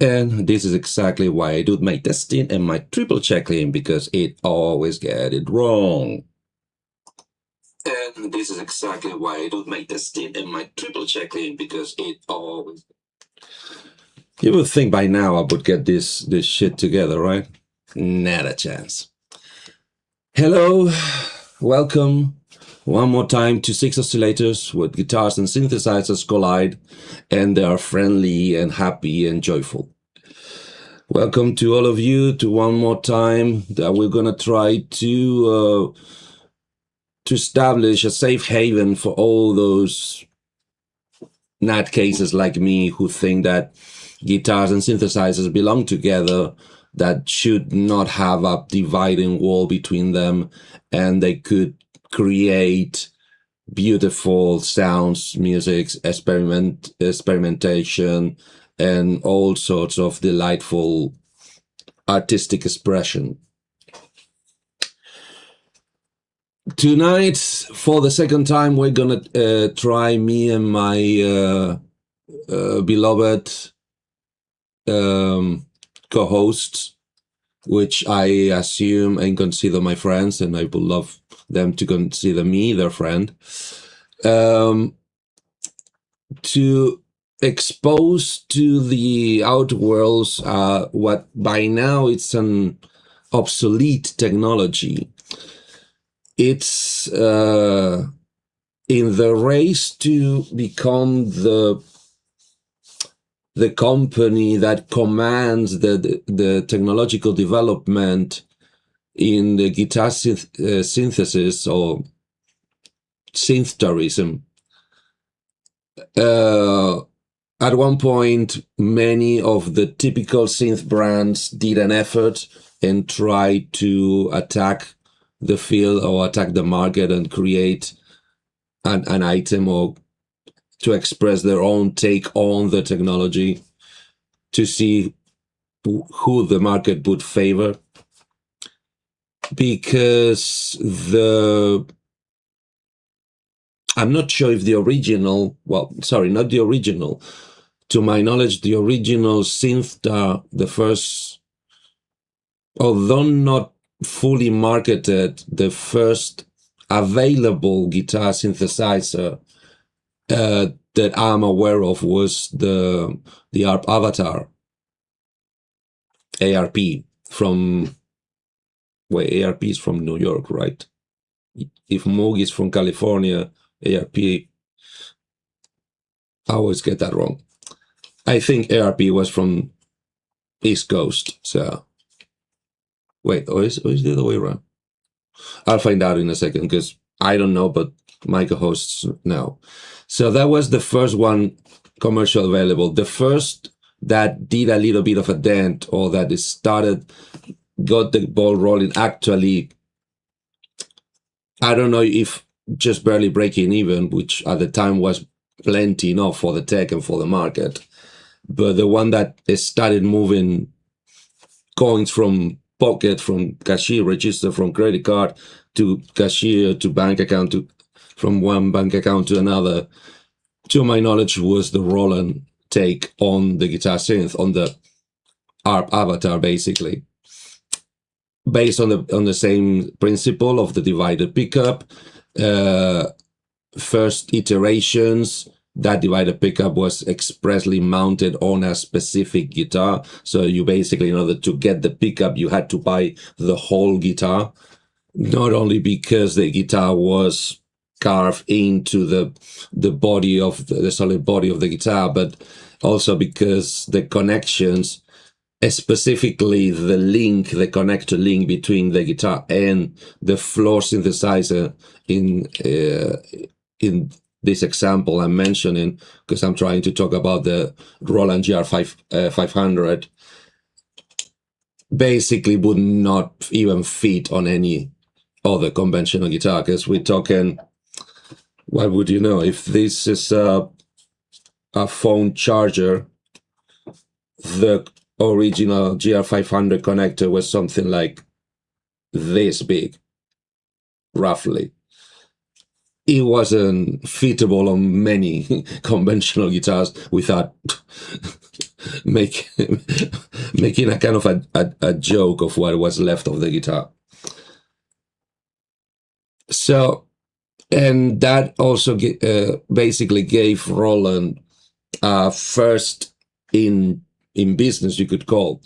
And this is exactly why I do my testing and my triple checking, because it always get it wrong. And this is exactly why I do my testing and my triple checking, because it always... You would think by now I would get this shit together, right? Not a chance. Hello, welcome one more time to Six Oscillators, where guitars and synthesizers collide, and they are friendly and happy and joyful. Welcome to all of you to one more time that we're gonna try to establish a safe haven for all those nutcases like me who think that guitars and synthesizers belong together, that should not have a dividing wall between them, and they could create beautiful sounds, music, experimentation, and all sorts of delightful artistic expression. Tonight, for the second time, we're gonna try, me and my beloved co-hosts, which I assume and consider my friends, and I would love them to consider me their friend, to expose to the outworlds what by now it's an obsolete technology. It's in the race to become the company that commands the technological development in the guitar synthesis, or synth-tourism. At one point, many of the typical synth brands did an effort and tried to attack the field or attack the market and create an item, or to express their own take on the technology, to see who the market would favor. Because I'm not sure if the original, well, sorry, not the original, to my knowledge, the original synth, the first, although not fully marketed, the first available guitar synthesizer that I'm aware of was the ARP Avatar, ARP, from, well, ARP is from New York, right? If Moog is from California, ARP, I always get that wrong. I think ARP was from East Coast, so wait, or is the other way around? I'll find out in a second, because I don't know, but my co-hosts know. So that was the first one commercial available. The first that did a little bit of a dent, or that started, got the ball rolling, actually, I don't know if just barely breaking even, which at the time was plenty enough for the tech and for the market. But the one that started moving coins from pocket, from cashier register, from credit card to cashier to bank account, from one bank account to another, to my knowledge, was the Roland take on the guitar synth, on the ARP Avatar, basically, based on the same principle of the divided pickup. First iterations, that divided pickup was expressly mounted on a specific guitar. So you basically, in order to get the pickup, you had to buy the whole guitar, not only because the guitar was carved into the body of the solid body of the guitar, but also because the connections, specifically the link, the connector link between the guitar and the floor synthesizer in this example I'm mentioning, because I'm trying to talk about the Roland GR500, basically would not even fit on any other conventional guitar, because we're talking, what would you know, if this is a phone charger, the original GR500 connector was something like this big, roughly. It wasn't fitable on many conventional guitars without making a kind of a joke of what was left of the guitar. So, and that also basically gave Roland first in business, you could call,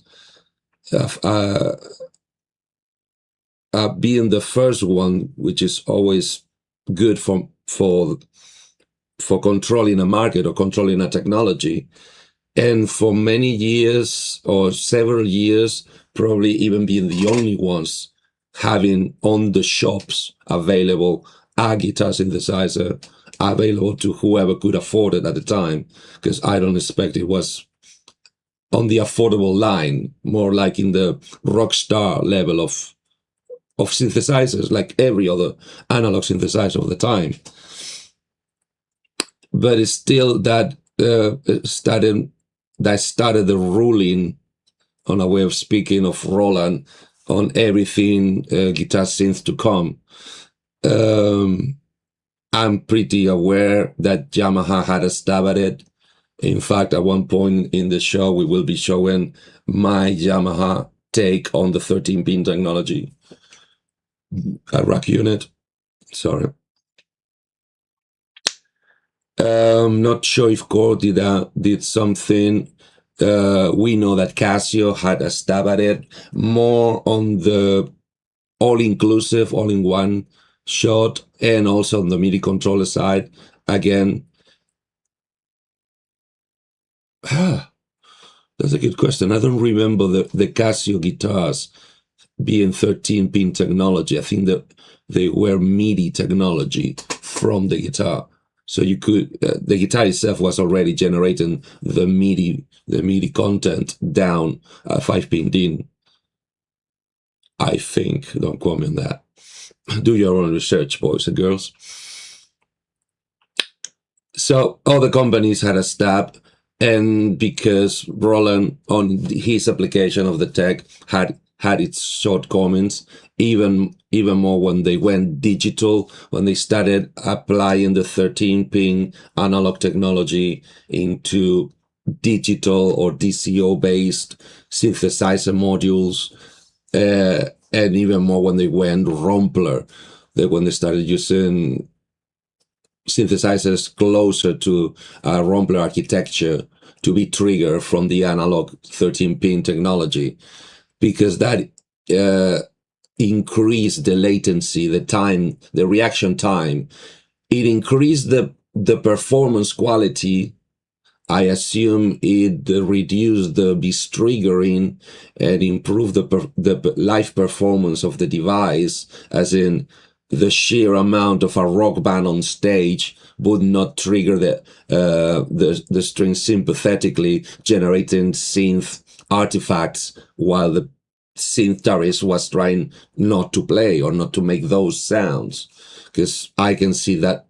being the first one, which is always good for controlling a market or controlling a technology. And for many years or several years, probably even being the only ones having on the shops available a guitar synthesizer available to whoever could afford it at the time, because I don't expect it was on the affordable line, more like in the rock star level of synthesizers, like every other analog synthesizer of the time. But it's still that started the ruling, on a way of speaking, of Roland on everything guitar synth to come. I'm pretty aware that Yamaha had a stab at it. In fact, at one point in the show, we will be showing my Yamaha take on the 13-pin technology. A rack unit. Sorry. Not sure if Core did something. We know that Casio had a stab at it, more on the all-inclusive, all-in-one shot, and also on the MIDI controller side. Again, that's a good question. I don't remember the Casio guitars being 13-pin technology. I think that they were MIDI technology from the guitar. So you could, the guitar itself was already generating the MIDI content down a 5-pin DIN. I think. Don't quote me on that. Do your own research, boys and girls. So other companies had a stab, and because Roland, on his application of the tech, had its shortcomings, even more when they went digital, when they started applying the 13-pin analog technology into digital or DCO-based synthesizer modules, and even more when they went Rumpler, when they started using synthesizers closer to Rumpler architecture to be triggered from the analog 13-pin technology, because that increased the latency, the time, the reaction time. It increased the performance quality. I assume it reduced the triggering and improved the live performance of the device, as in the sheer amount of a rock band on stage would not trigger the strings sympathetically, generating synth artifacts while the synth was trying not to play or not to make those sounds. Because I can see that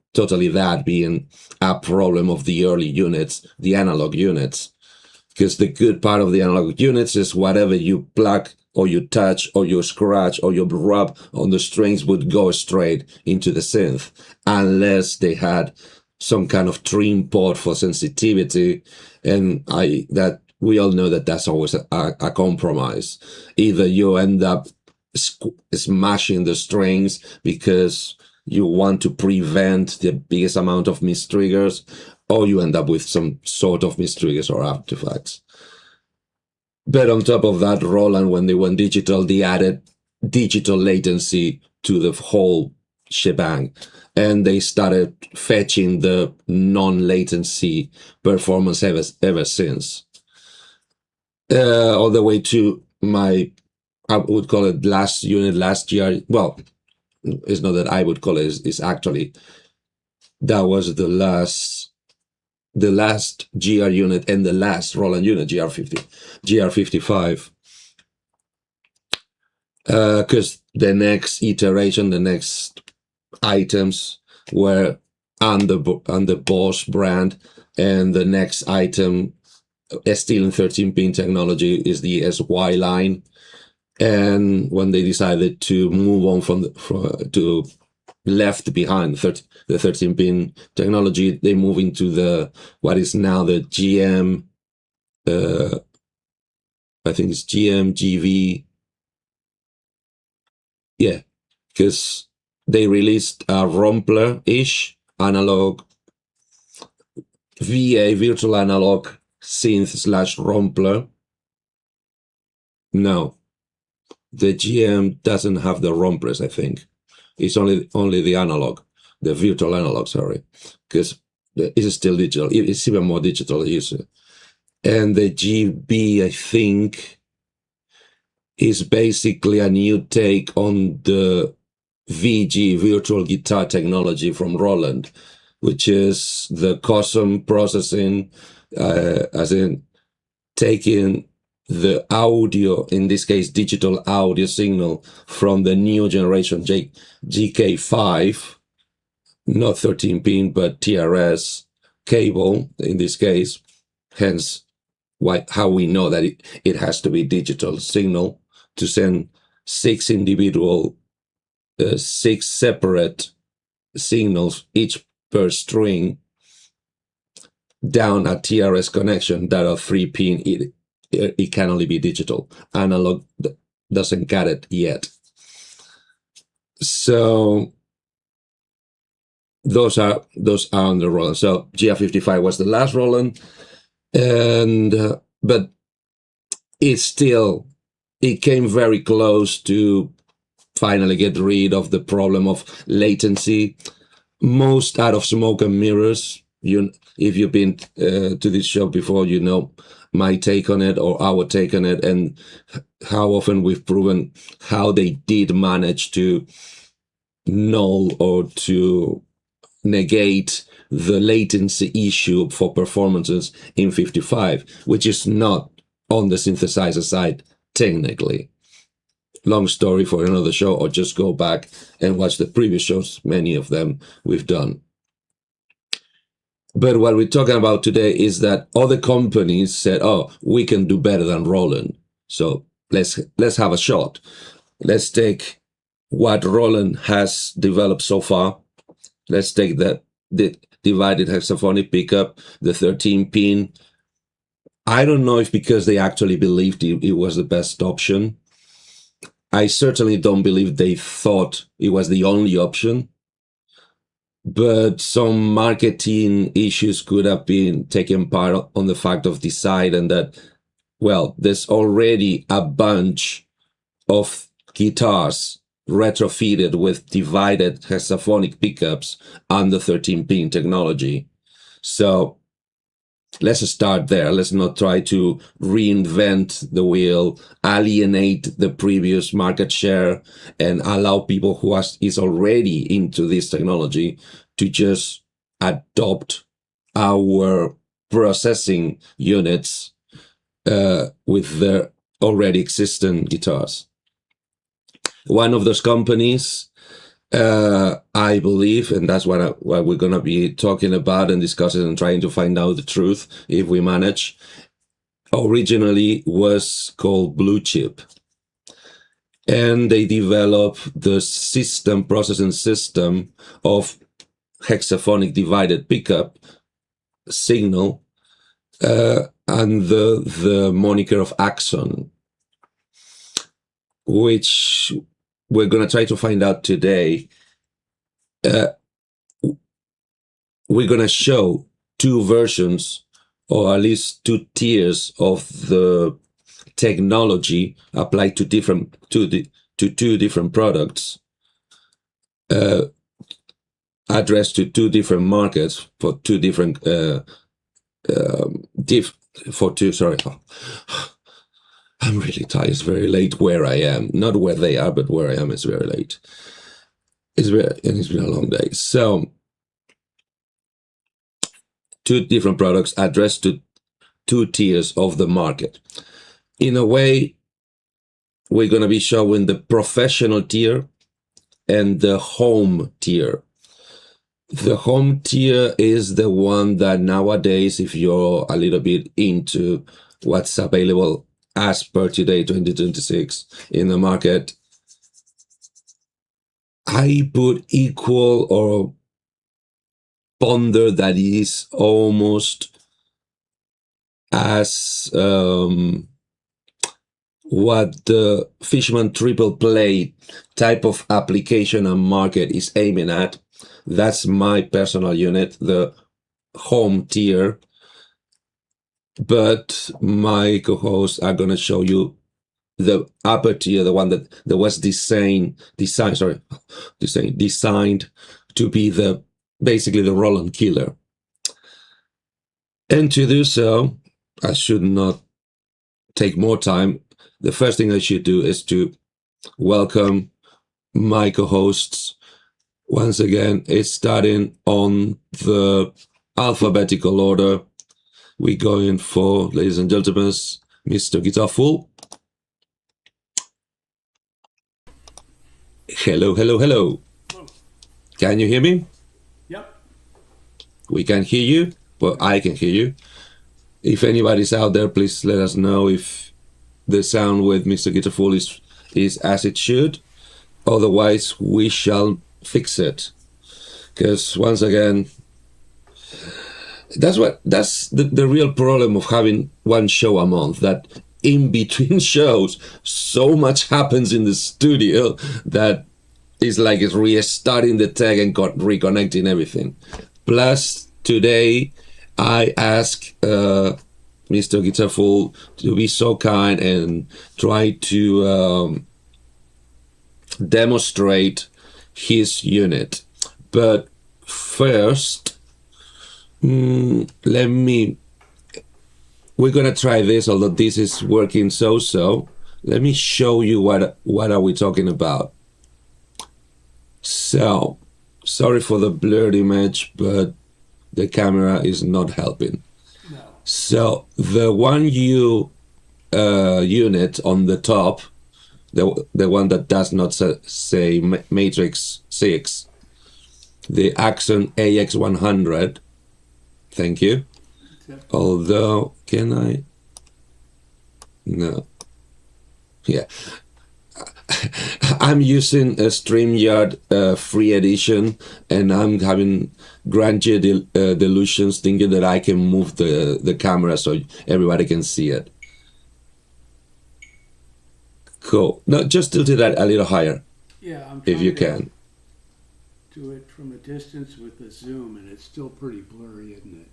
being a problem of the early units, the analog units. Because the good part of the analog units is whatever you plug or you touch or you scratch or you rub on the strings would go straight into the synth, unless they had some kind of trim port for sensitivity. And we all know that that's always a compromise. Either you end up smashing the strings because you want to prevent the biggest amount of mistriggers, or you end up with some sort of mistriggers or artifacts. But on top of that, Roland, when they went digital, they added digital latency to the whole shebang, and they started fetching the non-latency performance ever since. All the way to I would call it last unit last year. Well, it's not that I would call it, it's actually, that was the last GR unit and the last Roland unit, GR55. Because the next iteration, the next items were on the Bosch brand, and the next item, still in 13-pin technology, is the SY line. And when they decided to move on to left behind the 13-pin technology, they move into what is now the GM I think it's GMGV. Yeah, because they released a Rompler-ish analog VA, virtual analog synth / Rompler. No, the GM doesn't have the Romplers, I think. It's only the analog, the virtual analog, sorry, because it's still digital. It's even more digital user. And the GB, I think, is basically a new take on the VG, virtual guitar technology from Roland, which is the custom processing, as in taking the audio, in this case, digital audio signal from the new generation GK5, not 13-pin, but TRS cable in this case, hence how we know that it has to be digital signal to send six separate signals, each per string, down a TRS connection that are 3-pin. It can only be digital. Analog doesn't get it yet. So those are on the Roland. So GR55 was the last Roland, and but it came very close to finally get rid of the problem of latency. Most out of smoke and mirrors. If you've been to this show before, you know my take on it or our take on it, and how often we've proven how they did manage to null or to negate the latency issue for performances in 55, which is not on the synthesizer side technically. Long story for another show, or just go back and watch the previous shows, many of them we've done. But what we're talking about today is that other companies said, oh, we can do better than Roland. So let's have a shot. Let's take what Roland has developed so far. Let's take the divided hexaphonic pickup, the 13-pin. I don't know if because they actually believed it was the best option. I certainly don't believe they thought it was the only option. But some marketing issues could have been taken part on the fact of deciding that, well, there's already a bunch of guitars retrofitted with divided hexaphonic pickups on the 13-pin technology. So let's start there. Let's not try to reinvent the wheel, alienate the previous market share, and allow people who is already into this technology to just adopt our processing units with their already existing guitars. One of those companies, I believe, and that's what we're going to be talking about and discussing and trying to find out the truth if we manage, originally was called BlueChip. And they developed the processing system of hexaphonic divided pickup signal and the moniker of AxOn, which we're going to try to find out today. We're going to show two versions, or at least two tiers of the technology applied to two different products, addressed to two different markets for two different sorry. I'm really tired. It's very late where I am. Not where they are, but where I am. It's very late. It's been a long day. So, two different products addressed to two tiers of the market. In a way, we're going to be showing the professional tier and the home tier. The home tier is the one that nowadays, if you're a little bit into what's available as per today, 2026, in the market, I put equal or ponder that is almost as what the Fishman triple play type of application and market is aiming at. That's my personal unit, the home tier. But my co-hosts are going to show you the upper tier, the one that was designed to be basically the Roland killer. And to do so, I should not take more time. The first thing I should do is to welcome my co-hosts. Once again, it's starting on the alphabetical order. We're going for, ladies and gentlemen, Mr. Guitarful. Hello, hello, hello. Hello. Can you hear me? Yep. We can hear you. Well, I can hear you. If anybody's out there, please let us know if the sound with Mr. Guitarful is as it should. Otherwise, we shall fix it. Because once again, that's the real problem of having one show a month, that in between shows so much happens in the studio that it's like it's restarting the tech and reconnecting everything. Plus today I asked Mr. Guitarful to be so kind and try to demonstrate his unit. But first, we're gonna try this, although this is working so. Let me show you what are we talking about. So, sorry for the blurred image, but the camera is not helping. No. So the one unit on the top, the one that does not say Matrix 6, the AxOn AX100. Thank you. Although, can I? No. Yeah. I'm using a StreamYard free edition, and I'm having grandeur delusions, thinking that I can move the camera so everybody can see it. Cool. No, just tilt it a little higher. Yeah, I'm if you trying can. to do it from a distance with the zoom, and it's still pretty blurry, isn't it?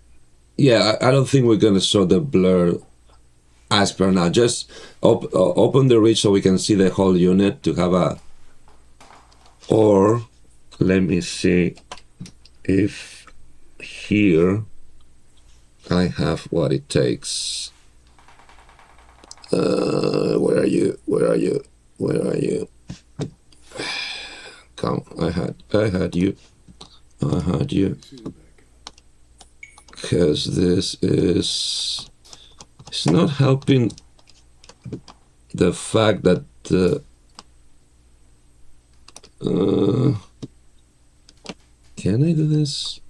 Yeah, I don't think we're going to show the blur as per now. Just open the reach so we can see the whole unit to have a... Or, let me see if here I have what it takes. Where are you? Where are you? Where are you? Come, I had you. I had you. Because this is... It's not helping the fact that can I do this?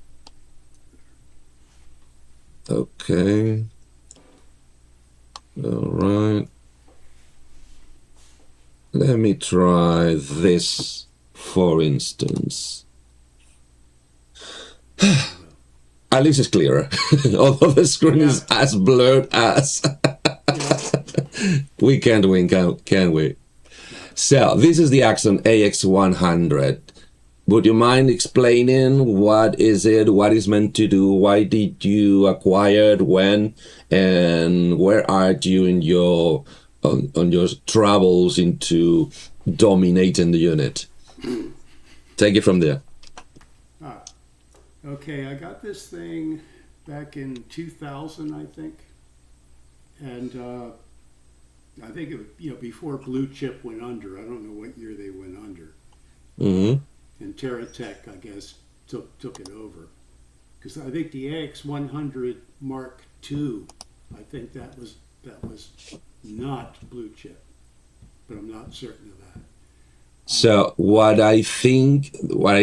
Okay. All right. Let me try this, for instance. At least it's clearer, although the screen is as blurred as. We can't win, can we? So, this is the AxOn AX100. Would you mind explaining what is it, what is meant to do, why did you acquire it, when, and where are you in your on your travels into dominating the unit? Take it from there. Okay, I got this thing back in 2000, I think, and I think it, before BlueChip went under. I don't know what year they went under. Mm-hmm. And Terratec, I guess, took it over, because I think the AX100 Mark II, I think that was not BlueChip, but I'm not certain of that. So what I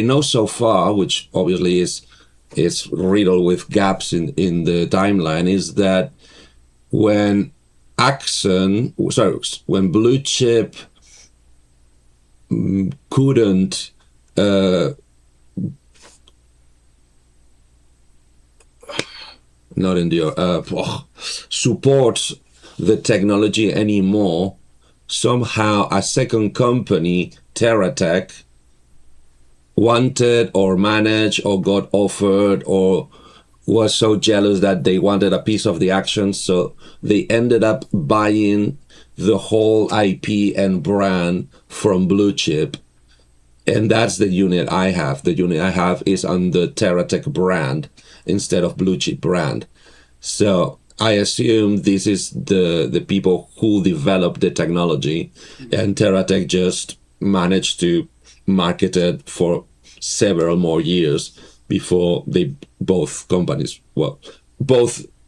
know so far, which obviously is riddled with gaps in the timeline, is that when when BlueChip couldn't not endure, support the technology anymore. Somehow a second company, Terratec, wanted or managed or got offered or was so jealous that they wanted a piece of the action, so they ended up buying the whole IP and brand from BlueChip. And that's the unit I have. The unit I have is on the Terratec brand instead of BlueChip brand. So I assume this is the people who developed the technology, and Terratec just managed to market it for several more years before both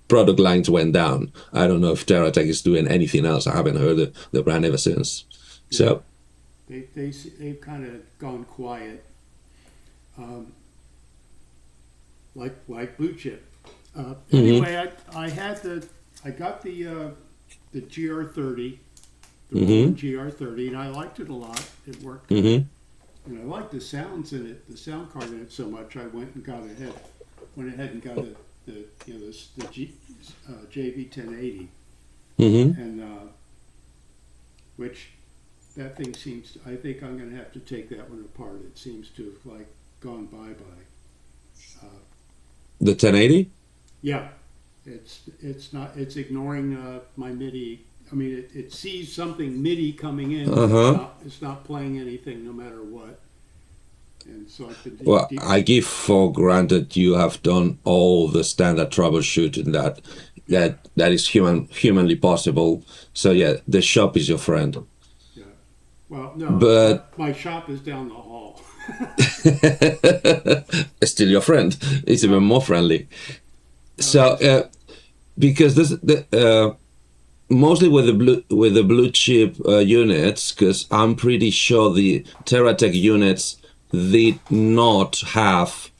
product lines went down. I don't know if Terratec is doing anything else. I haven't heard the brand ever since. So they've kind of gone quiet, like BlueChip. Anyway, I got the GR30, the GR30, and I liked it a lot. It worked, and I liked the sounds in it, the sound card in it so much. I went ahead and got the JV1080, and which that thing seems. I think I'm going to have to take that one apart. It seems to have like gone bye-bye. The 1080. Yeah, it's not. It's ignoring my MIDI. I mean, it sees something MIDI coming in. It's not playing anything, no matter what. And so I've been. Well, I give for granted you have done all the standard troubleshooting that is humanly possible. So yeah, the shop is your friend. Yeah. Well, no, but my shop is down the hall. Still your friend. It's even more friendly. So, because this mostly with the BlueChip units, because I'm pretty sure the Terratec units did not have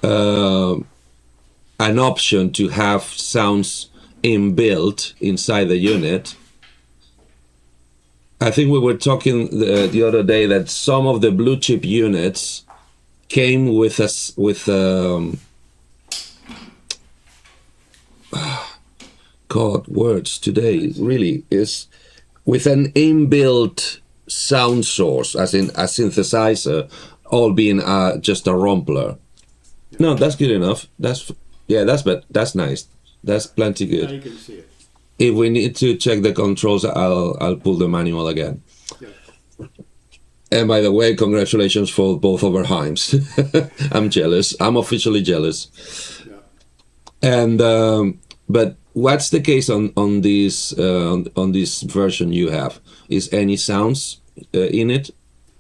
an option to have sounds inbuilt inside the unit. I think we were talking the other day that some of the BlueChip units came with God, words today really is with an inbuilt sound source, as in a synthesizer, all being just a rumpler. No, that's good enough. That's nice. That's plenty good. Now you can see it. If we need to check the controls, I'll pull the manual again. Yeah. And by the way, congratulations for both of our Heims. I'm jealous. I'm officially jealous. Yeah. And but what's the case on this version you have? Is any sounds in it?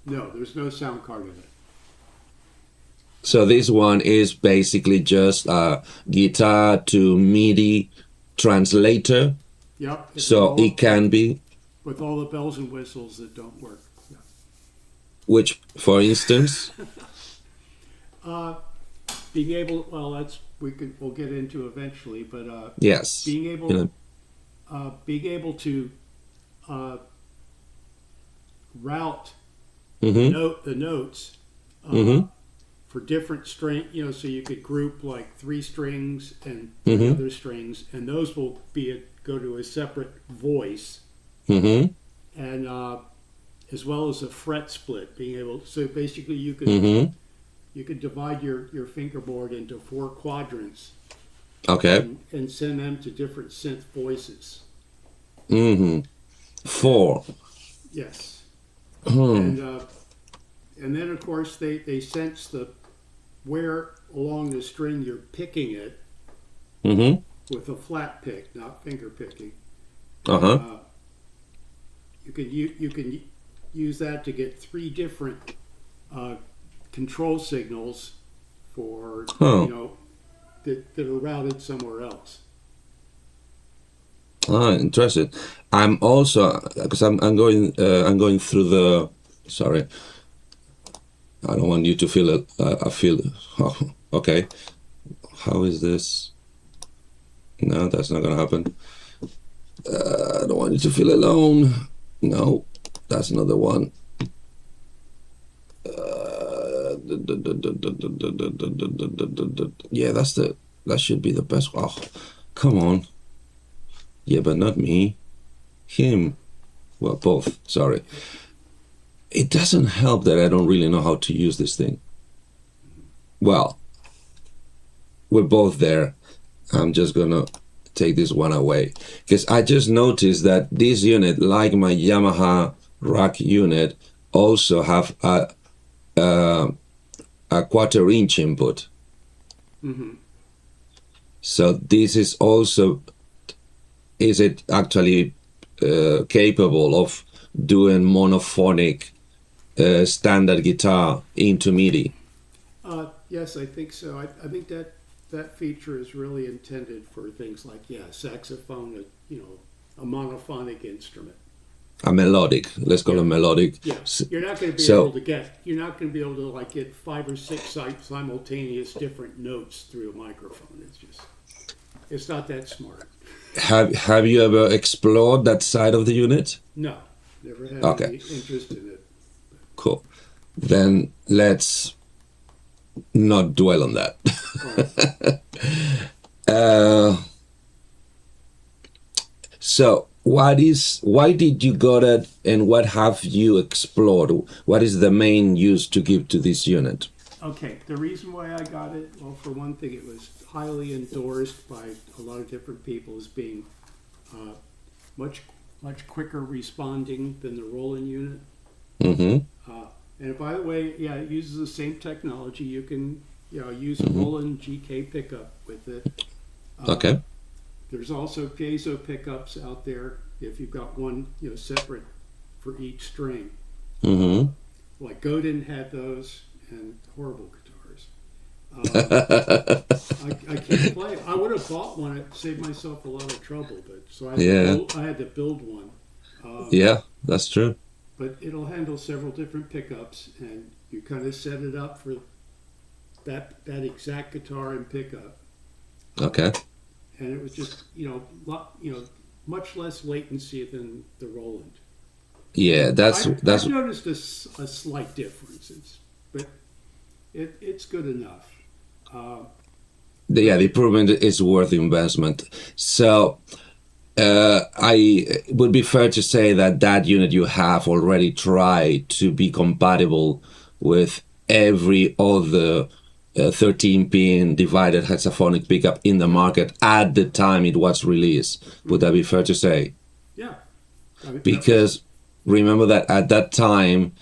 No, there's no sound card in it. So this one is basically just a guitar to MIDI translator. Yep. So it can be with all the bells and whistles that don't work. Yeah. Which, for instance, being able. Well, we'll get into eventually, but yes, being able to route the notes for different string. So you could group like 3 strings and other strings, and those will go to a separate voice, and as well as a fret split. Being able, so basically you could. You could divide your fingerboard into 4 quadrants. Okay. And send them to different synth voices. 4. Yes. And then of course they sense where along the string you're picking it with a flat pick, not finger picking. You can use that to get 3 different control signals for that are routed somewhere else. Interesting. I'm also, because I'm going through the. Sorry, I don't want you to feel it. I feel. Oh, okay. How is this? No, that's not gonna happen. I don't want you to feel alone. No, that's another one. Yeah, that's the. that should be the best. Oh, come on. Yeah, but not me. Him. Well, both. Sorry. It doesn't help that I don't really know how to use this thing. Well, we're both there. I'm just gonna take this one away because I just noticed that this unit, like my Yamaha rack unit, also have a 1/4" input. So this is also, is it actually capable of doing monophonic standard guitar into MIDI? Yes, I think so. I think that feature is really intended for things like, saxophone, a monophonic instrument. A melodic, let's call it melodic. Yeah, you're not going to be able to get 5 or 6 simultaneous different notes through a microphone. It's not that smart. Have you ever explored that side of the unit? No, never had any interest in it. Cool. Then let's not dwell on that. So why did you got it, and what have you explored? What is the main use to give to this unit? Okay, the reason why I got it, well, for one thing, it was highly endorsed by a lot of different people as being much quicker responding than the Roland unit. And by the way, it uses the same technology. You can use a Roland GK pickup with it. Okay. There's also piezo pickups out there if you've got one separate for each string. Like Godin had those, and horrible guitars. I can't play. I would have bought one. It saved myself a lot of trouble, but so I had to build one. Yeah, that's true. But it'll handle several different pickups, and you kind of set it up for that exact guitar and pickup. Okay. And it was just much less latency than the Roland. Yeah, I've noticed a slight difference, but it's good enough. The improvement is worth the investment. So I would be fair to say that unit you have already tried to be compatible with every other 13-pin divided hexaphonic pickup in the market at the time it was released. Would that be fair to say? Yeah. Because remember that at that time,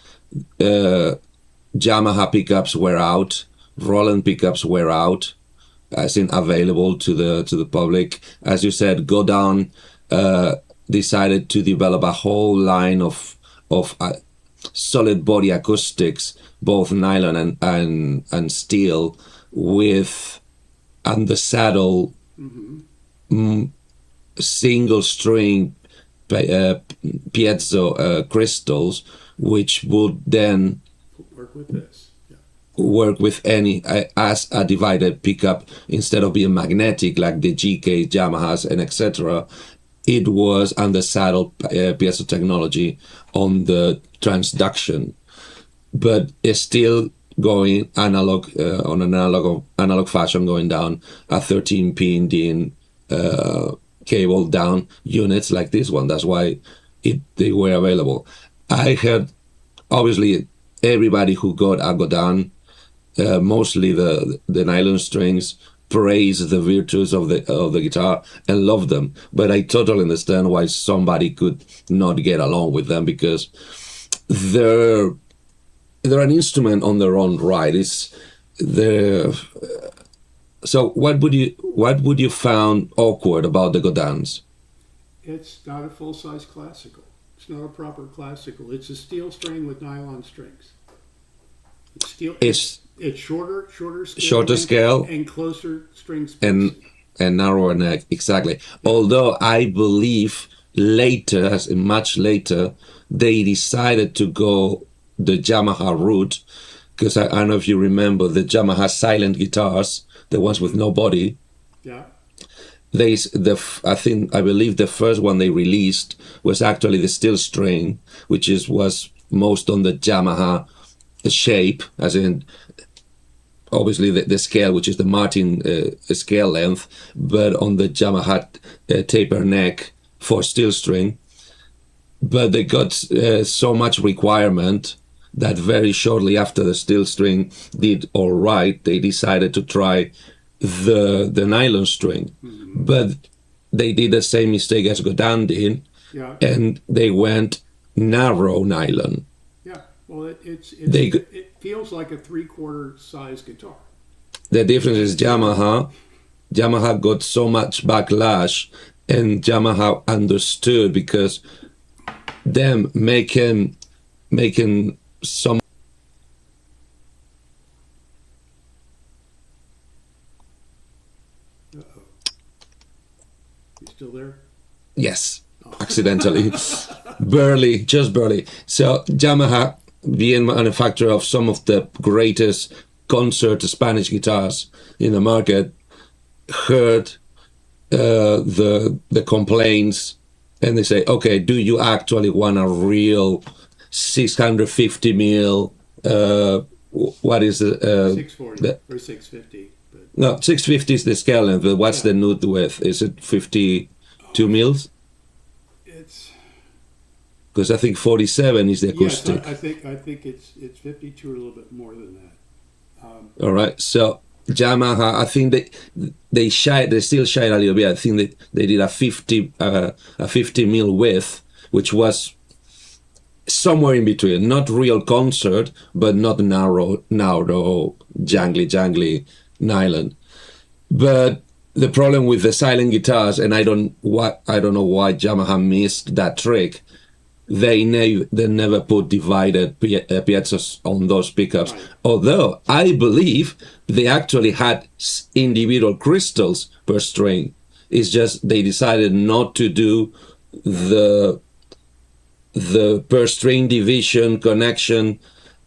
Yamaha pickups were out, Roland pickups were out, as in available to the public. As you said, Godin decided to develop a whole line of solid body acoustics, both nylon and steel, with on the saddle single string piezo crystals, which would then work with this. Work with any as a divided pickup instead of being magnetic like the GK, Yamahas, and etc. It was on the saddle piezo technology on the transduction, but it's still going analog on an analog fashion, going down a 13-pin DIN cable down units like this one. That's why they were available. I heard obviously everybody who got a Godin, mostly the nylon strings, praise the virtues of the guitar and love them. But I totally understand why somebody could not get along with them, because they're an instrument on their own right. So what would you found awkward about the Godins? It's not a full-size classical. It's not a proper classical. It's a steel string with nylon strings. It's steel. It's shorter scale, and closer string space. And narrower neck, exactly. Although I believe much later, they decided to go the Yamaha route, because I don't know if you remember the Yamaha silent guitars, the ones with no body. Yeah. I believe the first one they released was actually the steel string, which was most on the Yamaha shape, as in obviously the scale, which is the Martin scale length, but on the Yamaha taper neck for steel string. But they got so much requirement that very shortly after the steel string did all right, they decided to try the nylon string. But they did the same mistake as Godin did, Yeah. and they went narrow nylon. Yeah. Well, it feels like a 3/4 size guitar. The difference is Yamaha got so much backlash, and Yamaha understood, because them making some. Uh-oh. You still there? Yes, accidentally. just barely. So Yamaha, being manufacturer of some of the greatest concert Spanish guitars in the market, heard the complaints, and they say, okay, do you actually want a real 650 mil? What is it? 640 or 650. But No, 650 is the scale length, but what's the nut width? Is it 52 mils? it's Because I think 47 is the acoustic. Yes, I think it's 52 or a little bit more than that. All right, so Yamaha, I think they still shied a little bit. I think they did a 50 mil width, which was somewhere in between, not real concert, but not narrow, jangly nylon. But the problem with the silent guitars, and I don't know why Yamaha missed that trick. They never put divided piazzas on those pickups. Right. Although I believe they actually had individual crystals per string. It's just they decided not to do the per string division connection,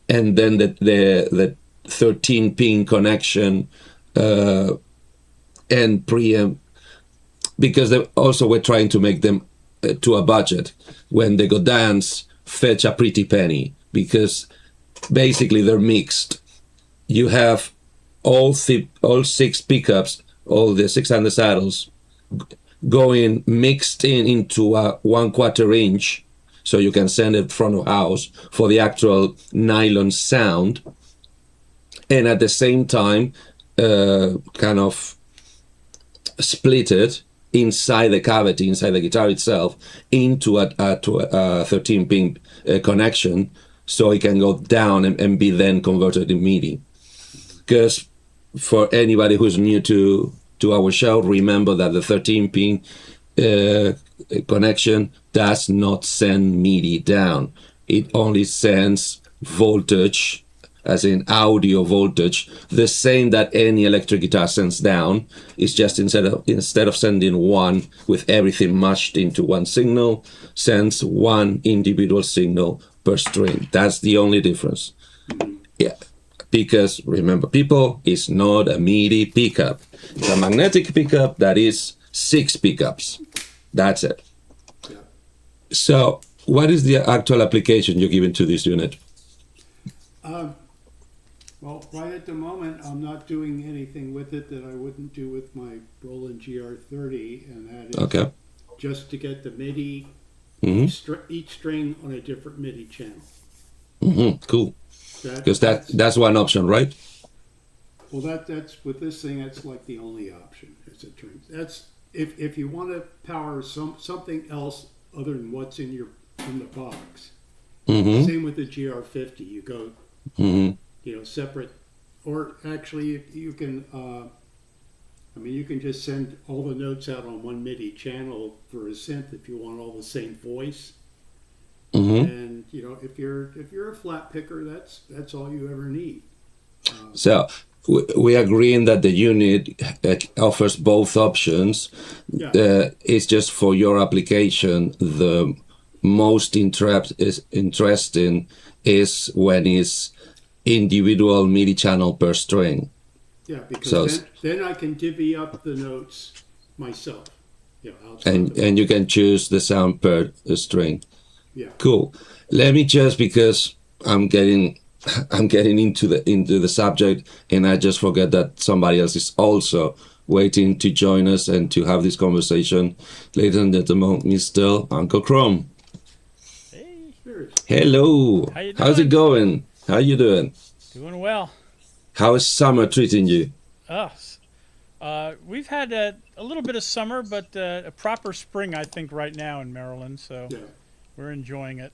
and then the 13-pin connection and preamp, because they also were trying to make them to a budget, when the Godins fetch a pretty penny, because basically they're mixed. You have all 6 pickups, all the 600 saddles going mixed into a 1/4 inch, so you can send it front of house for the actual nylon sound, and at the same time kind of split it inside the cavity, inside the guitar itself, into a 13-pin connection, so it can go down and be then converted in MIDI. Because for anybody who's new to our show, remember that the 13-pin connection does not send MIDI down. It only sends voltage, as in audio voltage, the same that any electric guitar sends down. It's just instead of sending one with everything mashed into one signal, sends one individual signal per string. That's the only difference. Yeah, because remember, people, it's not a MIDI pickup. It's a magnetic pickup that is 6 pickups. That's it. Yeah. So what is the actual application you're giving to this unit? Well, right at the moment, I'm not doing anything with it that I wouldn't do with my Roland GR30, and that is Okay. just to get the MIDI, Mm-hmm. each string on a different MIDI channel. Mm-hmm. Cool. Because that's one option, right? Well, that's with this thing. That's like the only option. As it turns, that's if you want to power something else other than what's in the box. Mm-hmm. Same with the GR50. You go, separate, or actually you can. You can just send all the notes out on one MIDI channel for a synth if you want all the same voice. Mm-hmm. And if you're a flat picker, that's all you ever need. So we agreeing that the unit offers both options. Yeah. It's just for your application, the most interesting is when it's individual MIDI channel per string. Yeah, because then I can divvy up the notes myself. Yeah, and you can choose the sound per string. Yeah. Cool. Let me just, because I'm getting I'm getting into the subject, and I just forget that somebody else is also waiting to join us and to have this conversation. Ladies and gentlemen, Mr. Uncle Chrome. Hey, Hello. how you How's it doing? going? How you doing? Doing well. How is summer treating you? Us. We've had a little bit of summer, but a proper spring, I think, right now in Maryland. So Yeah. we're enjoying it,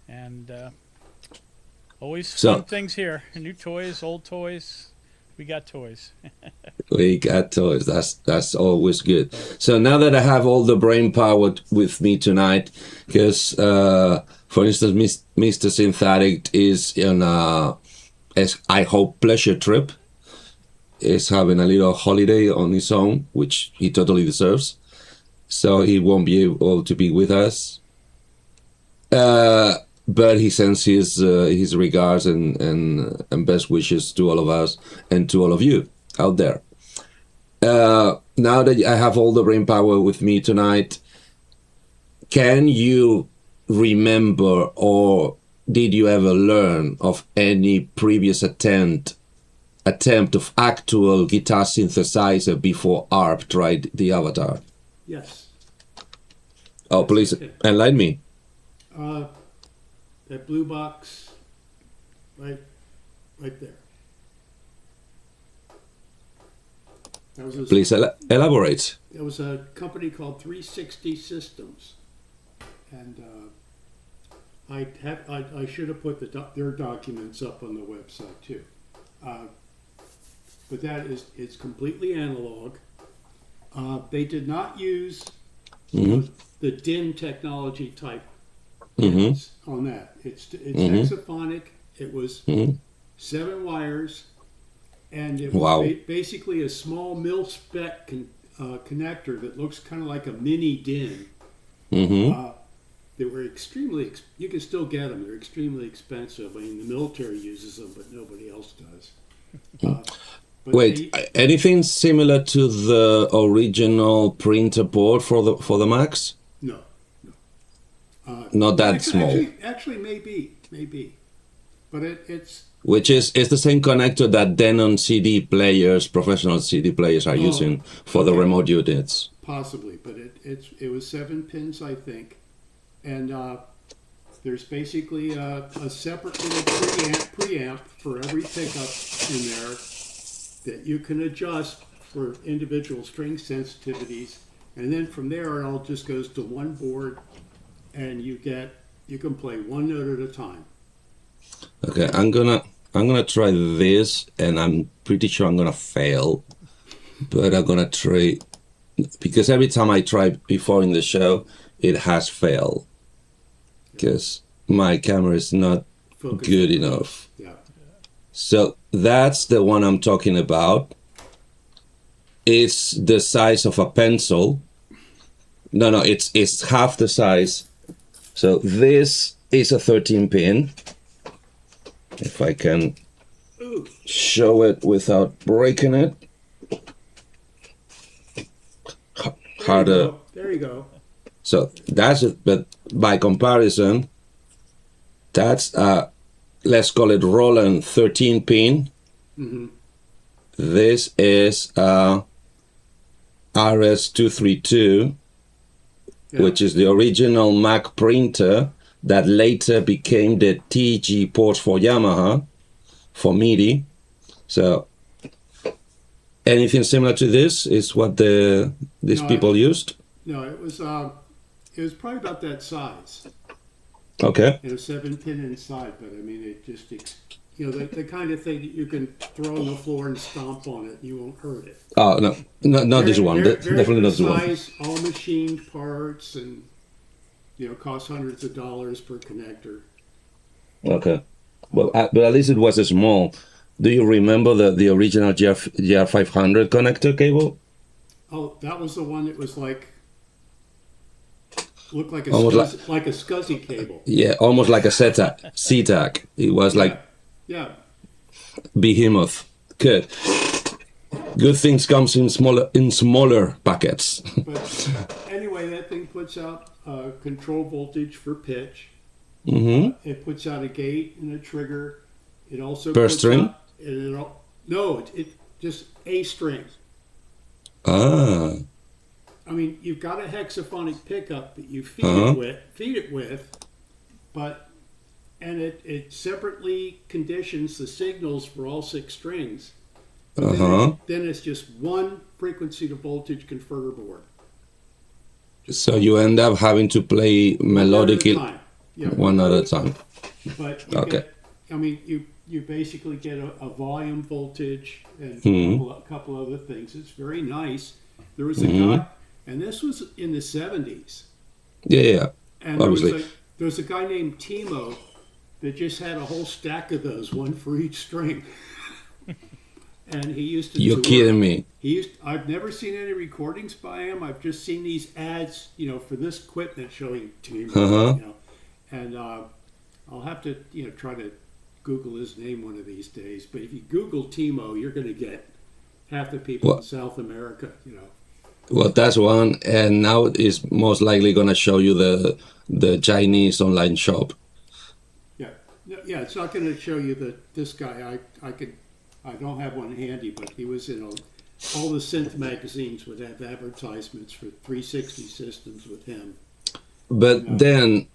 and always So fun things here. New toys, old toys. We got toys. we got toys. That's always good. So now that I have all the brain power with me tonight, because for instance, Mr. Synthetic is in as I hope pleasure trip. Is having a little holiday on his own, which he totally deserves. So he won't be able to be with us. But he sends his regards and best wishes to all of us and to all of you out there. Now that I have all the brain power with me tonight, can you remember or did you ever learn of any previous attempt of actual guitar synthesizer before ARP tried the Avatar? Yes. Oh, Yes, please okay. enlighten me. That blue box, right there. That was a, Please elaborate. There was a company called 360 Systems, and I should have put their documents up on the website too. But it's completely analog. They did not use the DIN technology type pins on that. It's hexaphonic. It was 7 wires, and it was Wow. basically a small mil-spec connector that looks kind of like a mini DIN. They were extremely. You can still get them. They're extremely expensive. I mean, the military uses them, but nobody else does. But Wait, anything similar to the original printer board for the Macs? No. Not that small. Actually, maybe, but it's Which is the same connector that Denon CD players, professional CD players, are using for the okay. remote units. possibly, but it was 7 pins, I think, and there's basically a separate little preamp for every pickup in there that you can adjust for individual string sensitivities, and then from there it all just goes to one board, and you can play one note at a time. Okay, I'm gonna try this, and I'm pretty sure I'm gonna fail, but I'm gonna try because every time I tried before in the show, it has failed because my camera is not Focus. good enough. Yeah. So that's the one I'm talking about. It's the size of a pencil. No, it's half the size. So this is a 13 pin. If I can show it without breaking it. Harder. There you go. So that's it. But by comparison, that's let's call it Roland 13 pin. Mm-hmm. This is RS232, Yeah. which is the original Mac printer that later became the TG port for Yamaha for MIDI. So anything similar to this is what these No, people used? No, it was probably about that size. Okay. And a 7 pin inside, but I mean, it just, the kind of thing that you can throw on the floor and stomp on it, and you won't hurt it. Oh, no, not this one. Very Definitely not this one. precise, all machined parts, and, cost hundreds of dollars per connector. Okay. Well, but at least it was small. Do you remember the original GR500 connector cable? Oh, that was the one that was looked like a Almost like a SCSI cable. Yeah, almost like a CTAC. It was like Yeah. behemoth. Good. Good things comes in smaller packets. But anyway, that thing puts out control voltage for pitch. Mm-hmm. It puts out a gate and a trigger, It also Per goes string? up, and no, it just a string. Ah. I mean, you've got a hexaphonic pickup that you Uh-huh. feed it with, but and it separately conditions the signals for all 6 strings. But Uh-huh. then it's just one frequency to voltage converter board. So you end up having to play One note at a melodically time. Yeah, one at a time. But you Okay. get, I mean, you basically get a volume voltage and Mhm. a couple other things. It's very nice. There was a Mhm. guy, and this was in the 70s, Yeah, yeah. and Obviously. there was a guy named Timo that just had a whole stack of those, one for each string. And he used to You're tour. kidding me. I've never seen any recordings by him. I've just seen these ads, for this equipment showing Timo, Uh-huh. and I'll have to, try to Google his name one of these days. But if you Google Timo, you're going to get half the people Well, in South America, well, that's one, and now it's most likely gonna show you the Chinese online shop. Yeah, no, yeah. It's not going to show you this guy. I don't have one handy, but he was in all the synth magazines would have advertisements for 360 systems with him. But then,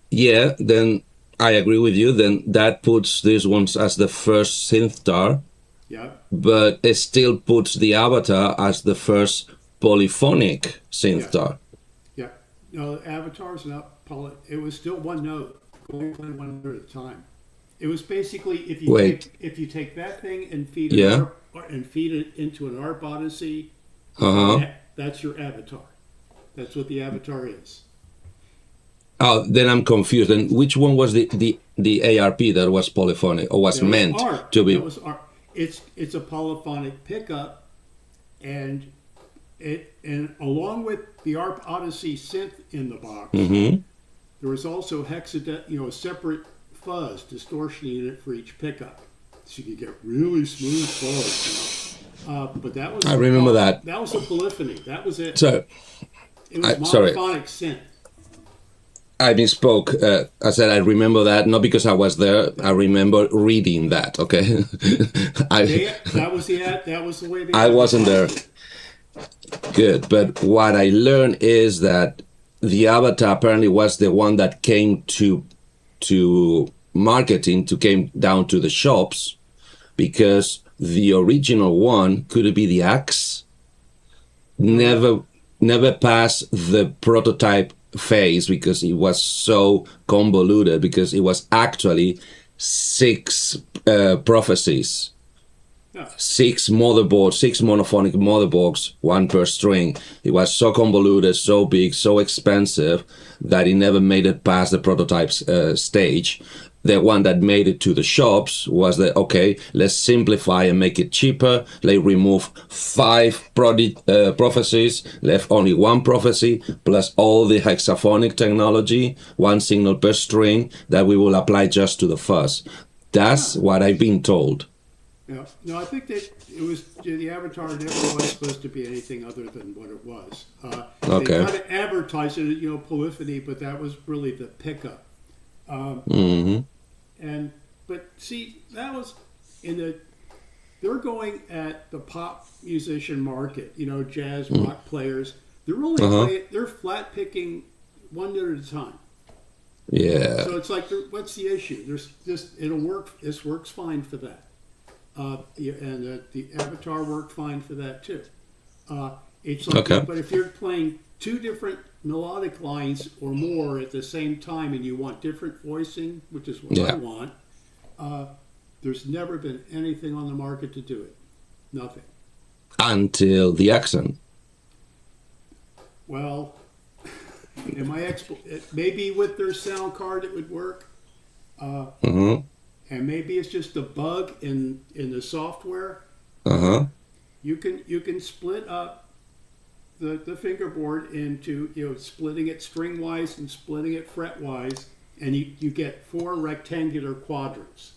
yeah, then I agree with you. Then that puts these ones as the first synthtar, Yeah, but it still puts the Avatar as the first polyphonic synthtar. yeah. No, Avatar's not poly. It was still one note, only playing one note at a time. It was basically Wait. if you take that thing and feed Yeah. it into an ARP Odyssey, Uh-huh. that's your Avatar. That's what the Avatar is. Oh, then I'm confused. And which one was the ARP that was polyphonic or was That was meant ARP. to be? That was ARP. It's a polyphonic pickup, and along with the ARP Odyssey synth in the box, Mm-hmm. there was also a separate fuzz distortion unit for each pickup, so you could get really smooth fuzz. But that was I remember that. That was a polyphony. That was it. So It was sorry. monophonic synth. I misspoke. I said I remember that not because I was there. I remember reading that. Okay, That was the way they. I wasn't there. Good, but what I learned is that the Avatar apparently was the one that came to marketing, came down to the shops, because the original one could be the Axe. Never passed the prototype phase because it was so convoluted, because it was actually 6 prophecies, Yeah. 6 motherboards, 6 monophonic motherboards, 1 per string. It was so convoluted, so big, so expensive that it never made it past the prototype stage. The one that made it to the shops was okay, let's simplify and make it cheaper. Let's remove 5 prophecies, left only 1 prophecy, plus all the hexaphonic technology, 1 signal per string that we will apply just to the fuzz. That's what I've been told. Yeah. No, I think that it was the Avatar never was supposed to be anything other than what it was. Okay. They kind of advertised it, polyphony, but that was really the pickup. Mm-hmm. But see, that was they're going at the pop musician market, jazz rock players. They're only they're flat picking one note at a time. Yeah. So it's like, what's the issue? There's just it'll work. This works fine for that. The Avatar worked fine for that too. It's like, Okay. but if you're playing 2 different melodic lines or more at the same time, and you want different voicing, which is what I want, there's never been anything on the market to do it. Nothing. Until the AxOn. Well, maybe with their sound card it would work. Mm-hmm. And maybe it's just a bug in the software. Uh-huh. You can split up the fingerboard into splitting it string wise and splitting it fret wise, and you get 4 rectangular quadrants.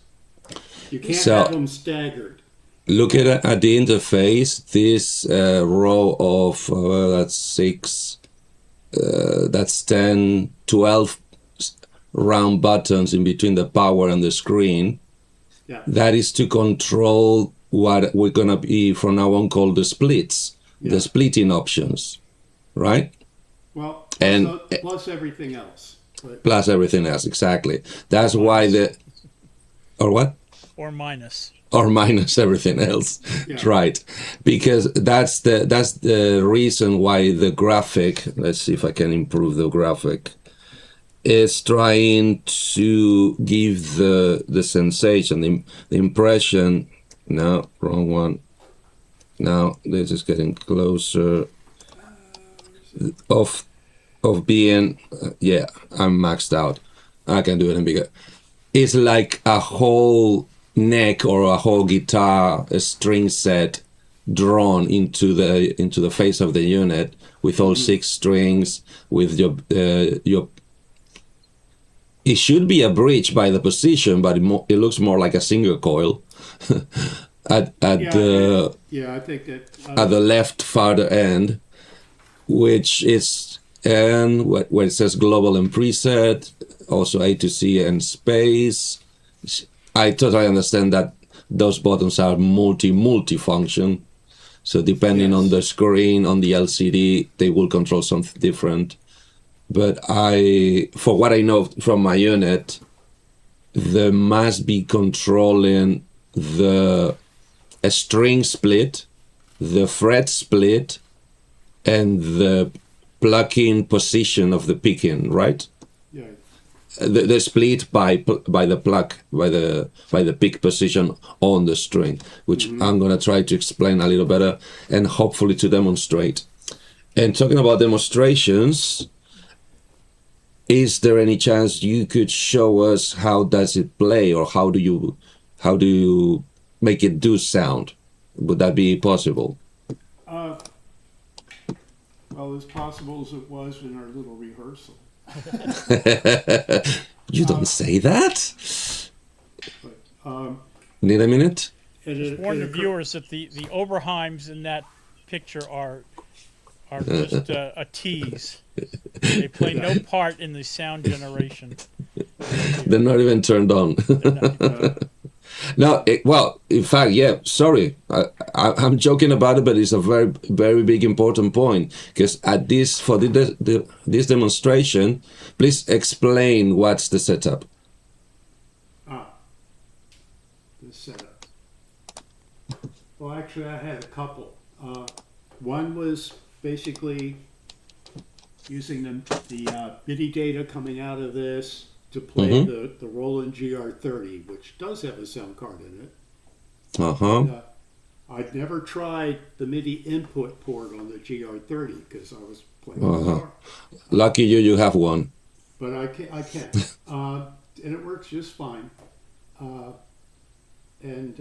You can't have them staggered. Look at the interface. This row of that's 6, that's 10, 12 round buttons in between the power and the screen. Yeah. That is to control what we're gonna be from now on called the splits, Yeah. the splitting options, right? Well, And plus everything else. But plus everything else, exactly. That's why or what? Or minus. Or minus everything else, Yeah. right? Because that's the reason why the graphic. Let's see if I can improve the graphic. Is trying to give the sensation, the impression. No, wrong one. Now this is getting closer of being. Yeah, I'm maxed out. I can do it in bigger. It's like a whole neck or a whole guitar, a string set drawn into the face of the unit with all 6 strings, with your. It should be a bridge by the position, but it looks more like a single coil at the I think that at the left farther end, which is and where it says global and preset, also A to C and space. I totally understand that those buttons are multi-function. So depending on the screen, on the LCD, they will control something different. But for what I know from my unit, they must be controlling the string split, the fret split, and the plucking position of the picking, right? yeah, The split by the pluck, by the pick position on the string, which I'm gonna try to explain a little better and hopefully to demonstrate. And talking about demonstrations, is there any chance you could show us how does it play, or how do you make it do sound? Would that be possible? well, as possible as it was in our little rehearsal. You don't say that. But Need a minute? Warn the viewers that the Oberheims in that picture are just a tease. They play no part in the sound generation. They're not even turned on. No, well, in fact, yeah. Sorry, I'm joking about it, but it's a very, very big important point. Because for this demonstration, please explain what's the setup. The setup. Well, actually, I had a couple. One was basically using the MIDI data coming out of this to play the Roland GR30, which does have a sound card in it. And, I'd never tried the MIDI input port on the GR30 because I was playing guitar. Lucky you have one. But I can. And it works just fine. And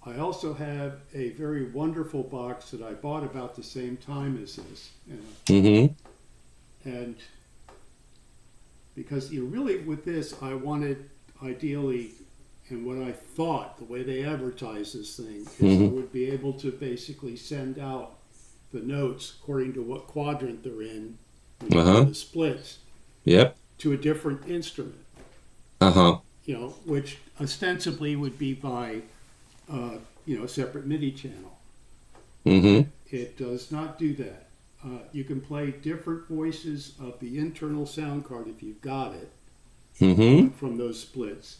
I also have a very wonderful box that I bought about the same time as this. And because really with this, I wanted ideally, and what I thought, the way they advertise this thing, is I would be able to basically send out the notes according to what quadrant they're in, the splits, to a different instrument. Which ostensibly would be by, a separate MIDI channel. It does not do that. You can play different voices of the internal sound card if you've got it from those splits.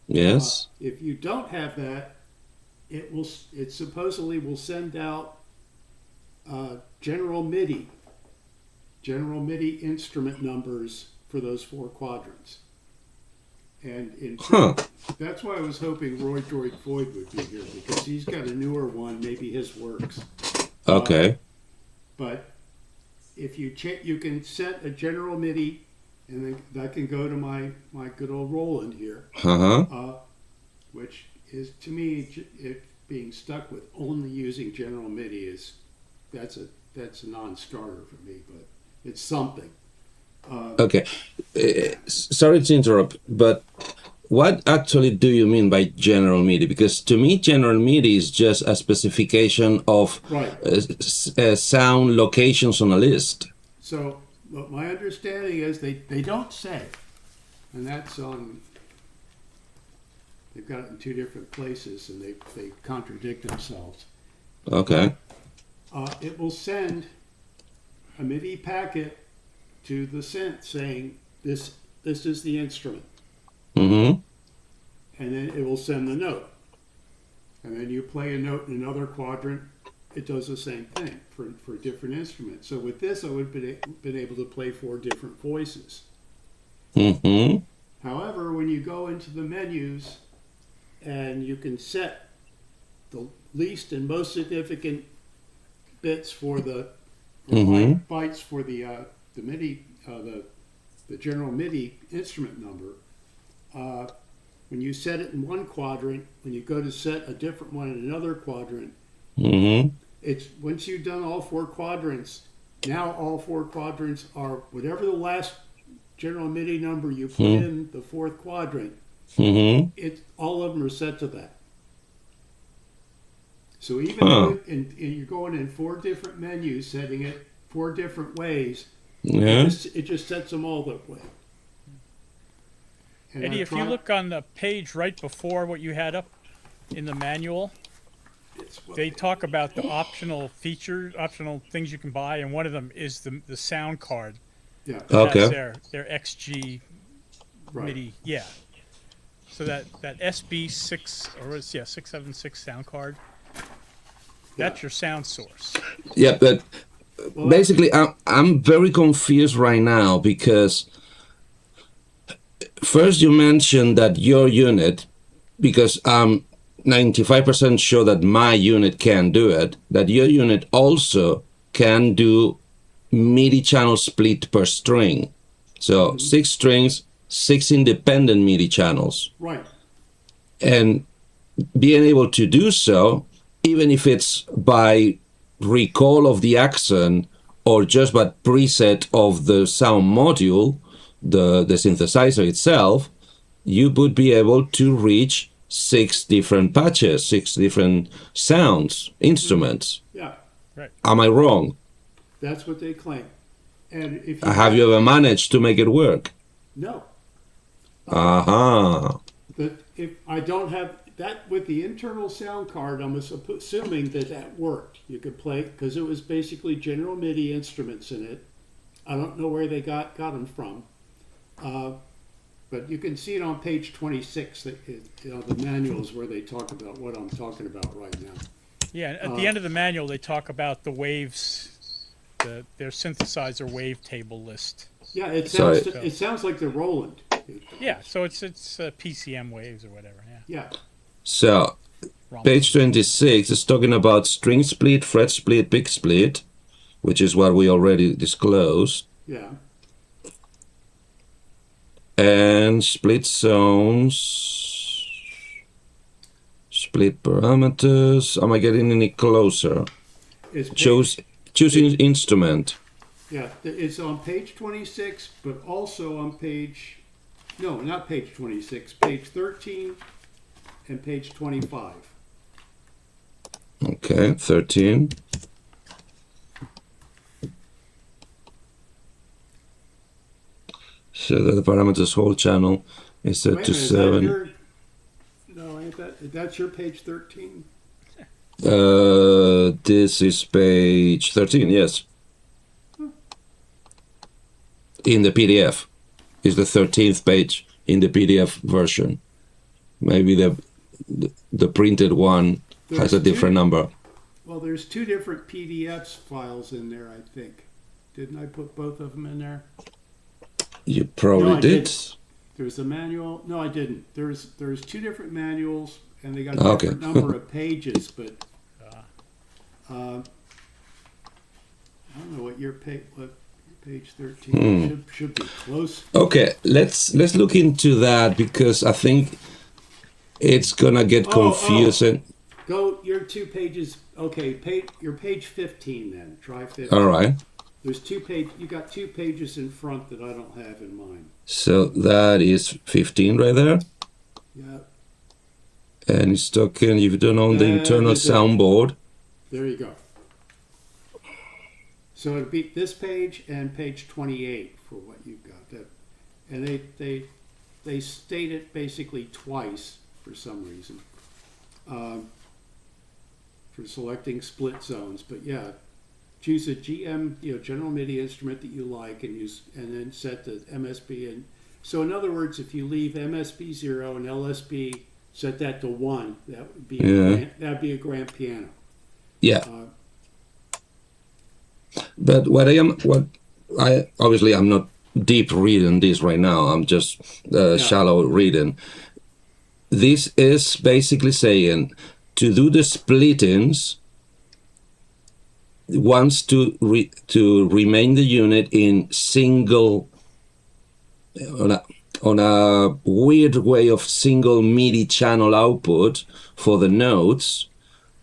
Yes. If you don't have that, it supposedly will send out general MIDI instrument numbers for those 4 quadrants. And that's why I was hoping Roy Droid Floyd would be here, because he's got a newer one. Maybe his works. Okay. But if you can set a general MIDI, and then that can go to my good old Roland here, which is, to me, it being stuck with only using general MIDI that's a non-starter for me, but it's something. Okay. Sorry to interrupt, but what actually do you mean by general MIDI? Because to me, general MIDI is just a specification of sound locations on a list. So my understanding is they don't say, and that's on They've got it in two different places, and they contradict themselves. Okay. It will send a MIDI packet to the synth saying this is the instrument, Mm-hmm. and then it will send the note. And then you play a note in another quadrant, it does the same thing for different instruments. So with this, I would have been able to play 4 different voices. Mm-hmm. However, when you go into the menus and you can set the least and most significant bits for the Mhm. bytes for the MIDI, the general MIDI instrument number, when you set it in one quadrant, when you go to set a different one in another quadrant, Mm-hmm. it's once you've done all 4 quadrants, now all 4 quadrants are whatever the last general MIDI number you put in the 4th quadrant, Mm-hmm. all of them are set to that. So even Huh. though you're going in 4 different menus, setting it 4 different ways, Yeah. it just sets them all that way. And Eddie, I if you tried- look on the page right before what you had up in the manual, it's what they talk about the optional features, optional things you can buy, and one of them is the sound card. yeah, Okay. That's their XG right. MIDI. Yeah. So that SB6 or 676 sound card, that's your sound source. Yeah, but Well, basically, I'm very confused right now because first you mentioned that your unit, because I'm 95% sure that my unit can do it, that your unit also can do MIDI channel split per string. So 6 strings, 6 independent MIDI channels. right. And being able to do so, even if it's by recall of the AxOn or just by preset of the sound module, the synthesizer itself, you would be able to reach 6 different patches, 6 different sounds, instruments. Yeah, Am I wrong? that's what they claim. And if you Have you ever managed to make it work? no, Aha. but if I don't have that with the internal sound card, I'm assuming that worked. You could play because it was basically general MIDI instruments in it. I don't know where they got them from, but you can see it on page 26. The manuals where they talk about what I'm talking about right now. Yeah, at the end of the manual, they talk about the waves, their synthesizer wave table list. Yeah, it Sorry. sounds like the Roland. Yeah, so it's PCM waves or whatever. Yeah. Yeah, So, Wrong. page 26 is talking about string split, fret split, pick split, which is what we already disclosed, yeah. and split zones, split parameters. Am I getting any closer? It's Choosing instrument. Yeah, it's on page 26, but also on not page 26, page 13 and page 25. Okay, 13. So the parameters whole channel is set Wait a to minute, 7. no, ain't that's your page 13? This is page 13, yes. In the PDF. Is the 13th page in the PDF version. Maybe the printed one has a There's different number. Well, there's 2 different PDFs files in there, I think. Didn't I put both of them in there? You probably No, I did. didn't. There's a manual. No, I didn't. There's 2 different manuals, and they got a Okay. different number of pages, but I don't know what your page 13 should be close. Okay, let's look into that because I think it's gonna get confusing. Go your 2 pages. Okay, your page 15 then. Try 15. All right. There's 2 page. You got 2 pages in front that I don't have in mine. So that is 15 right there. Yeah, And it's talking, you've done on the internal is it. soundboard. there you go. So it'd be this page and page 28 for what you've got. And they state it basically twice. for some reason. For selecting split zones, but yeah, choose a GM, general MIDI instrument that you like, and then set the MSB. And so, in other words, if you leave MSB 0 and LSB, set that to 1. That would be that'd be a grand piano. Yeah. But I'm not deep reading this right now. I'm just shallow reading. This is basically saying, to do the splittings, wants to remain the unit in single, on a weird way of single MIDI channel output for the notes,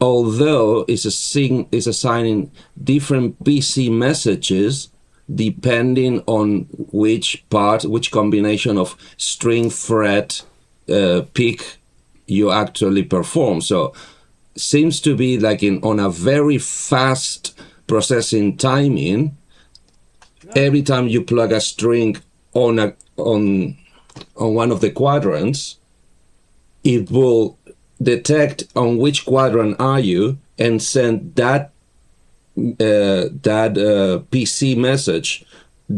although it's assigning different PC messages depending on which combination of string, fret, pick you actually perform. So seems to be like on a very fast processing timing. Every time you plug a string on one of the quadrants, it will detect on which quadrant are you and send that PC message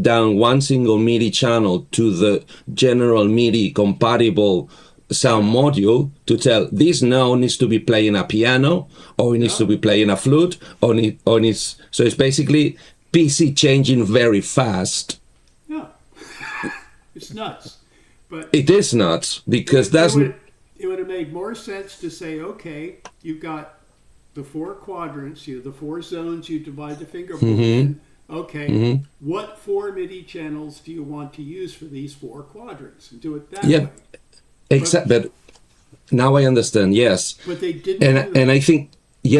down one single MIDI channel to the general MIDI compatible sound module to tell this note needs to be playing a piano, or it needs to be playing a flute, so it's basically PC changing very fast. Yeah, it's nuts. But it is nuts because it would have made more sense to say, okay, you've got the 4 quadrants, the 4 zones you divide the fingerboard in. Okay, what 4 MIDI channels do you want to use for these 4 quadrants? And do it that way. But now I understand. Yes, but they didn't. And I think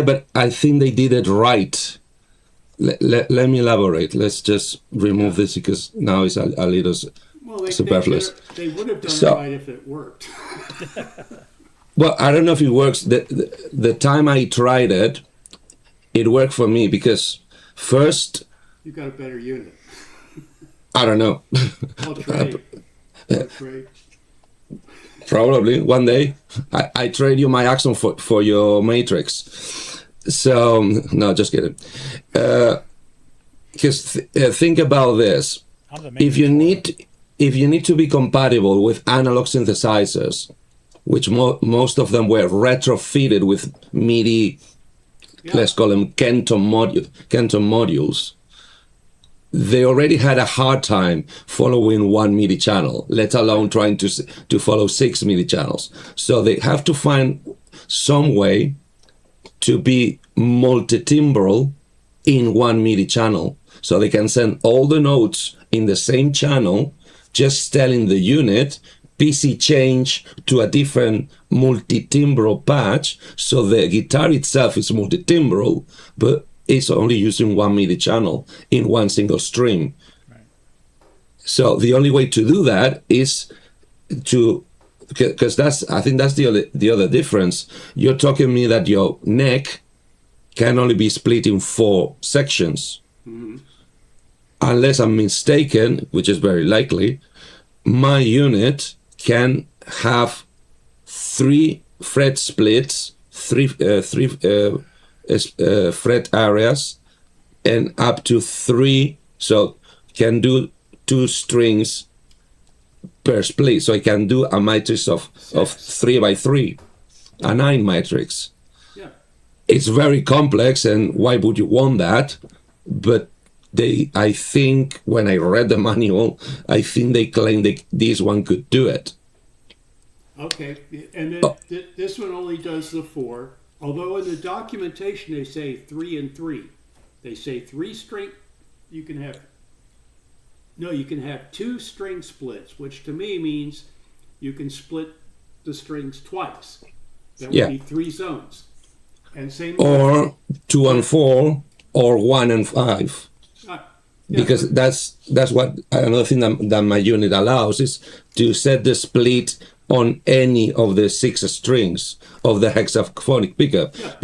but I think they did it right. Let me elaborate. Let's just remove this because now it's a little superfluous. They would have done it right if it worked. Well, I don't know if it works. The time I tried it, it worked for me because first you got a better unit. I don't know. I'll trade. Probably one day I trade you my AxOn for your matrix. So no, just kidding. Because think about this: if you need to be compatible with analog synthesizers, which most of them were retrofitted with MIDI, let's call them Kenton modules. They already had a hard time following one MIDI channel, let alone trying to follow 6 MIDI channels. So they have to find some way to be multi-timbral in one MIDI channel, so they can send all the notes in the same channel, just telling the unit PC change to a different multi-timbral patch, so the guitar itself is multi-timbral, but it's only using one MIDI channel in one single stream. Right. So the only way to do that is because I think that's the other difference. You're talking to me that your neck can only be split in 4 sections. Mm-hmm. Unless I'm mistaken, which is very likely, my unit can have 3 fret splits, 3 fret areas, and up to 3, so can do 2 strings per split. So I can do a matrix of 3 by 3, a 9 matrix. Yeah. It's very complex, and why would you want that? But I think when I read the manual, I think they claimed that this one could do it. Okay, and then this one only does the 4. Although in the documentation they say 3 and 3. They say 3 string, you can have 2 string splits, which to me means you can split the strings twice. That would be 3 zones. And same or 2 and 4, or 1 and 5. Because that's what another thing that my unit allows is to set the split on any of the 6 strings of the hexaphonic pickup. Yeah.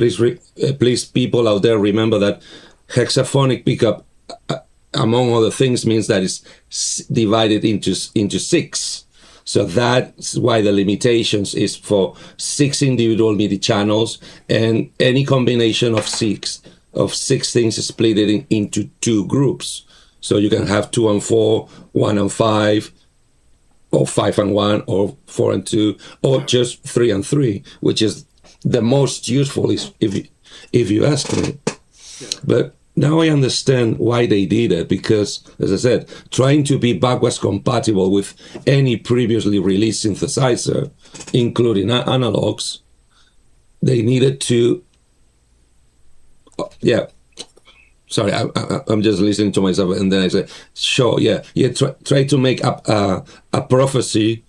Please, people out there, remember that hexaphonic pickup, among other things, means that it's divided into 6. So that's why the limitations is for 6 individual MIDI channels and any combination of six things split it into 2 groups. So you can have 2 and 4, 1 and 5, or 5 and 1, or 4 and 2, or just 3 and 3, which is the most useful if you ask me. Yeah. But now I understand why they did it, because, as I said, trying to be backwards compatible with any previously released synthesizer, including analogs, they needed to. Yeah. Sorry, I'm just listening to myself, and then I say, sure, yeah. Try to make a prophecy,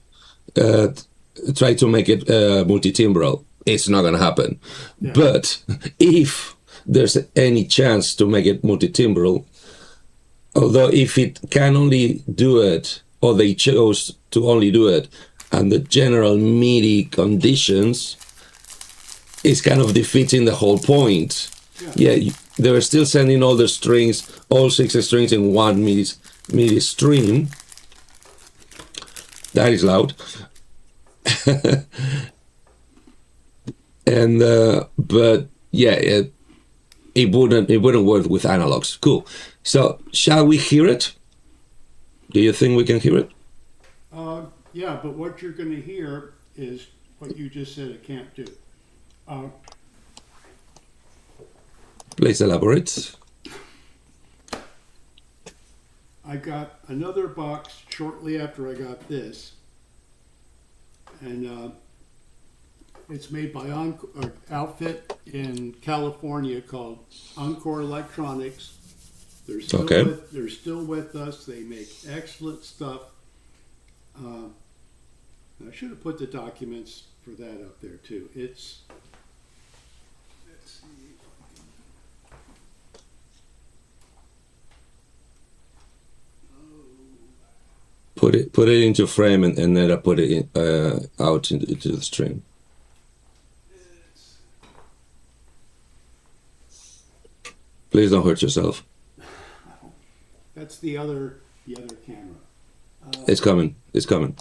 try to make it multi-timbral. It's not going to happen. Yeah. But if there's any chance to make it multi-timbral, although if it can only do it, or they chose to only do it under general MIDI conditions, it's kind of defeating the whole point. Yeah, they were still sending all the strings, all 6 strings in one MIDI stream. That is loud. And but yeah, it wouldn't work with analogs. Cool. So shall we hear it? Do you think we can hear it? Yeah, but what you're going to hear is what you just said it can't do. Please elaborate. I got another box shortly after I got this, and it's made by an outfit in California called Encore Electronics. They're still Okay. they're still with us. They make excellent stuff. I should have put the documents for that up there too. Let's see. Put it into frame, and then I put it out into the stream. Please don't hurt yourself. That's the other camera. It's coming. It's coming.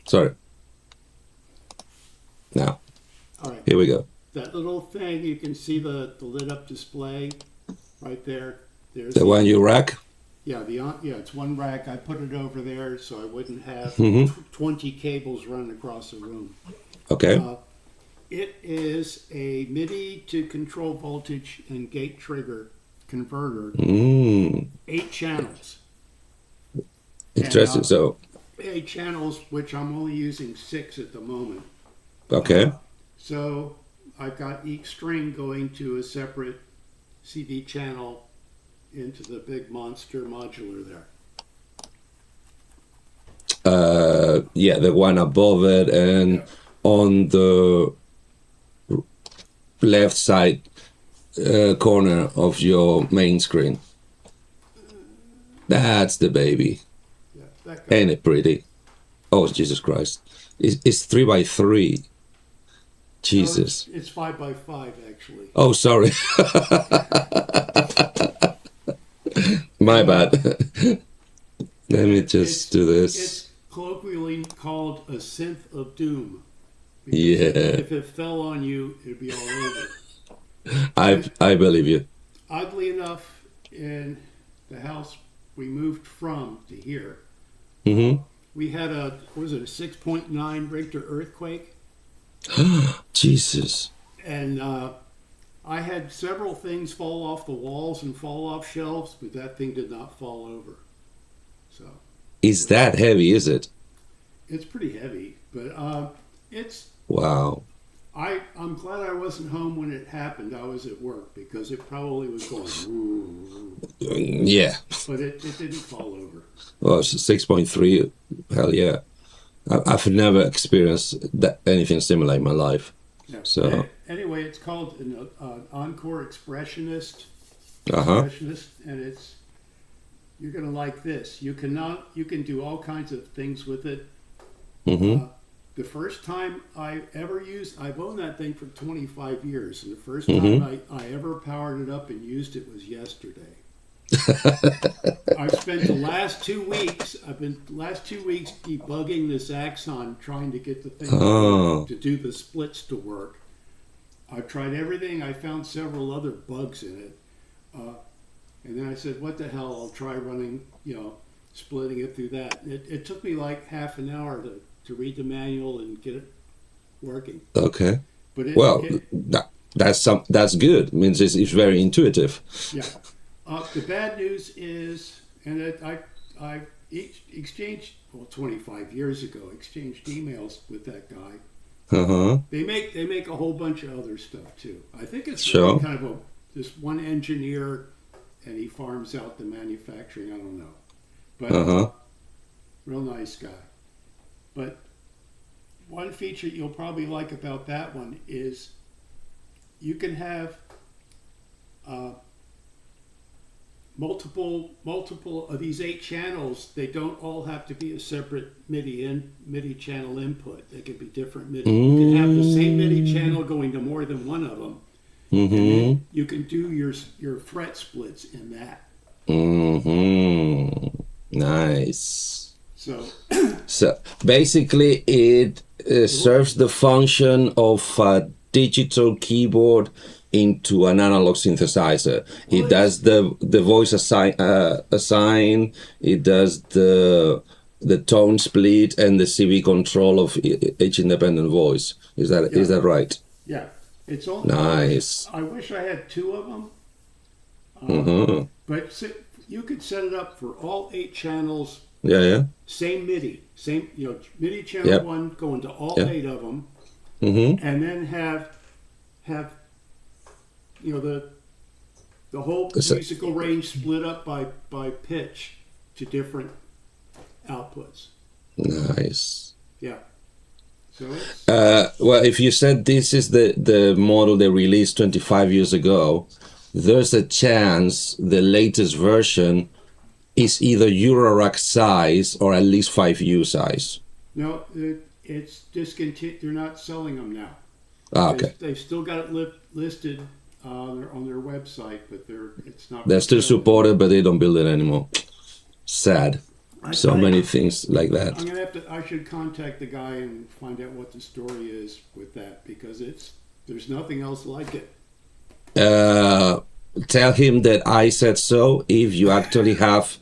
Sorry. Now, All right. here we go. That little thing, you can see the lit up display right there. There's The one you rack? Yeah, it's one rack. I put it over there so I wouldn't have Mhm. 20 cables running across the room. Okay. It is a MIDI to control voltage and gate trigger converter. 8 channels. Interesting. And, So, 8 channels, which I'm only using 6 at the moment. okay. So I've got each string going to a separate CD channel into the big monster modular there. Yeah, the one above it, and on the left side corner of your main screen. That's the baby. Yeah, that guy. Ain't it pretty? Oh, Jesus Christ. It's 3x3. Jesus. No, it's 5x5 actually. Oh, sorry. My bad. Let me just do this. It's colloquially called a synth of doom. Because Yeah. If it fell on you, it'd be all over. I believe you. Oddly enough, in the house we moved from to here, Mm-hmm. we had a 6.9 Richter earthquake. Jesus. And I had several things fall off the walls and fall off shelves, but that thing did not fall over. So Is that heavy, is it? it's pretty heavy, but it's. Wow. I'm glad I wasn't home when it happened. I was at work because it probably was going. Woo, Yeah. but it didn't fall over. Well, it's 6.3. Hell yeah. I've never experienced anything similar in my life. Yeah. So. Anyway, it's called an Encore Expressionist. Uh-huh. Expressionist, and you're gonna like this. You can do all kinds of things with it. Mm-hmm. The first time I ever used, I've owned that thing for 25 years, and the first Mm-hmm. time I ever powered it up and used it was yesterday. I've spent the last 2 weeks. I've been the last 2 weeks debugging this AxOn, trying to get the thing Oh, to do the splits to work. I've tried everything. I found several other bugs in it, and then I said, "What the hell? I'll try running, splitting it through that." It took me like half an hour to read the manual and get it working. okay. But Well, that's good. It means it's very intuitive. yeah. The bad news is, and I exchanged 25 years ago exchanged emails with that guy. Uh-huh. They make a whole bunch of other stuff too. I think it's Sure. really kind of this one engineer, and he farms out the manufacturing. I don't know, but Uh-huh. real nice guy. But one feature you'll probably like about that one is you can have multiple of these 8 channels. They don't all have to be a separate MIDI channel input. They can be different MIDI. You can have the same MIDI channel going to more than one of them, and Mm-hmm. then you can do your fret splits in that. Mm-hmm. Nice. So So basically, it serves the function of a digital keyboard into an analog synthesizer. It does the voice assign. It does the tone split and the CV control of each independent voice. Is that right? yeah, it's all Nice. I wish I had 2 of them, Uh-huh. but you could set it up for all 8 channels. Yeah, yeah. Same MIDI, same MIDI channel Yep. 1 going to all Yep. 8 of them, Mm-hmm. and then have the whole So- musical range split up by pitch to different outputs. Nice. Yeah, so it's Well, if you said this is the model they released 25 years ago, there's a chance the latest version is either Eurorack size or at least 5U size. no, it's discontinued. They're not selling them now. Ah, okay. They've still got it listed on their website, but it's not. They're still for sale. supported, but they don't build it anymore. Sad. So many things like that. I'm gonna have to. I should contact the guy and find out what the story is with that, because there's nothing else like it. Tell him that I said so. If you actually have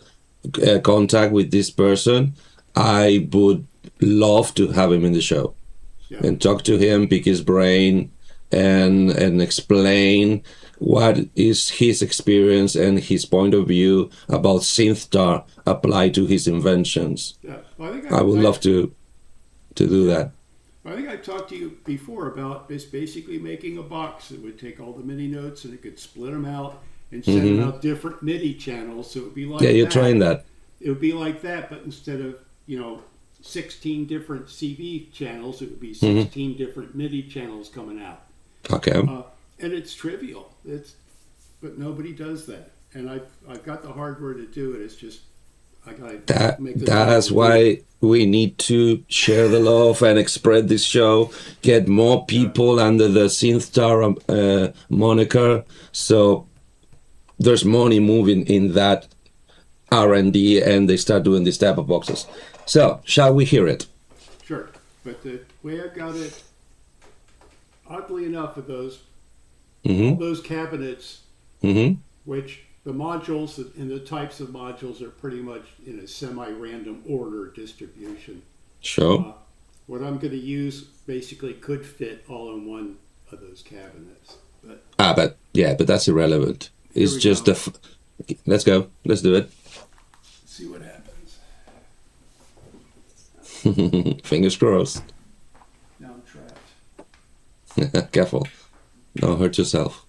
contact with this person, I would love to have him in the show Yeah. and talk to him, pick his brain, and explain what is his experience and his point of view about synthtar applied to his inventions. Yeah. Well, I think I would love to do that. I think I talked to you before about this, basically making a box that would take all the MIDI notes and it could split them out and send them out different MIDI channels. So it would be like Yeah, you're trying that. It would be like that, but instead of 16 different CV channels, it would be 16 different MIDI channels coming out. Okay. And it's trivial. But nobody does that. And I've got the hardware to do it. It's just I gotta make the That's time to do it. why we need to share the love and spread this show, get more people under the Synthstar moniker, so there's money moving in that R&D, and they start doing this type of boxes. So, shall we hear it? Sure. But the way I got it, oddly enough, of all those cabinets, Mm-hmm. which the modules and the types of modules are pretty much in a semi-random order distribution. Sure. What I'm going to use basically could fit all in one of those cabinets. But But that's irrelevant. It's we just go. Let's go. Let's do it. see what happens. Fingers crossed. Now I'm trapped. Careful. Don't hurt yourself.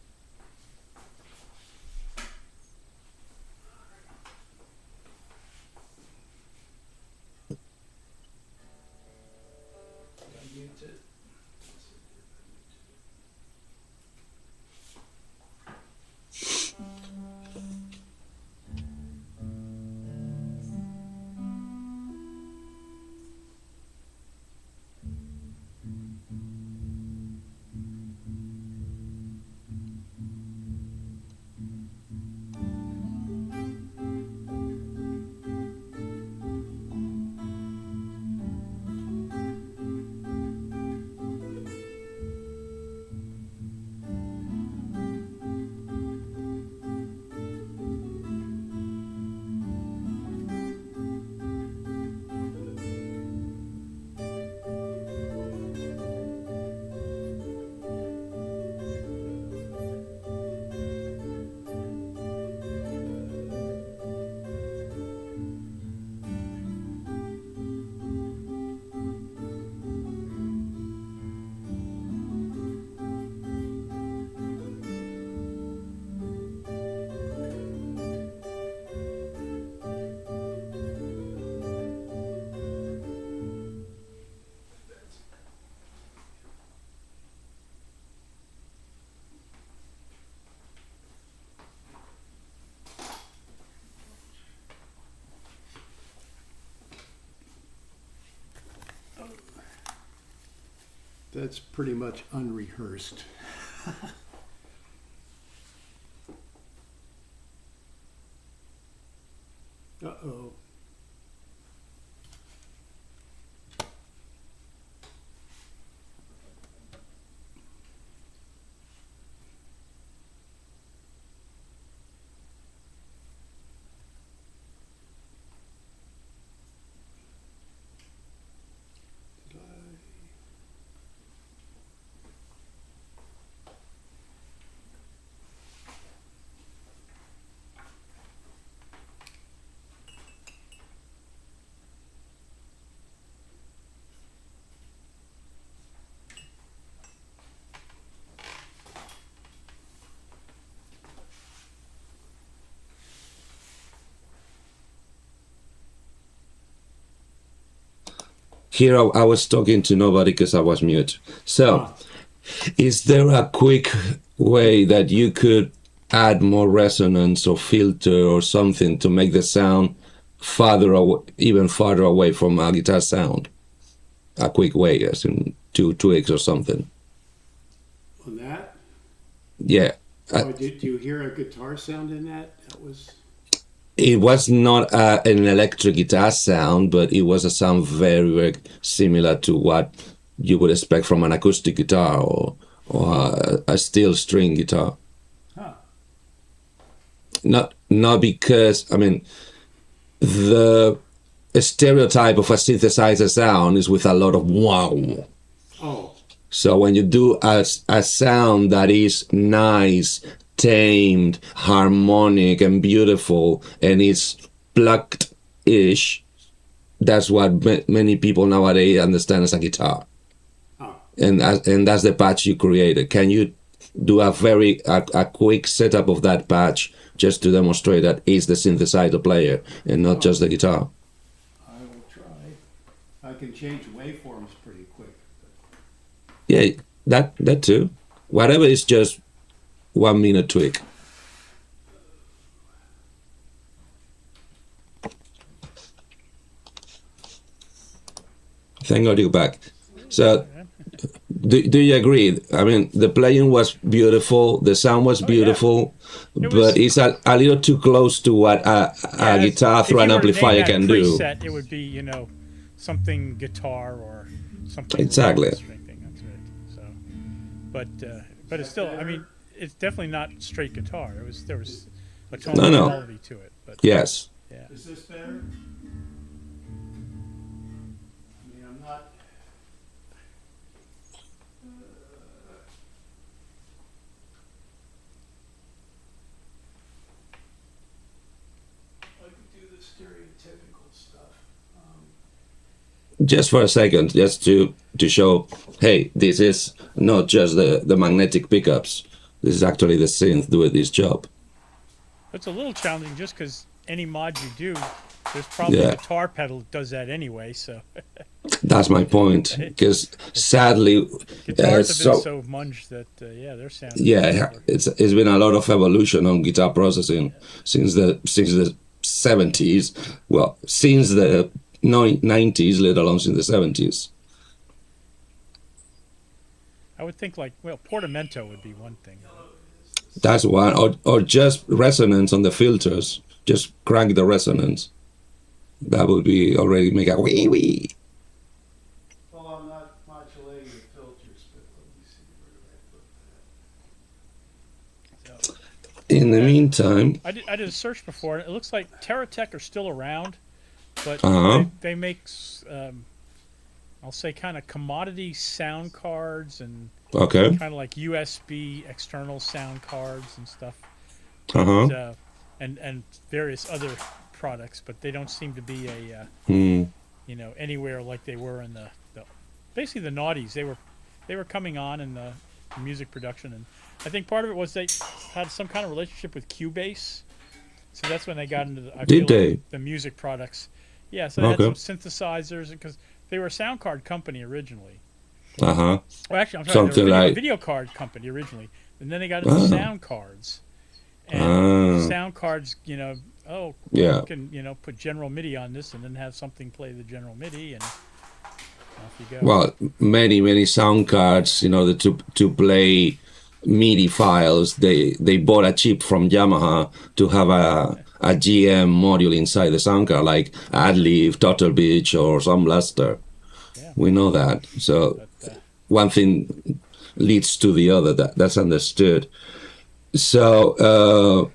That's pretty much unrehearsed. Uh-oh. Here I was talking to nobody because I was mute. So, is there a quick way that you could add more resonance or filter or something to make the sound farther away, even farther away from a guitar sound? A quick way, as in 2 tweaks or something. On that? Yeah. Oh, did you hear a guitar sound in that? That was... It was not an electric guitar sound, but it was a sound very, very similar to what you would expect from an acoustic guitar or a steel string guitar. Huh. Not because, I mean, the stereotype of a synthesizer sound is with a lot of wow. Oh. So when you do a sound that is nice, tamed, harmonic, and beautiful, and it's plucked-ish, that's what many people nowadays understand as a guitar. Oh. And that's the patch you created. Can you do a quick setup of that patch just to demonstrate that it's the synthesizer player and not just the guitar? I will try. I can change waveforms pretty quick. Yeah, that too. Whatever is just 1 minute tweak. Thank God you're back. So, do you agree? I mean, the playing was beautiful, the sound was beautiful, but it's a little too close to what a guitar through an amplifier can do. Preset, it would be, you know, something guitar or something. Exactly. String thing, that's it. So, but it's still, I mean, it's definitely not straight guitar. There was a tonal quality to it. But yes. Yeah. Is this better? I mean, I'm not. I could do the stereotypical stuff. Just for a second, just to show, hey, this is not just the magnetic pickups. This is actually the synth doing this job. It's a little challenging just because any mod you do, there's probably a guitar pedal that does that anyway. So that's my point. Because sadly, guitars have been so munged that their sound. Yeah, it's been a lot of evolution on guitar processing since the 70s. Well, since the 90s, let alone since the 70s. I would think portamento would be one thing. That's one, or just resonance on the filters. Just crank the resonance. That would be already make a wee wee. Well, I'm not modulating the filters, but let me see where I put that. In the meantime, I did a search before, and it looks like Terratec are still around, but they make I'll say kind of commodity sound cards and kind of like USB external sound cards and stuff, and various other products, but they don't seem to be anywhere like they were in the basically the noughties. They were coming on in the music production, and I think part of it was they had some kind of relationship with Cubase, so that's when they got into the music products. Yeah, so they had some synthesizers because they were a sound card company originally. Well, actually, I'm sorry, they were a video card company originally, and then they got into sound cards. And sound cards, you can put general MIDI on this, and then have something play the general MIDI, and Off you go. Well, many sound cards in order to play MIDI files. They bought a chip from Yamaha to have a GM module inside the sound card, like Adlib, Total Beach, or some Blaster. Yeah. We know that. So But, one thing leads to the other. That's understood. So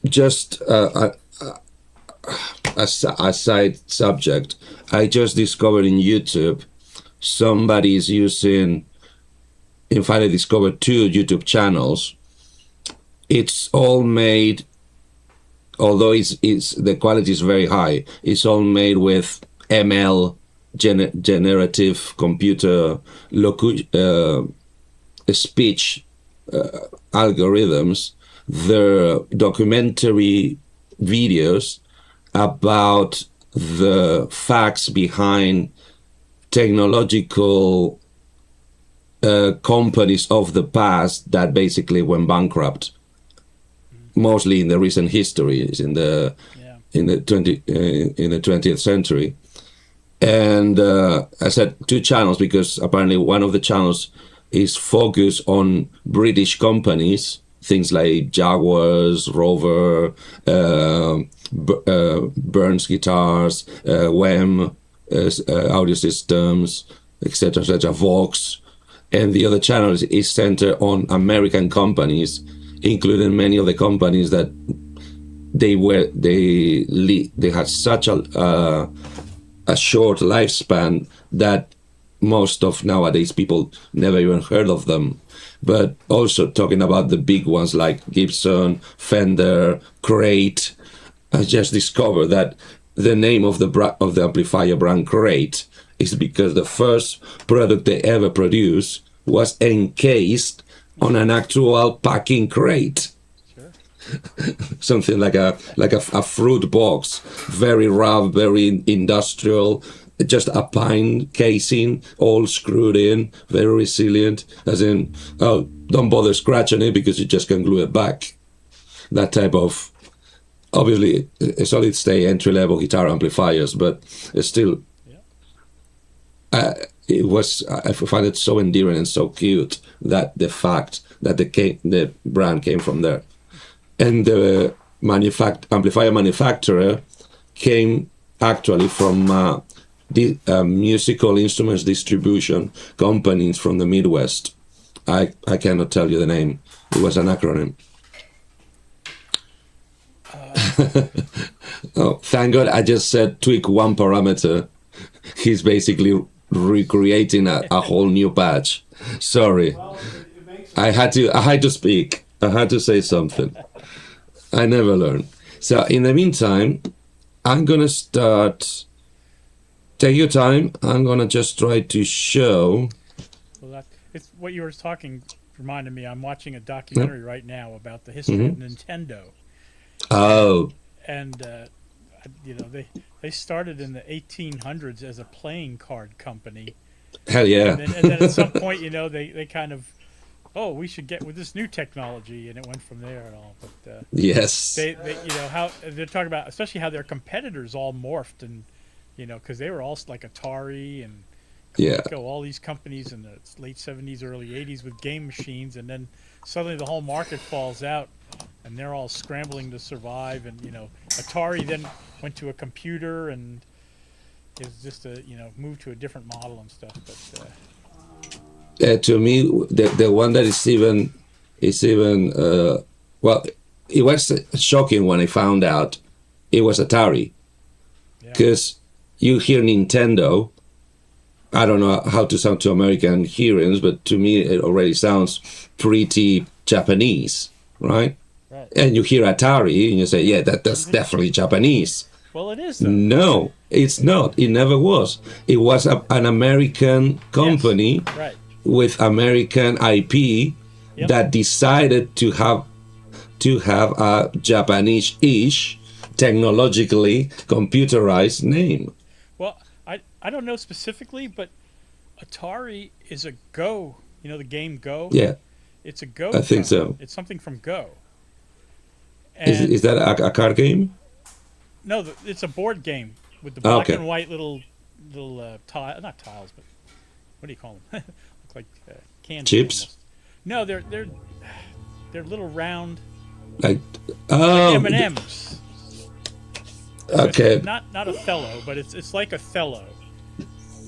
just a side subject. I just discovered in YouTube somebody is using. In fact, I discovered 2 YouTube channels. It's all made, although it's the quality is very high. It's all made with ML, generative computer speech algorithms. They're documentary videos about the facts behind technological companies of the past that basically went bankrupt, mostly in the recent histories in the 20th century. And I said 2 channels because apparently one of the channels is focused on British companies, things like Jaguars, Rover, Burns guitars, WEM, audio systems, etc., Vox. And the other channel is centered on American companies, including many of the companies that they had such a short lifespan that most of nowadays people never even heard of them. But also talking about the big ones like Gibson, Fender, Crate. I just discovered that the name of the amplifier brand Crate is because the first product they ever produced was encased on an actual packing crate. sure. Something like a fruit box, very rough, very industrial, just a pine casing, all screwed in, very resilient. As in, oh, don't bother scratching it because you just can glue it back. That type of, obviously, solid state entry level guitar amplifiers, but it's still. I find it so endearing and so cute that the fact that the brand came from there, and the amplifier manufacturer came actually from the musical instruments distribution companies from the Midwest. I cannot tell you the name. It was an acronym. Oh, thank God! I just said tweak one parameter. He's basically recreating a whole new patch. Sorry, Well, it makes I had to speak. I had to say something. I never learn. So in the meantime, I'm gonna start. Take your time. I'm gonna just try to show. Well, it's what you were talking reminded me. I'm watching a documentary right now about the history of Nintendo, Oh, and they started in the 1800s as a playing card company, hell yeah! and then at some point, they kind of, oh, we should get with this new technology, and it went from there and all. But Yes. they how they're talking about, especially how their competitors all morphed, and because they were all like Atari and Yeah. all these companies in the late 70s, early 80s with game machines, and then suddenly the whole market falls out, and they're all scrambling to survive. And Atari then went to a computer, and is just a moved to a different model and stuff. But To me, the one that is even well, it was shocking when I found out it was Atari, yeah, because you hear Nintendo. I don't know how to sound to American hearings, but to me it already sounds pretty Japanese, right? right. And you hear Atari and you say, yeah, that's definitely Japanese. Well, it is though. No, it's not. It never was. It was an American company Right. with American IP Yep. that decided to have a Japanese-ish, technologically computerized name. Well, I don't know specifically, but Atari is a Go. The game Go. Yeah, It's a Go. I think from- so. It's something from Go. And is that a card game? no, it's a board game with the black Okay. and white little tile, not tiles, but what do you call them? Look like candy. Chips? Almost. No, they're little round Like, like M&Ms. okay. Not Othello, but it's like Othello,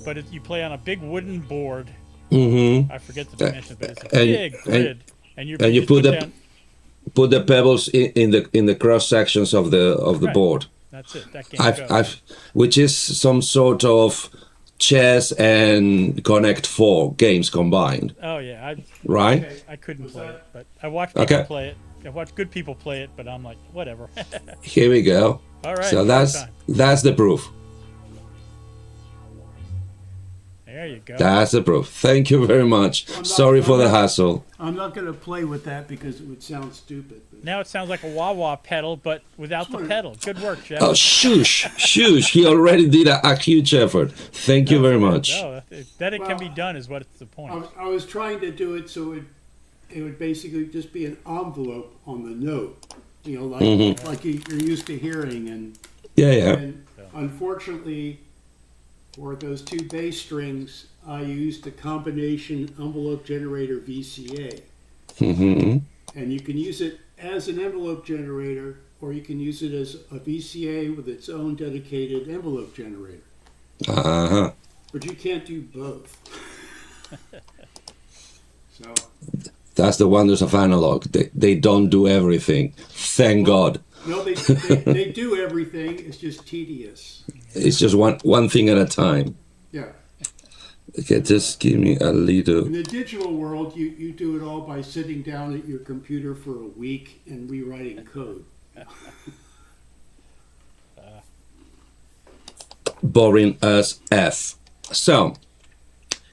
but you play on a big wooden board. Mm-hmm. I forget the dimensions, but it's a And- big grid, and you you just put the down. put the pebbles in the cross sections of the Right. board. That's it. That game goes. Which is some sort of chess and Connect 4 games combined, Oh yeah, right? I couldn't Was play that- it, but I watched people Okay. play it. I watched good people play it, but I'm like, whatever. Here we go. All right. So time. that's the proof. There you go. That's the proof. Thank you very much. not- Sorry for I'm the not- hassle. I'm not going to play with that because it would sound stupid. But Now it sounds like a wah-wah pedal, but without the pedal. Good work, Jeff. Oh, shush. He already did a huge effort. Thank you very much. No, that it can Well, be done is what's the point. I was trying to do it so it would basically just be an envelope on the note, you know, like you're used to hearing. Yeah. And unfortunately, for those two bass strings, I used a combination envelope generator VCA. Mm-hmm. And you can use it as an envelope generator, or you can use it as a VCA with its own dedicated envelope generator. Uh-huh. But you can't do both. So, That's the wonders of analog. They don't do everything. Thank God. no, they do everything. It's just tedious. It's just one thing at a time. Yeah. Okay, just give me a little. In the digital world, you do it all by sitting down at your computer for a week and rewriting code. Boring as F. So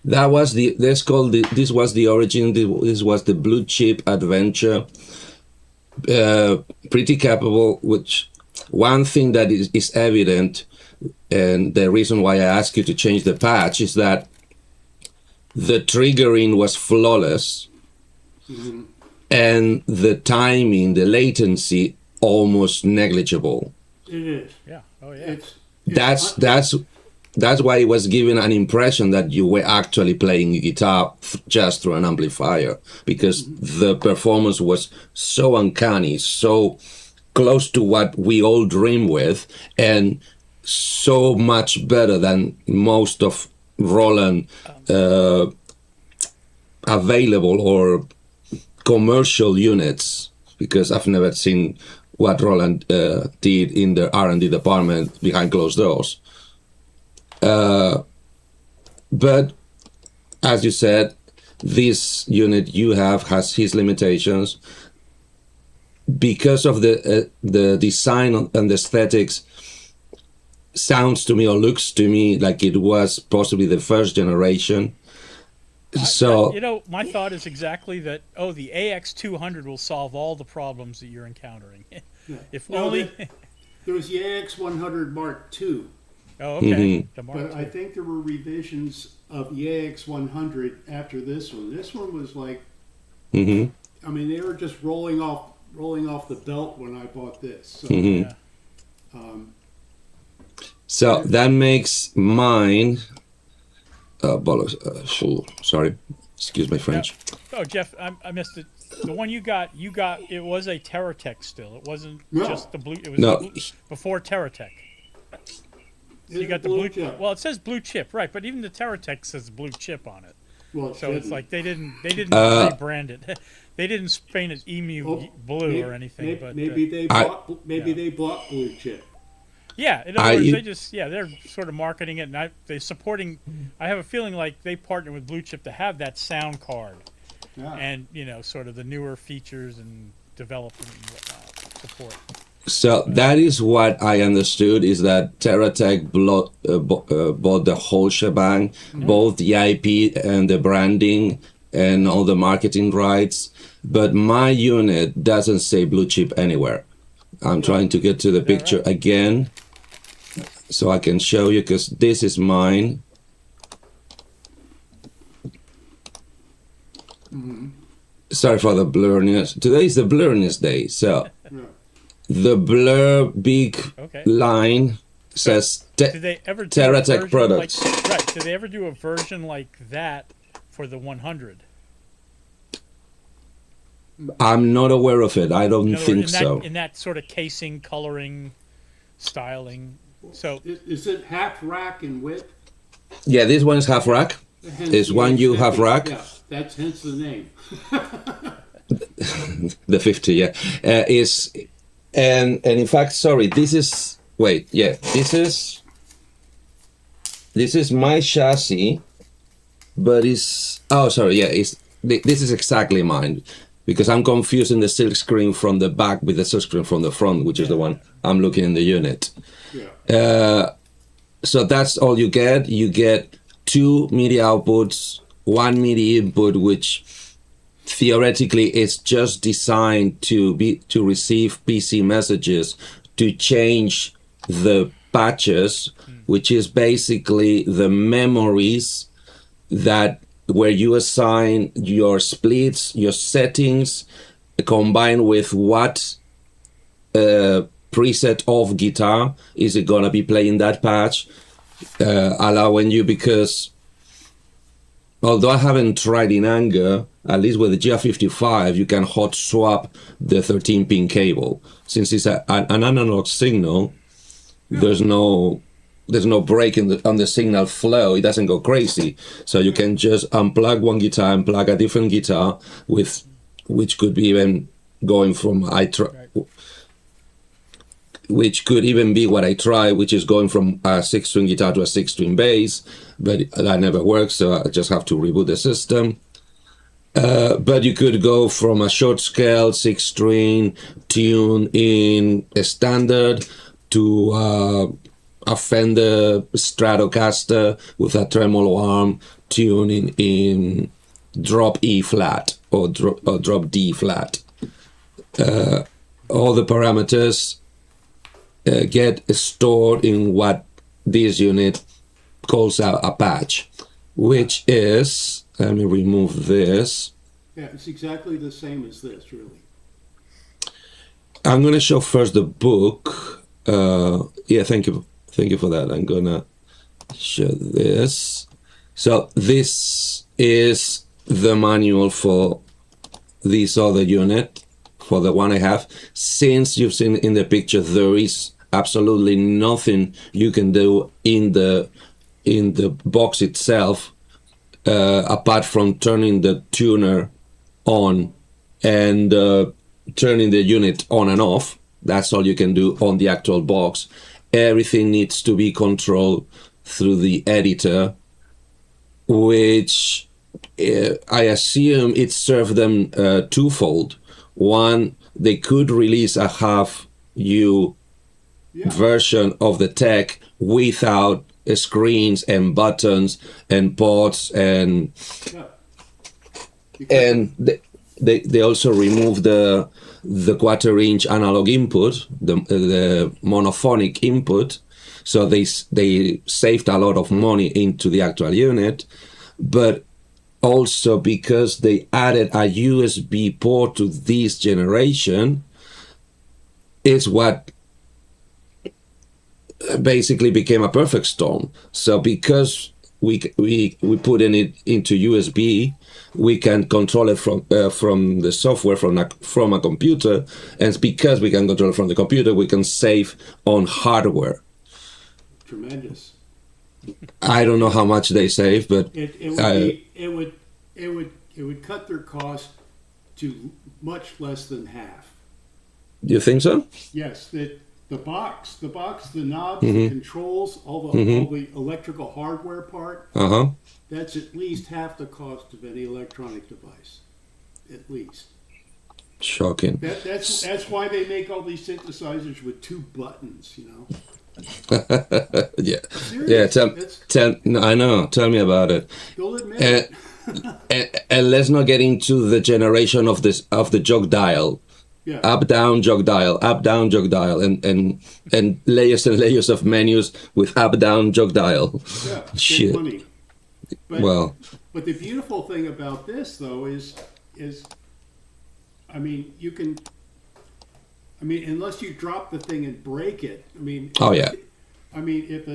that was this was the origin. This was the BlueChip adventure. Pretty capable. Which one thing that is evident, and the reason why I asked you to change the patch is that the triggering was flawless, and the timing, the latency, almost negligible. It is. Yeah. Oh yeah. That's why it was given an impression that you were actually playing guitar just through an amplifier, because the performance was so uncanny, so close to what we all dream with, and so much better than most of Roland available or commercial units, because I've never seen what Roland did in the R&D department behind closed doors. But as you said, this unit you have has his limitations because of the design and the aesthetics. Sounds to me or looks to me like it was possibly the first generation. So my thought is exactly that. Oh, the AX200 will solve all the problems that you're encountering. If Well, only. there was the AX100 Mark II, Oh, okay. The Mark but I II. think there were revisions of the AX100 after this one. This one was like, mhm. I mean, they were just rolling off the belt when I bought this. So, Yeah. So that makes mine. Bollocks. Sorry, excuse my French. Oh, Jeff, I missed it. The one you got, it was a Terratec still. It wasn't No. just the blue. It was No. the blue, before Terratec. So you It's got the blue blue. chip. Well, it says blue chip, right? But even the Terratec says blue chip on it. Well, So it's like they didn't Uh, rebrand it. They didn't paint it emu Oh, blue or anything. But maybe they I- bought they bought blue chip. yeah, in other words, I- they just they're sort of marketing it, and they're supporting. I have a feeling like they partner with Blue Chip to have that sound card, Yeah. and sort of the newer features and development and whatnot support. So that is what I understood, is that Terratec bought the whole shebang, both the IP and the branding and all the marketing rights. But my unit doesn't say Blue Chip anywhere. I'm trying to get to the picture again so I can show you, because this is mine. Sorry for the blurriness. Today is the blurriness day, so Yeah. the blur big Okay. line says Did they ever do a Terratec version products. Right. Did they ever do a version like that for the 100? I'm not aware of it. I don't In other think words, so. in that sort of casing, coloring, styling. So Is it half rack in width? Yeah, this one is half rack. Hence Is the one you have 50. rack. Yeah, that's hence the name. The 50, yeah, is and in fact, sorry, this is this is my chassis, but it's sorry, yeah, this is exactly mine because I'm confusing the silk screen from the back with the silk screen from the front, which is the one I'm looking in the unit. Yeah. So that's all you get. You get 2 MIDI outputs, 1 MIDI input, which theoretically is just designed to receive PC messages to change the patches, which is basically the memories that where you assign your splits, your settings, combined with what preset of guitar is it gonna be playing that patch, allowing you, because although I haven't tried in anger, at least with the GR55, you can hot swap the 13-pin cable. Since it's an analog signal, there's no break on the signal flow. It doesn't go crazy. So you can just unplug one guitar and plug a different guitar which could be even going from which could even be what I try, which is going from a 6-string guitar to a 6-string bass, but that never works, so I just have to reboot the system. But you could go from a short scale 6-string tune in a standard to a Fender Stratocaster with a tremolo arm tuning in drop E flat or drop D flat. All the parameters get stored in what this unit calls a patch, which is, let me remove this. Yeah, it's exactly the same as this, really. I'm going to show first the book. Yeah, thank you for that. I'm going to show this. So this is the manual for this other unit, for the one I have. Since you've seen in the picture, there is absolutely nothing you can do in the box itself apart from turning the tuner on and turning the unit on and off. That's all you can do on the actual box. Everything needs to be controlled through the editor, which I assume it served them twofold. One, they could release a half-U version of the tech without screens and buttons and ports and they also removed the 1/4-inch analog input, the monophonic input, so they saved a lot of money into the actual unit, but also because they added a USB port to this generation, is what basically became a perfect storm. So because we put it into USB, we can control it from the software from a computer, and because we can control it from the computer, we can save on hardware. Tremendous. I don't know how much they save, but it would cut their cost to much less than half. You think so? Yes, the box, the knobs, the controls, all the electrical hardware part. That's at least half the cost of any electronic device, at least. Shocking. That's why they make all these synthesizers with 2 buttons, you know. Yeah, Serious. yeah. I know. Tell me about it. They'll admit it. And let's not get into the generation of the jog dial. Yeah. Up down jog dial, up down jog dial, and layers and layers of menus with up down jog dial. Yeah, shit. Money. But the beautiful thing about this though is I mean unless you drop the thing and break it, Oh yeah. I mean, if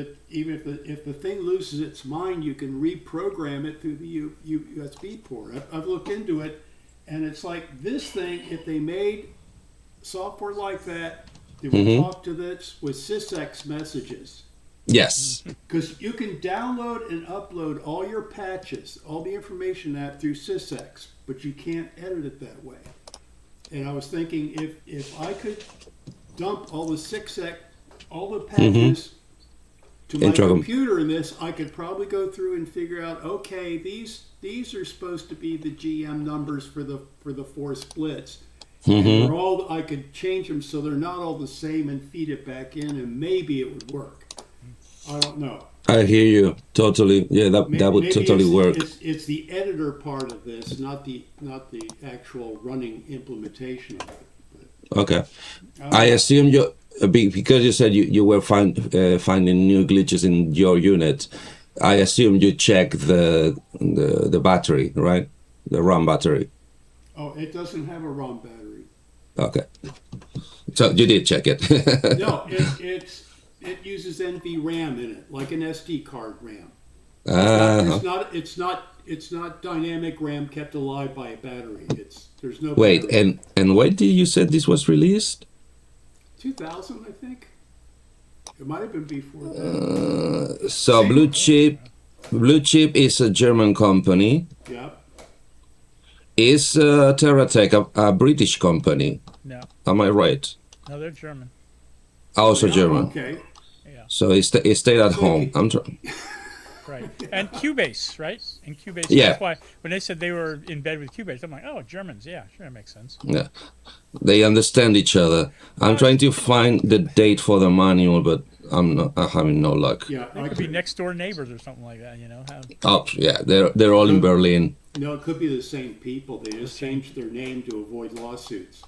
the thing loses its mind, you can reprogram it through the USB port. I've looked into it, and it's like this thing. If they made software like that would talk to this with sysx messages. Yes. Because you can download and upload all your patches, all the information that through sysx, but you can't edit it that way. And I was thinking if I could dump all the sysx, all the patches to my computer in this, I could probably go through and figure out, okay, these are supposed to be the GM numbers for the 4 splits. And they're all, I could change them so they're not all the same and feed it back in, and maybe it would work. I don't know. I hear you totally. Yeah, that would totally work. It's the editor part of this, not the actual running implementation of it. But, Okay. I assume you because you said you were finding new glitches in your unit. I assume you check the battery, right? The RAM battery. Oh, it doesn't have a ROM battery. Okay. So you did check it. No, it uses NVRAM in it, like an SD card RAM. It's not dynamic RAM kept alive by a battery. There's no Wait, battery. and when did you said this was released? 2000, I think. It might have been before that. So BlueChip is a German company. Yep. Is Terratec a British company? No, Am I right? no, they're German. Also Yeah, German. Okay. Yeah, So it stayed at home. I'm trying. right. And Cubase, right? And Cubase. Yeah. That's why when they said they were in bed with Cubase, I'm like, oh, Germans. Yeah, sure, that makes sense. Yeah, they understand each other. I'm trying to find the date for the manual, but I'm having no luck. Yeah. They could be next door neighbors or something like that, Oh, yeah, they're all in Berlin. No, it could be the same people. They just changed their name to avoid lawsuits.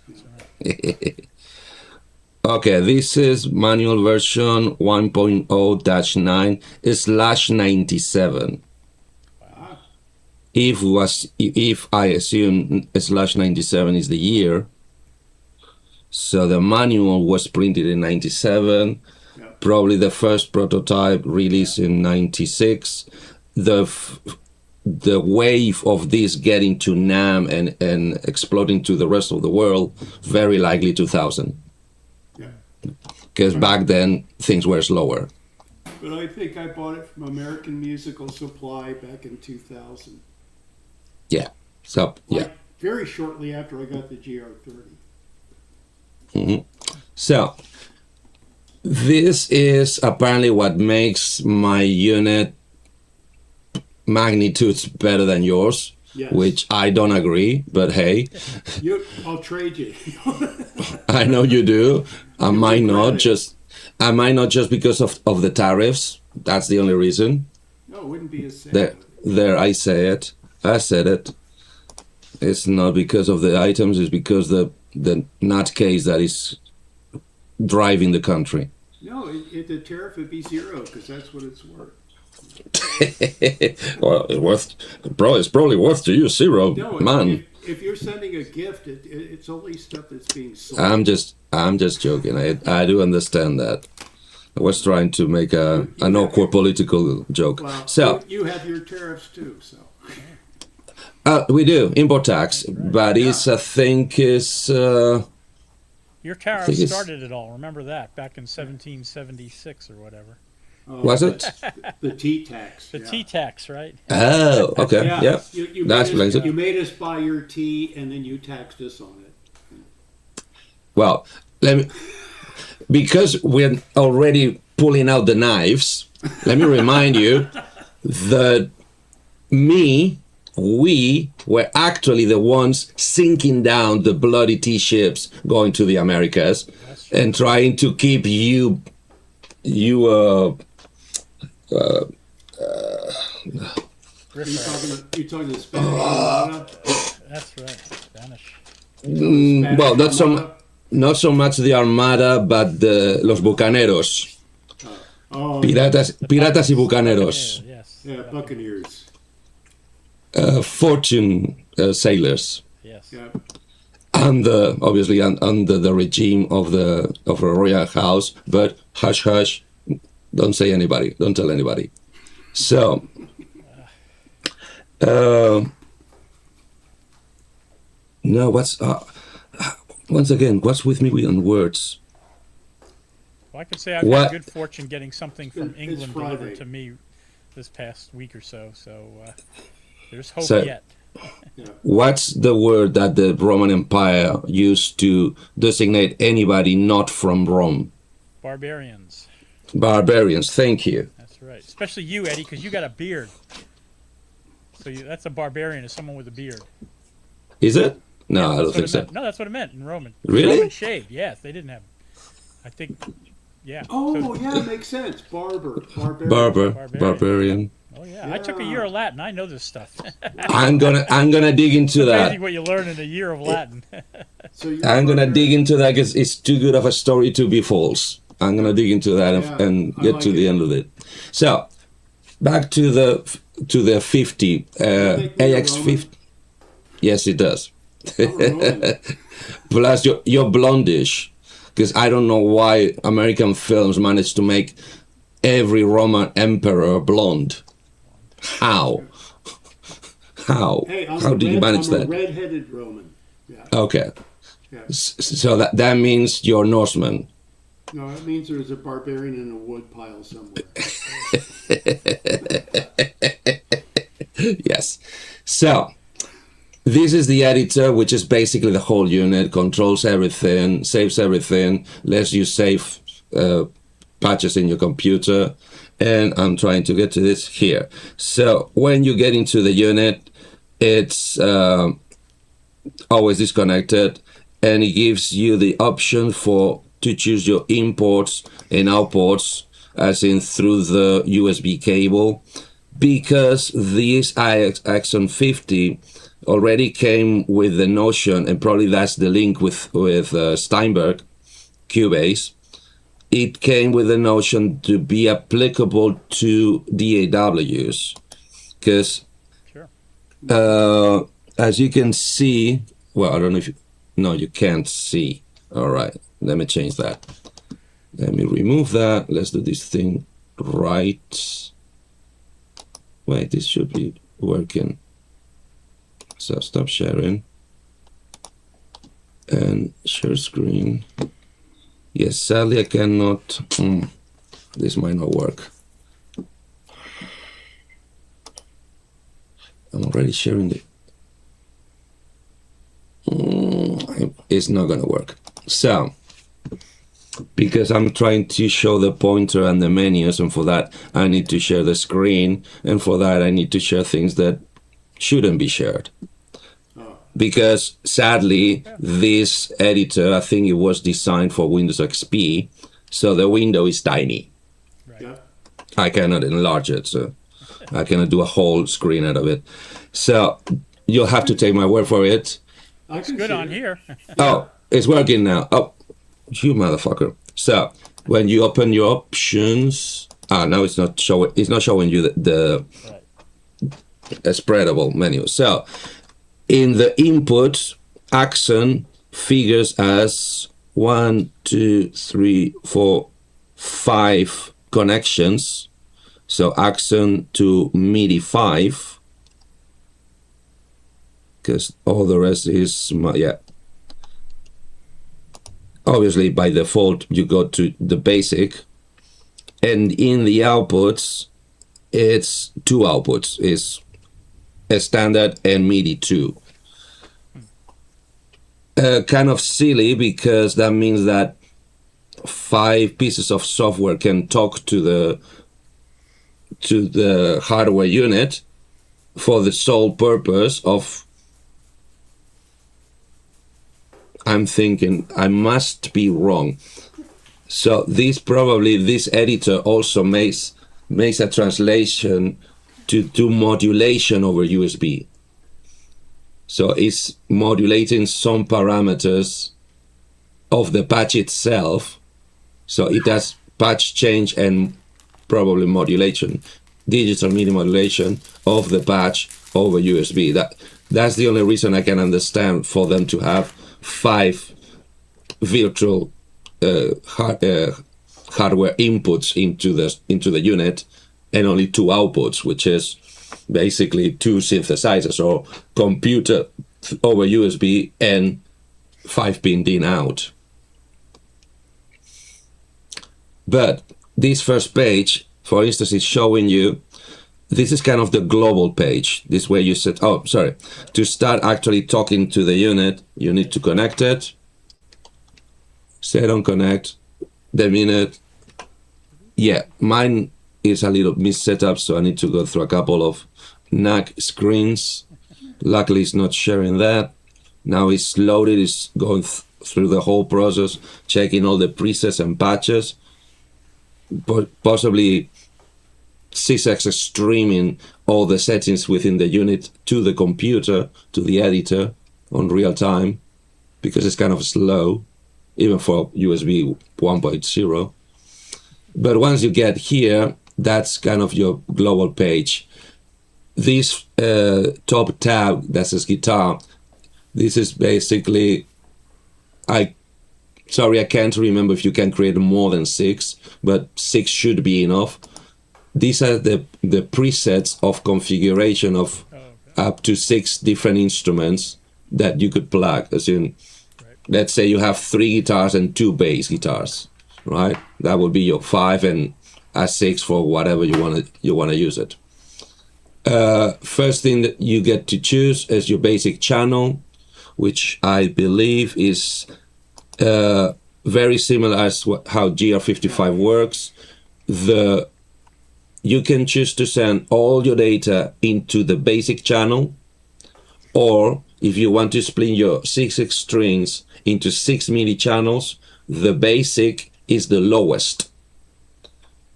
Okay, this is manual version 1.0-9/97. Ah, If I assume /97 is the year, so the manual was printed in 97. yeah. Probably the first prototype released in 96. The wave of this getting to NAM and exploding to the rest of the world, very likely 2000. Yeah. Because back then things were slower. But I think I bought it from American Musical Supply back in 2000. Yeah. So yeah. Like, very shortly after I got the GR30. So this is apparently what makes my unit magnitudes better than yours, Yes. which I don't agree, but hey, I'll trade you. I know you do. I might not just because of the tariffs. That's the only reason. No, it wouldn't be as sad. There, I say it. I said it. It's not because of the items. It's because the nutcase that is driving the country. No, the tariff would be 0 because that's what it's worth. Well, it's probably worth to you 0, No, man. if you're sending a gift, it's only stuff that's being sold. I'm just joking. I do understand that. I was trying to make an awkward political joke. Well, So you have your tariffs too, so. we do import tax, but it's I think is Your tariff think it's- started it all. Remember that back in 1776 or whatever. was it? The T-tax. The yeah. tea tax, right? Oh, okay, yeah. You That explains it. You made us buy your tea, and then you taxed us on it. Well, because we're already pulling out the knives, let me remind you that we were actually the ones sinking down the bloody tea ships going to the Americas and trying to keep you You're talking the Spanish Armada? That's right. Spanish. well, not so much the Armada, but los bucaneros, Oh, piratas y bucaneros, Yes. yeah, Buccaneers. fortune sailors. Yes. Yeah. And obviously under the regime of the royal house, but hush hush, Don't say anybody. Don't tell anybody. So, no, once again, what's with me on words? Well, I could say I've What? had good fortune getting something from It's England Friday. delivered to me this past week or so. So there's hope So- yet. What's the word that the Roman Empire used to designate anybody not from Rome? Barbarians. Barbarians. Thank you. That's right. Especially you, Eddie, because you got a beard. So that's a barbarian, is someone with a beard. Is it? No, Yeah, I that's don't what think it so. meant. No, that's what it meant in Roman. Really? Roman shaved. Yes, they didn't have. I think. Yeah. Oh, So- yeah, makes sense. Barbarian. Barbarian. Oh yeah. I took a year of Latin. I know this stuff. I'm gonna dig into that. Amazing what you learn in a year of Latin. So you're I'm gonna barbarian. dig into that because it's too good of a story to be false. I'm gonna dig into that Yeah, and I get like to the it. end of it. So, back to the 50 make me a AX Roman? 50. Yes, it does. I'm a Roman. Plus, you're blondish because I don't know why American films managed to make every Roman emperor blonde. How? How? Hey, How did you manage I'm a that? red-headed Roman. Yeah. Okay. Yeah. So that means you're Norseman. No, it means there's a barbarian in a wood pile somewhere. Yes. So this is the editor, which is basically the whole unit, controls everything, saves everything, lets you save patches in your computer. And I'm trying to get to this here. So when you get into the unit, it's always disconnected, and it gives you the option to choose your imports and outputs, as in through the USB cable, because this AxOn 50 already came with the notion, and probably that's the link with Steinberg, Cubase. It came with the notion to be applicable to DAWs, because Sure. as you can see, well, I don't know if you can't see. All right, let me change that. Let me remove that. Let's do this thing right. Wait, this should be working. So stop sharing and share screen. Yes, sadly I cannot. This might not work. I'm already sharing it. It's not gonna work. So, because I'm trying to show the pointer and the menus, and for that I need to share the screen, and for that I need to share things that shouldn't be shared. Because sadly, this editor, I think it was designed for Windows XP, so the window is tiny. Yeah. I cannot enlarge it, so I cannot do a whole screen out of it. So you'll have to take my word for it. I can Good see on it. here. Oh, it's working now. Oh, you motherfucker. So when you open your options, now it's not showing. It's not showing you the spreadable menu. So in the input, AxOn figures as 1, 2, 3, 4, 5 connections. So AxOn to MIDI 5, because all the rest is obviously by default you go to the basic, and in the outputs it's two outputs, is a standard and MIDI 2. Kind of silly, because that means that 5 pieces of software can talk to the hardware unit for the sole purpose of, I'm thinking I must be wrong. So this editor also makes a translation to do modulation over USB. So it's modulating some parameters of the patch itself. So it does patch change and probably modulation, digital MIDI modulation of the patch over USB. That's the only reason I can understand for them to have 5 virtual hardware inputs into the unit and only 2 outputs, which is basically 2 synthesizers or computer over USB and 5-pin DIN out. But this first page, for instance, is showing you, this is kind of the global page. This way you set, oh, sorry. To start actually talking to the unit, you need to connect it. Set on connect. The minute, yeah, mine is a little mis-set up, so I need to go through a couple of NAC screens. Luckily, it's not sharing that. Now it's loaded, it's going through the whole process, checking all the presets and patches. Possibly sysax streaming all the settings within the unit to the computer, to the editor on real time, because it's kind of slow, even for USB 1.0. But once you get here, that's kind of your global page. This top tab that says guitar, this is basically, sorry, I can't remember if you can create more than 6, but 6 should be enough. These are the presets of configuration of up to 6 different instruments that you could plug. As in, let's say you have 3 guitars and 2 bass guitars, right? That would be your 5 and a 6 for whatever you want to use it. First thing that you get to choose is your basic channel, which I believe is very similar as how GR55 works. You can choose to send all your data into the basic channel, or if you want to split your 6 strings into 6 MIDI channels, the basic is the lowest.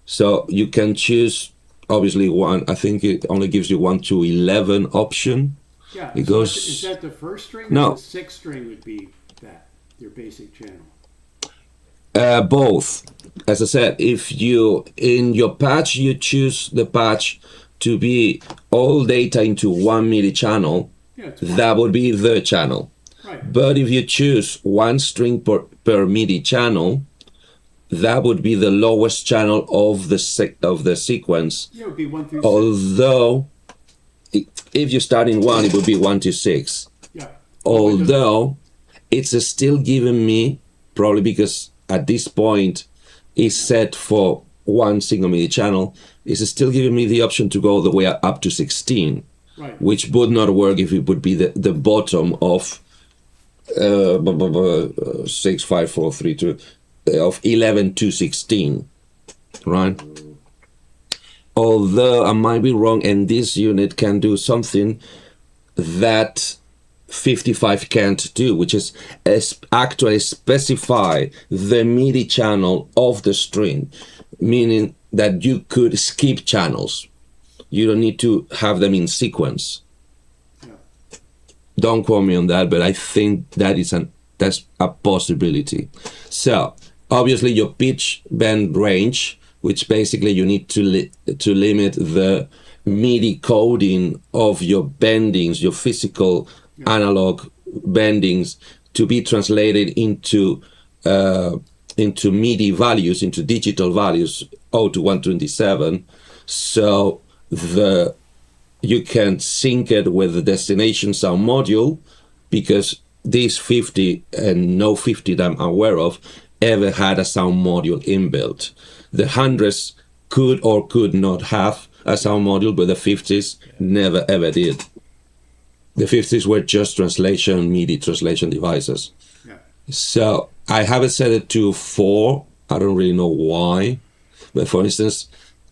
So you can choose, obviously, one. I think it only gives you 1 to 11 option. Yeah, it so goes. Is that the first string? No. Or the 6th string would be that, your basic channel. Both. As I said, if you, in your patch, you choose the patch to be all data into 1 MIDI channel, that would be the channel. Right. But if you choose 1 string per MIDI channel, that would be the lowest channel of the sequence. Yeah, it would be 1 through 6. Although, if you start in 1, it would be 1 to 6. Yeah. Although, it's still giving me, probably because at this point, is set for 1 single MIDI channel, is still giving me the option to go all the way up to 16, right, which would not work if it would be the bottom of 6, 5, 4, 3, 2, of 11 to 16, right? Although I might be wrong, and this unit can do something that 55 can't do, which is actually specify the MIDI channel of the string, meaning that you could skip channels. You don't need to have them in sequence. yeah. Don't quote me on that, but I think that's a possibility. So obviously your pitch bend range, which basically you need to limit the MIDI coding of your bendings, your physical analog bendings, to be translated into MIDI values, into digital values, 0 to 127. So you can sync it with the destination sound module, because these 50 and no 50 that I'm aware of ever had a sound module inbuilt. The hundreds could or could not have a sound module, but the 50s never ever did. The 50s were just MIDI translation devices. Yeah. So I have it set it to 4. I don't really know why. But for instance,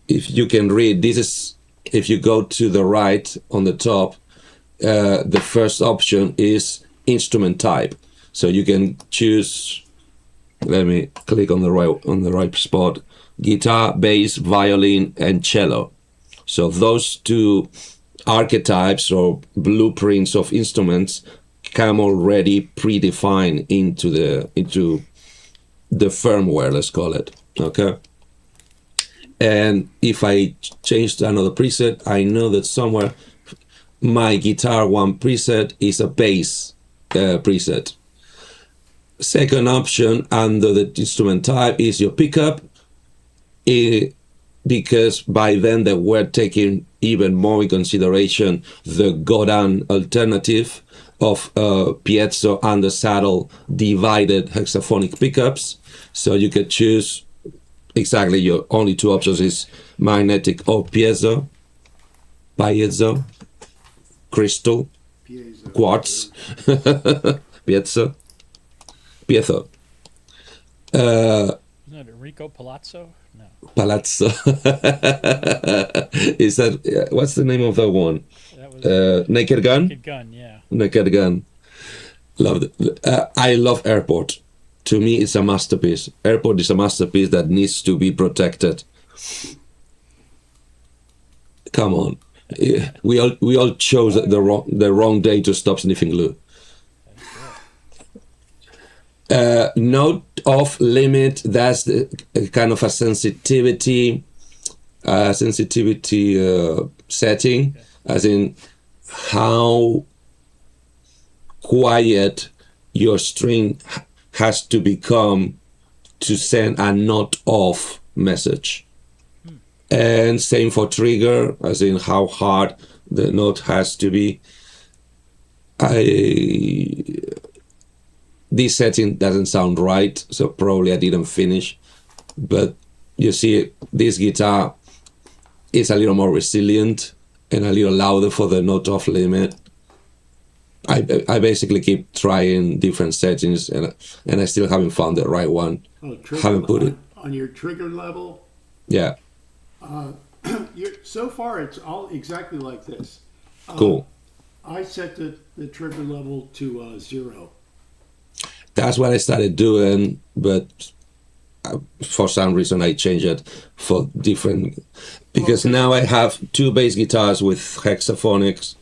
if you can read, this is, if you go to the right on the top, the first option is instrument type. So you can choose, let me click on the right spot, guitar, bass, violin, and cello. So those 2 archetypes or blueprints of instruments come already predefined into the firmware, let's call it. Okay. And if I change to another preset, I know that somewhere my guitar 1 preset is a bass preset. Second option under the instrument type is your pickup, because by then they were taking even more in consideration the Godan alternative of piezo and the saddle divided hexaphonic pickups. So you could choose exactly your only two options is magnetic or piezo, crystal, Piezo. quartz, piezo. Isn't it Enrico Palazzo? No. Palazzo. Is that what's the name of that one? That was Naked Gun. Naked Gun, yeah. Naked Gun. Love it. I love Airport. To me, it's a masterpiece. Airport is a masterpiece that needs to be protected. Come on, we all chose the wrong day to stop sniffing glue. Note off limit. That's the kind of a sensitivity setting, as in how quiet your string has to become to send a not off message. And same for trigger, as in how hard the note has to be. This setting doesn't sound right, so probably I didn't finish. But you see, this guitar is a little more resilient and a little louder for the note off limit. I basically keep trying different settings, and I still haven't found the right one. Haven't put it on your trigger level. Yeah. So far, it's all exactly like this. Cool. I set the trigger level to 0. That's what I started doing, but for some reason I changed it for different, because now I have 2 bass guitars with hexaphonics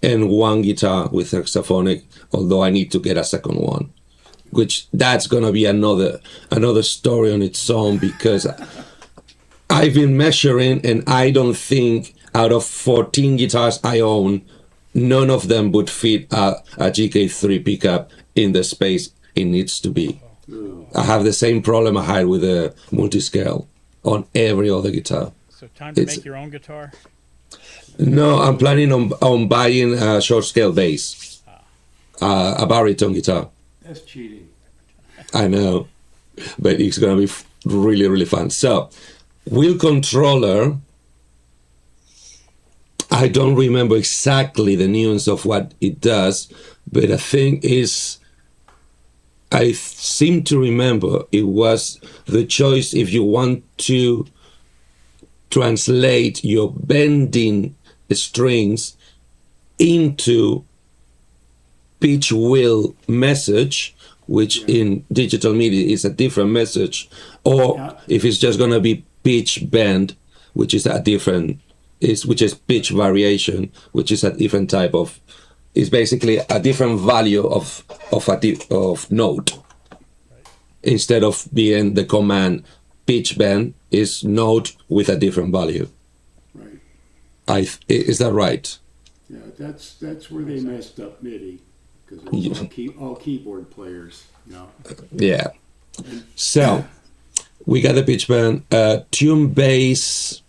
and 1 guitar with hexaphonic, although I need to get a second one, which that's gonna be another story on its own, because I've been measuring, and I don't think out of 14 guitars I own, none of them would fit a GK3 pickup in the space it needs to be. I have the same problem I had with the multiscale on every other guitar. So time to make your own guitar? No, I'm planning on buying a short scale bass, a baritone guitar. That's cheating. I know, but it's gonna be really, really fun. So, wheel controller, I don't remember exactly the nuance of what it does, but I think I seem to remember it was the choice if you want to translate your bending strings into pitch wheel message, which in digital media is a different message, or if it's just going to be pitch bend, which is which is pitch variation, which is a different type of, is basically a different value of note. Instead of being the command pitch bend, is note with a different value. Right. Is that right? Yeah, that's where they messed up MIDI, because it was all keyboard players. Yeah. So we got the pitch bend, tune bass.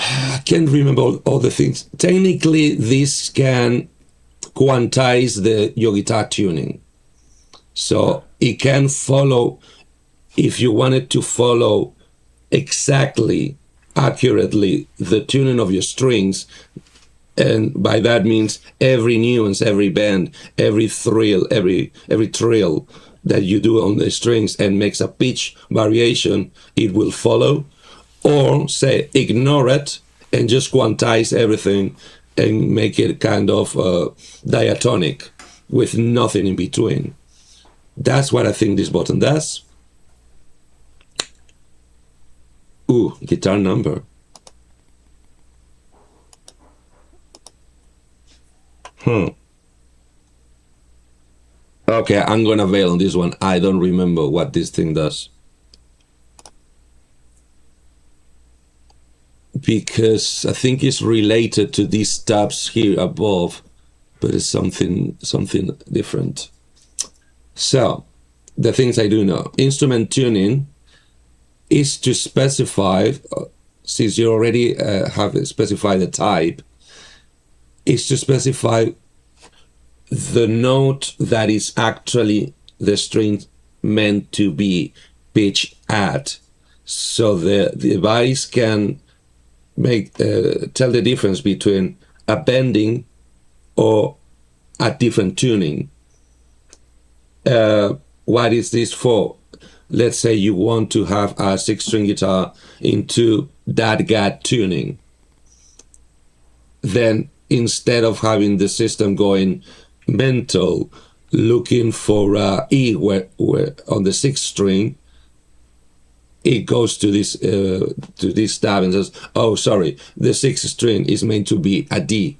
I can't remember all the things. Technically, this can quantize your guitar tuning. So it can follow, if you wanted to follow exactly, accurately, the tuning of your strings, and by that means every nuance, every bend, every thrill, every trill that you do on the strings and makes a pitch variation, it will follow. Or say ignore it and just quantize everything and make it kind of diatonic with nothing in between. That's what I think this button does. Ooh, guitar number. Okay, I'm gonna bail on this one. I don't remember what this thing does. Because I think it's related to these tabs here above, but it's something different. So, the things I do know. Instrument tuning, is to specify, since you already have specified the type, is to specify the note that is actually the string meant to be pitched at. So the device can make tell the difference between a bending or a different tuning. What is this for? Let's say you want to have a 6-string guitar into DAT-GAT tuning. Then instead of having the system going mental, looking for E where on the 6th string, it goes to this tab and says, oh, sorry, the 6th string is meant to be a D.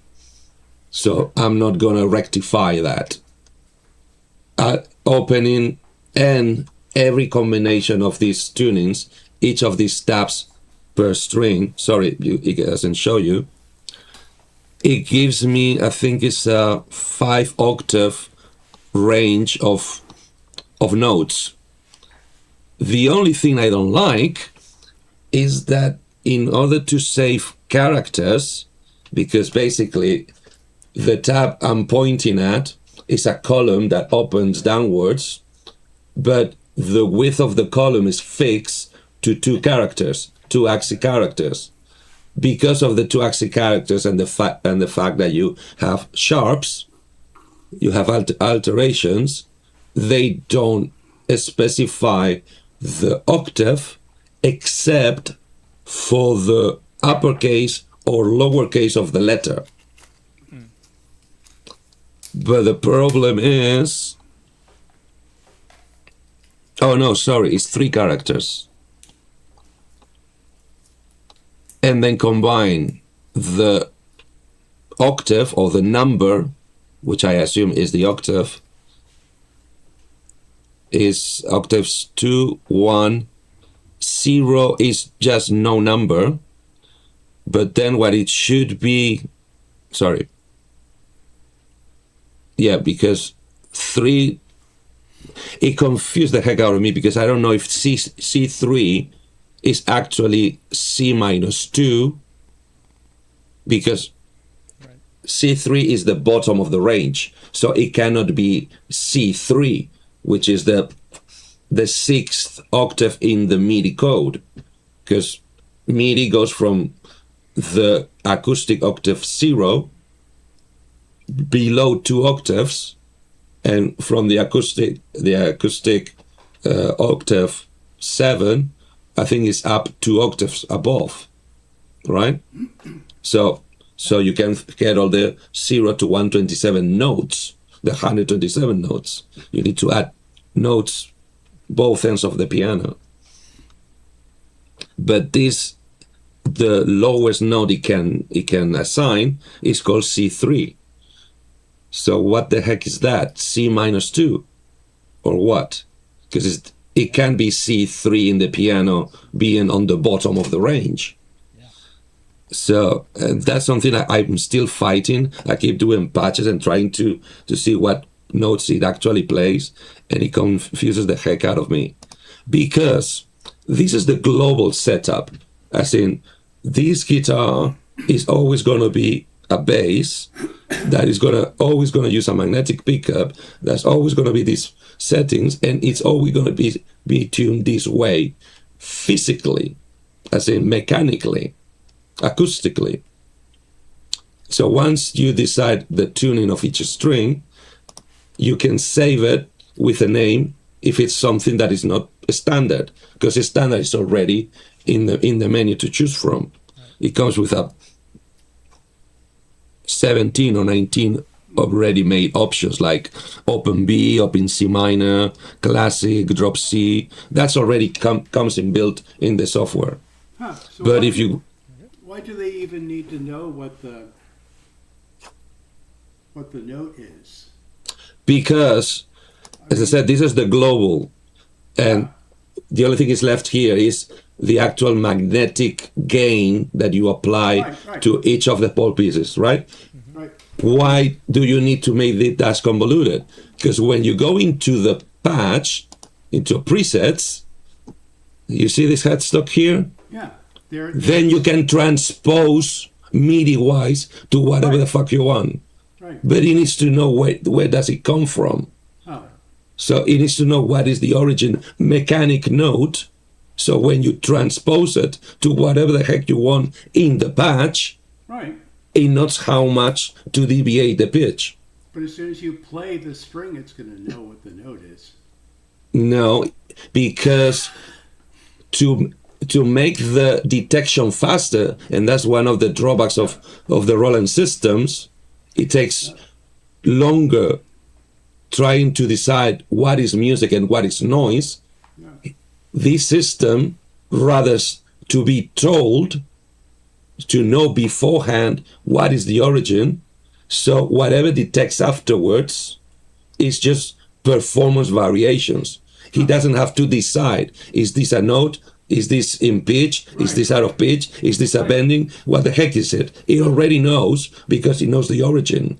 So I'm not going to rectify that. Opening and every combination of these tunings, each of these tabs per string, sorry, it doesn't show you, it gives me, I think it's a 5-octave range of notes. The only thing I don't like is that in order to save characters, because basically the tab I'm pointing at is a column that opens downwards, but the width of the column is fixed to 2 characters, 2 AXI characters. Because of the 2 AXI characters and the fact that you have sharps, you have alterations, they don't specify the octave except for the uppercase or lowercase of the letter. But the problem is, oh no, sorry, it's 3 characters. And then combine the octave or the number, which I assume is the octave, is octaves 2, 1, 0 is just no number, but then what it should be, sorry, yeah, because 3, it confused the heck out of me because I don't know if C3 is actually C minus 2, because Right. C3 is the bottom of the range, so it cannot be C3, which is the 6th octave in the MIDI code, because MIDI goes from the acoustic octave 0 below 2 octaves, and from the acoustic octave 7, I think it's up 2 octaves above, right? So you can get all the 0 to 127 notes, the 127 notes. You need to add notes both ends of the piano. But this, the lowest note it can assign is called C3. So what the heck is that? C minus 2 or what? Because it can be C3 in the piano being on the bottom of the range. Yeah. So that's something I'm still fighting. I keep doing patches and trying to see what notes it actually plays, and it confuses the heck out of me. Because this is the global setup. As in, this guitar is always going to be a bass that is always going to use a magnetic pickup. That's always going to be these settings, and it's always going to be tuned this way, physically, as in mechanically, acoustically. So once you decide the tuning of each string, you can save it with a name if it's something that is not a standard, because a standard is already in the menu to choose from. It comes with a 17 or 19 already made options like open B, open C minor, classic, drop C. That's already comes in built in the software. Huh. So But if you, why do they even need to know what the note is? because, as I said, this is the global, and the only thing is left here is the actual magnetic gain that you apply Right. to each of the pole pieces, right? Right. Why do you need to make it that convoluted? Because when you go into the patch, into presets, You see this headstock here? Yeah. There. Then you can transpose MIDI-wise to whatever the fuck you want. Right. But it needs to know where does it come from. Oh. So it needs to know what is the origin mechanic note. So when you transpose it to whatever the heck you want in the patch, Right. it knows how much to deviate the pitch. But as soon as you play the string, it's going to know what the note is. No, because to make the detection faster, and that's one of the drawbacks of the Roland systems, it takes longer trying to decide what is music and what is noise. Yeah. This system rather to be told, to know beforehand what is the origin, so whatever detects afterwards is just performance variations. He doesn't have to decide, is this a note? Is this in pitch? Is this out of pitch? Is this a bending? What the heck is it? He already knows because he knows the origin,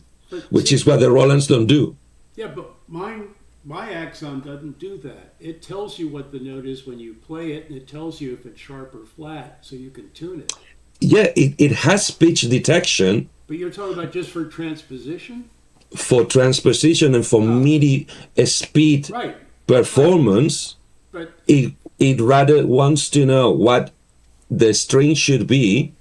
which is what the Rolands don't do. Yeah, but my AxOn doesn't do that. It tells you what the note is when you play it, and it tells you if it's sharp or flat, so you can tune it. Yeah, it has pitch detection But you're talking about just for transposition? for transposition and for MIDI speed Right. performance. But It rather wants to know what the string should be,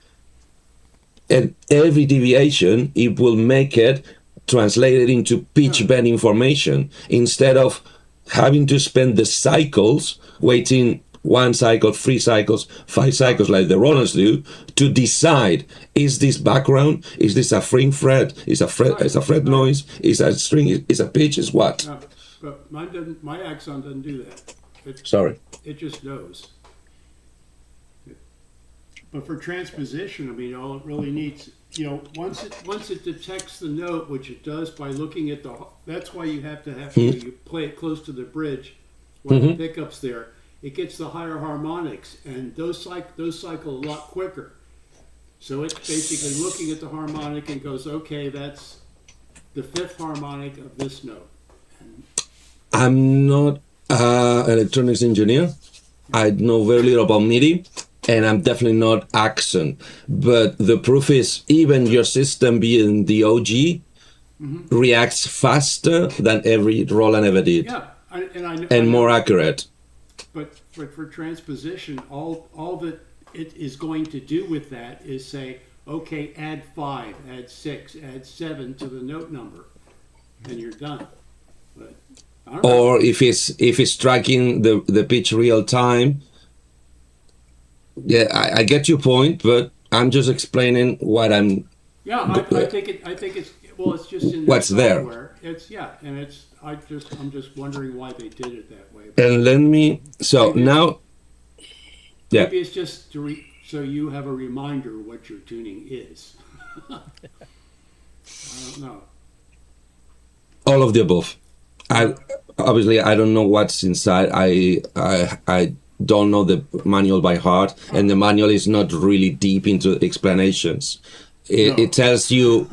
and every deviation it will make it translated into pitch bend information instead of having to spend the cycles waiting 1 cycle, 3 cycles, 5 cycles like the Rolands do to decide, is this background, is this a fring fret, is a fret noise, is a string, is a pitch, is what? no, but my AxOn doesn't do that. Sorry. It just knows. But for transposition, I mean, all it really needs, once it detects the note, which it does by looking at that's why you have to you play it close to the bridge, when the pickup's there. It gets the higher harmonics, and those cycle a lot quicker. So it's basically looking at the harmonic and goes, okay, that's the 5th harmonic of this note. I'm not an electronics engineer. I know very little about MIDI, and I'm definitely not AxOn. But the proof is, even your system being the OG reacts faster than every Roland ever did, Yeah, I know, and more accurate. But for transposition, all that it is going to do with that is say, okay, add 5, add 6, add 7 to the note number, and you're done. But I don't know. Or if it's tracking the pitch real time. Yeah, I get your point, but I'm just explaining what I'm. Yeah, I think it's well, it's just in What's there? software. I'm just wondering why they did it that way. And let me. So Maybe now. Yeah. Maybe it's just so you have a reminder what your tuning is. I don't know. All of the above. I don't know what's inside. I don't know the manual by heart, and the manual is not really deep into explanations. It tells you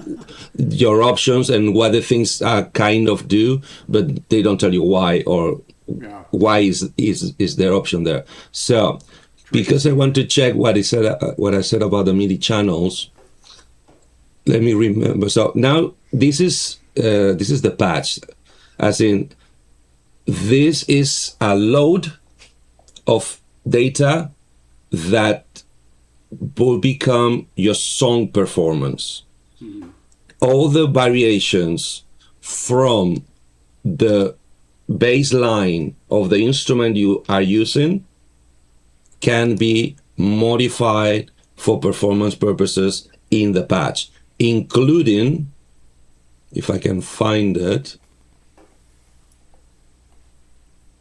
your options and what the things kind of do, but they don't tell you why or why is their option there. So, because I want to check what I said about the MIDI channels, let me remember. So now this is the patch, as in this is a load of data that will become your song performance. All the variations from the bass line of the instrument you are using can be modified for performance purposes in the patch, including, if I can find it,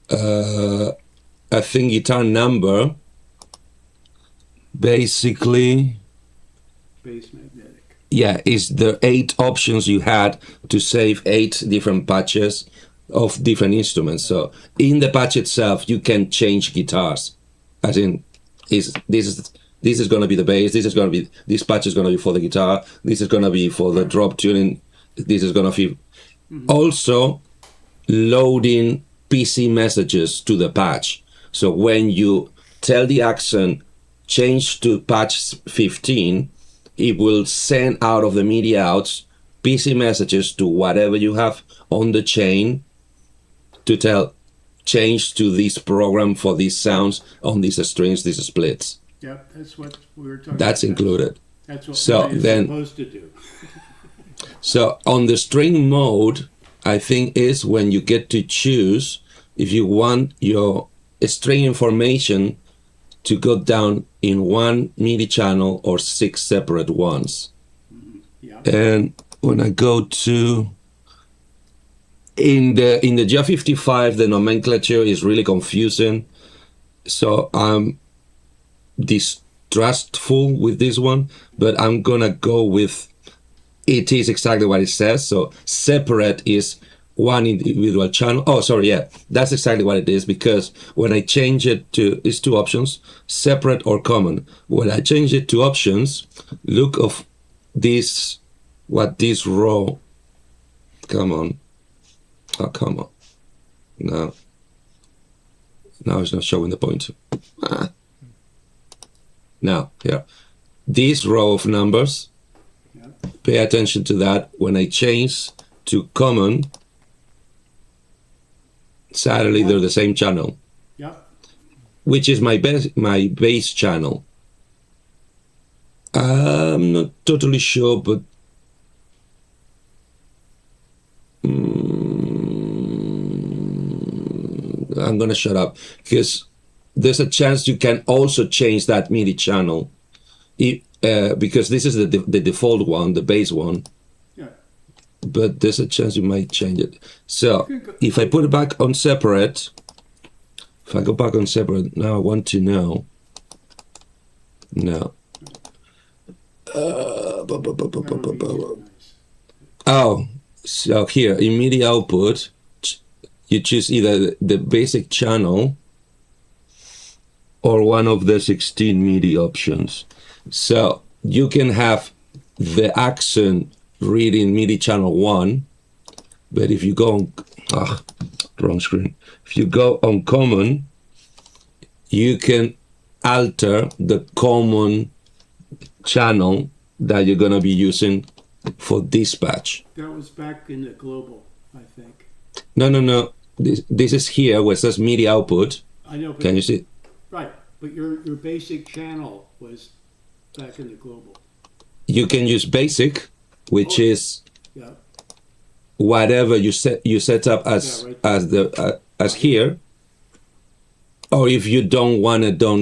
I think guitar number, basically, Bass magnetic. yeah, is the 8 options you had to save 8 different patches of different instruments. So in the patch itself, you can change guitars. As in, this is going to be the bass. This patch is going to be for the guitar. This is going to be for the drop tuning. This is going to be also loading PC messages to the patch. So when you tell the AxOn, change to patch 15, it will send out of the media outs PC messages to whatever you have on the chain to tell, change to this program for these sounds on these strings, these splits. Yep, that's what we were talking That's about. included. That's what So it's then- supposed to do. So on the string mode, I think is when you get to choose if you want your string information to go down in one MIDI channel or 6 separate ones. Yeah. And when I go to in the G55, the nomenclature is really confusing. So I'm distrustful with this one, but I'm gonna go with it is exactly what it says. So separate is one individual channel. Oh, sorry, yeah, that's exactly what it is, because when I change it to, it's 2 options, separate or common. When I change it to options, look of this, what this row, come on. Oh, come on. No. Now it's not showing the pointer. Now, here. This row of numbers, Yeah. pay attention to that. When I change to common, suddenly they're the same channel, Yeah. which is my base channel. I'm not totally sure, but I'm gonna shut up because there's a chance you can also change that MIDI channel, because this is the default one, the base one. Yeah. But there's a chance you might change it. So if I put it back on separate, if I go back on separate, now I want to know. No. Oh, so here in MIDI output, you choose either the basic channel or one of the 16 MIDI options. So you can have the AxOn reading MIDI channel 1, but if you go on, wrong screen. If you go on common, you can alter the common channel that you're gonna be using for dispatch. That was back in the global, I think. No. This is here where it says MIDI output. I know, but Can you see? right. But your basic channel was back in the global. You can use basic, which is Yeah. whatever you set up as Yeah, right. as here. Or if you don't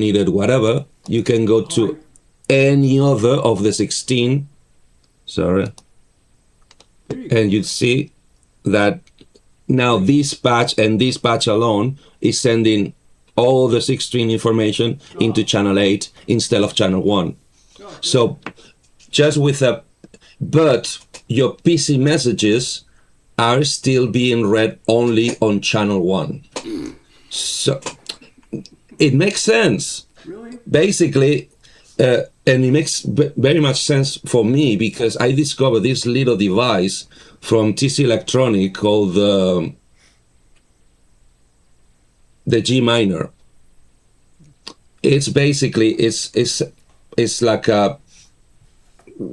need it, whatever, you can go to Alright. any other of the 16. Sorry. There you go. And you see that now this patch and this patch alone is sending all the 16 information into channel 8 instead of channel 1. Oh, So just with but your PC messages are still being read only on channel 1. So it makes sense. really? Basically, and it makes very much sense for me because I discovered this little device from TC Electronic called the G minor. It's basically it's like a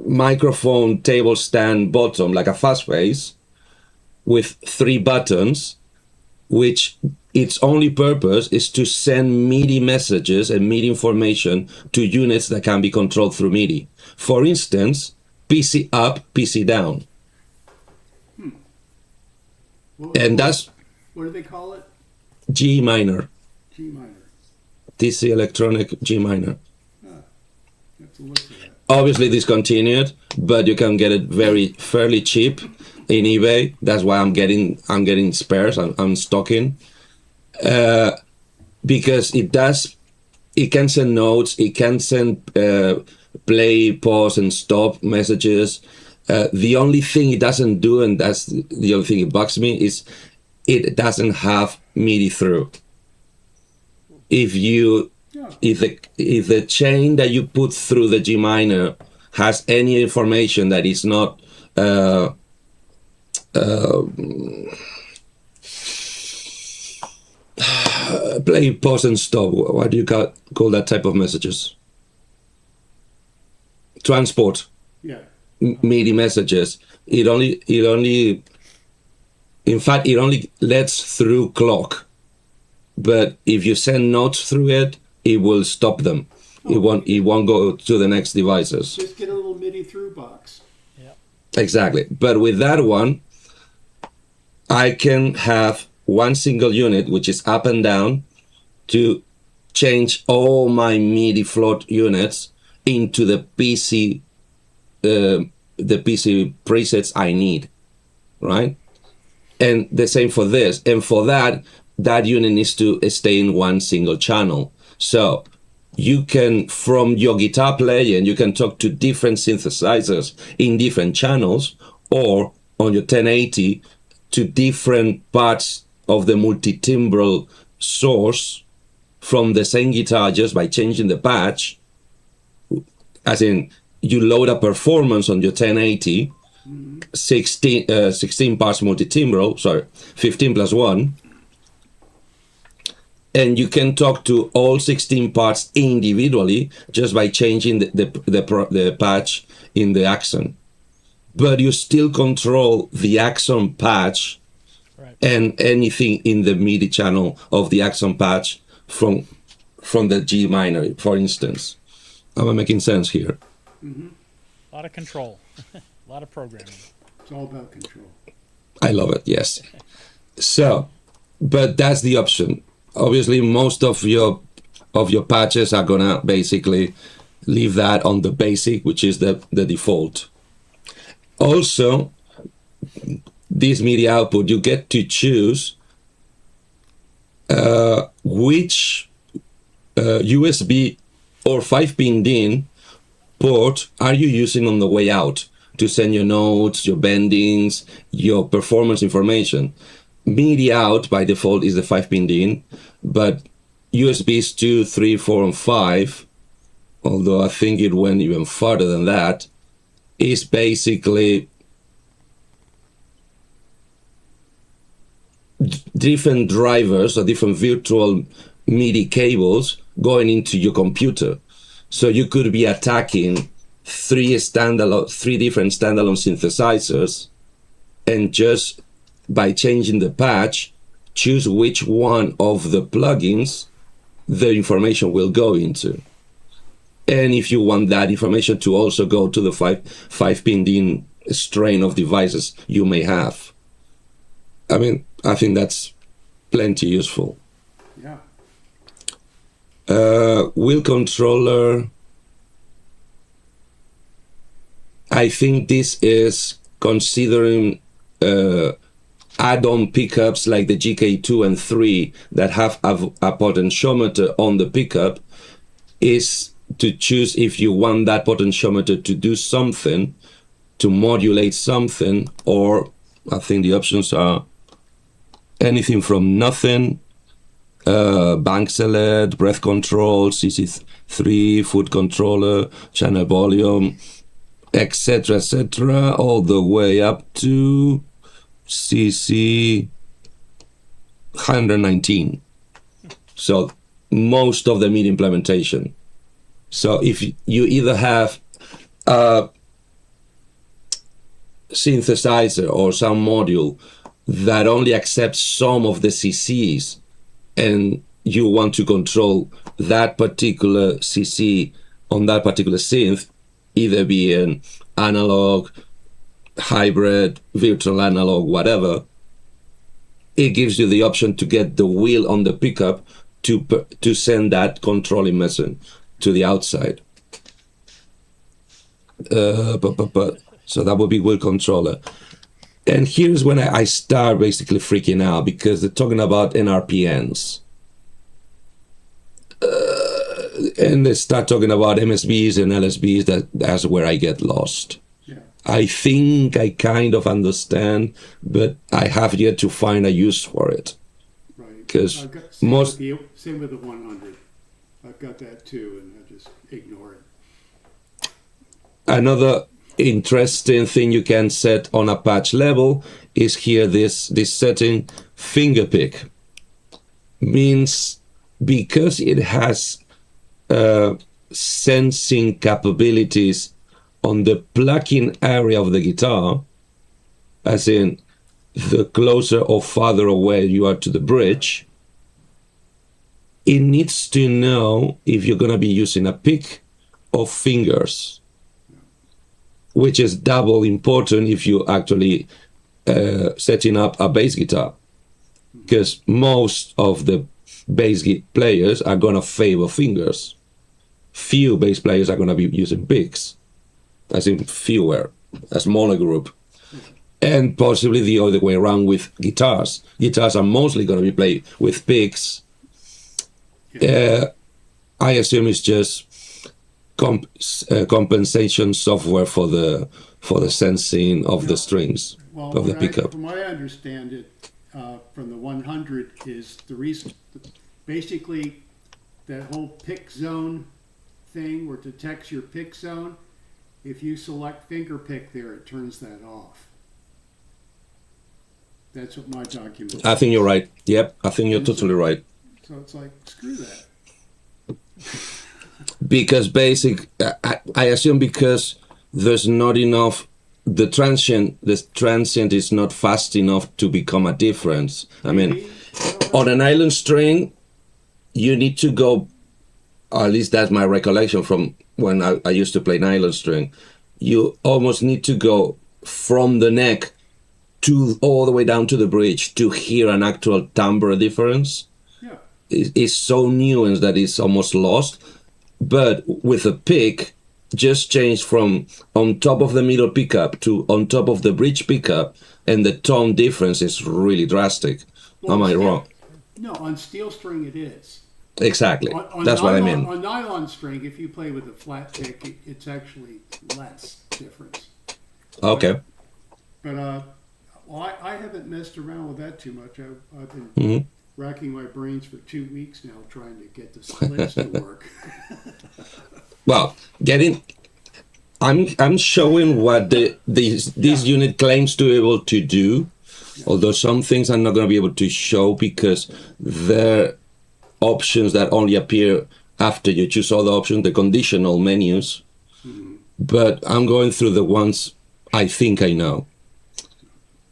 microphone table stand bottom, like a fast face with 3 buttons, which its only purpose is to send MIDI messages and MIDI information to units that can be controlled through MIDI. For instance, PC up, PC down. And that's What do they call it? G minor, G minor. TC Electronic G minor. You have to look for that. Obviously discontinued, but you can get it fairly cheap in eBay. That's why I'm getting spares. I'm stocking. Because it can send notes, it can send play, pause, and stop messages. The only thing it doesn't do, and that's the only thing it bugs me, is it doesn't have MIDI through. If the chain that you put through the G minor has any information that is not Play, pause, and stop. What do you call that type of messages? Transport Yeah. MIDI messages. It only, in fact, it only lets through clock. But if you send notes through it, it will stop them. It won't go to the next devices. Just get a little MIDI through box. Exactly. But with that one, I can have one single unit, which is up and down, to change all my MIDI float units into the PC presets I need, right? And the same for this. And for that unit needs to stay in one single channel. So you can, from your guitar playing, you can talk to different synthesizers in different channels, or on your 1080 to different parts of the multi-timbral source from the same guitar just by changing the patch. As in, you load a performance on your 1080, 16 parts multi-timbral, 15 plus 1, and you can talk to all 16 parts individually just by changing the patch in the AxOn. But you still control the AxOn patch, right, and anything in the MIDI channel of the AxOn patch from the G minor, for instance. Am I making sense here? Mm-hmm. A lot of control, a lot of programming. It's all about control. I love it, yes. So, but that's the option. Obviously, most of your patches are gonna basically leave that on the basic, which is the default. Also, this MIDI output, you get to choose which USB or 5-pin DIN port are you using on the way out to send your notes, your bendings, your performance information. MIDI out by default is the 5-pin DIN, but USBs 2, 3, 4, and 5, although I think it went even farther than that, is basically different drivers or different virtual MIDI cables going into your computer. So you could be attacking three different standalone synthesizers, and just by changing the patch, choose which one of the plugins the information will go into. And if you want that information to also go to the 5-pin DIN strain of devices you may have. I mean, I think that's plenty useful. Yeah. Wheel controller. I think this is considering add-on pickups like the GK2 and 3 that have a potentiometer on the pickup, is to choose if you want that potentiometer to do something, to modulate something, or I think the options are anything from nothing, bank select, breath control, CC3, foot controller, channel volume, etc., all the way up to CC 119. So most of the MIDI implementation. So if you either have a synthesizer or some module that only accepts some of the CCs, and you want to control that particular CC on that particular synth, either be an analog, hybrid, virtual analog, whatever, it gives you the option to get the wheel on the pickup to send that controlling message to the outside. So that would be wheel controller. And here's when I start basically freaking out, because they're talking about NRPNs. And they start talking about MSBs and LSBs. That's where I get lost. Yeah. I think I kind of understand, but I have yet to find a use for it. Right. Because same with the 100. I've got that too, and I just ignore it. Another interesting thing you can set on a patch level is here this setting, finger pick. means because it has sensing capabilities on the plucking area of the guitar, as in the closer or farther away you are to the bridge, it needs to know if you're going to be using a pick or fingers, which is double important if you actually setting up a bass guitar, because most of the bass players are going to favor fingers. Few bass players are going to be using picks, as in fewer, a smaller group. And possibly the other way around with guitars. Guitars are mostly going to be played with picks. I assume it's just compensation software for the sensing of the strings of the pickup. From what I understand it, from the 100 is the reason, basically that whole pick zone thing where it detects your pick zone. If you select finger pick there, it turns that off. That's what my document. I think you're right. Yep, I think you're totally right. So it's like, screw that. Because I assume because there's not enough, the transient is not fast enough to become a difference. I mean, on an nylon string, you need to go, or at least that's my recollection from when I used to play nylon string. You almost need to go from the neck to all the way down to the bridge to hear an actual timbre difference. Yeah. It's so nuanced that it's almost lost. But with a pick, just change from on top of the middle pickup to on top of the bridge pickup, and the tone difference is really drastic. Well, Am I wrong? No, on steel string it is. Exactly. On That's what I mean. On nylon string, if you play with a flat pick, it's actually less difference. Okay. But well, I haven't messed around with that too much. I've been racking my brains for 2 weeks now trying to get the splits to work. Well, I'm showing what this unit claims to be able to do, although some things I'm not going to be able to show because they're options that only appear after you choose all the options, the conditional menus. But I'm going through the ones I think I know.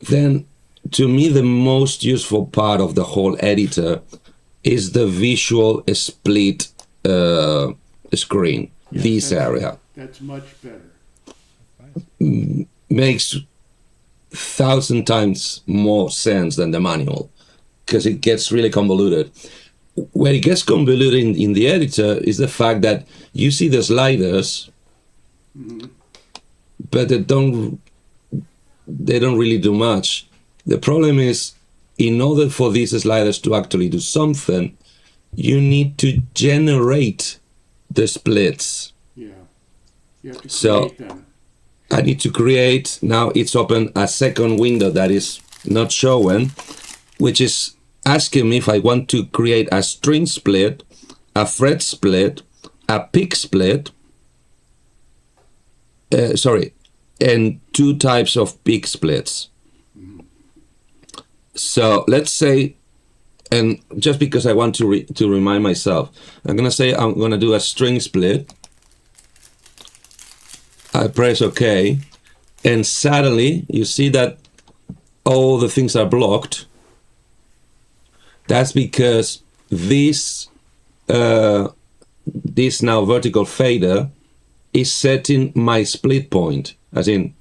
Then, to me, the most useful part of the whole editor is the visual split screen. Yes, this area that's much better. makes 1,000 times more sense than the manual because it gets really convoluted. Where it gets convoluted in the editor is the fact that you see the sliders, but they don't really do much. The problem is, in order for these sliders to actually do something, you need to generate the splits. Yeah. You have to create them. I need to create, now it's open a second window that is not showing, which is asking me if I want to create a string split, a fret split, a pick split, and 2 types of pick splits. So let's say, and just because I want to remind myself, I'm going to say I'm going to do a string split. I press OK, and suddenly you see that all the things are blocked. That's because this now vertical fader is setting my split point, as in,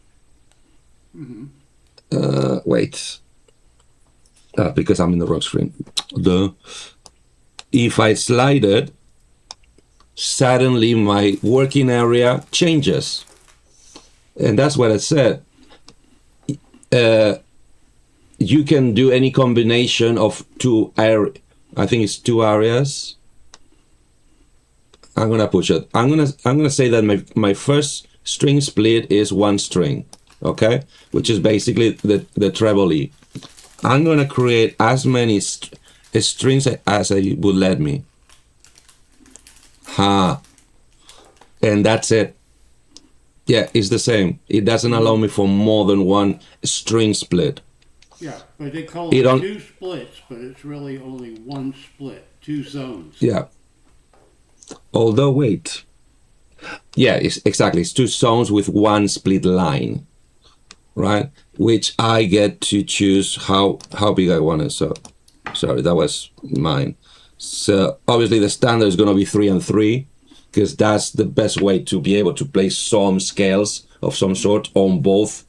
wait, because I'm in the wrong screen. If I slide it, suddenly my working area changes. And that's what I said. You can do any combination of 2 areas. I think it's 2 areas. I'm gonna push it. I'm gonna say that my first string split is 1 string, okay, which is basically the treble E. I'm gonna create as many strings as it would let me. And that's it. Yeah, it's the same. It doesn't allow me for more than 1 string split. Yeah, but they call It it on- two splits, but it's really only one split, two zones. Yeah. Although, wait. Yeah, exactly. It's two zones with one split line, right? Which I get to choose how big I want it. So, sorry, that was mine. So obviously the standard is going to be 3 and 3, because that's the best way to be able to play some scales of some sort on both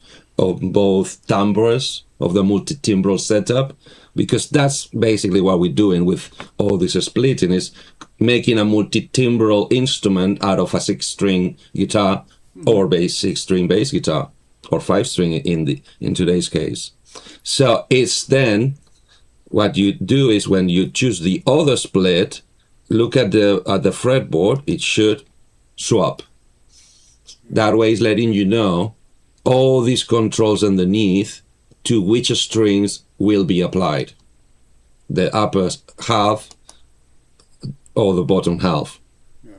timbres of the multi-timbral setup, because that's basically what we're doing with all this splitting, is making a multi-timbral instrument out of a 6-string guitar or 6-string bass guitar or 5-string in today's case. So it's then what you do is when you choose the other split, look at the fretboard, it should swap. That way it's letting you know all these controls underneath to which strings will be applied. The upper half or the bottom half. Yeah.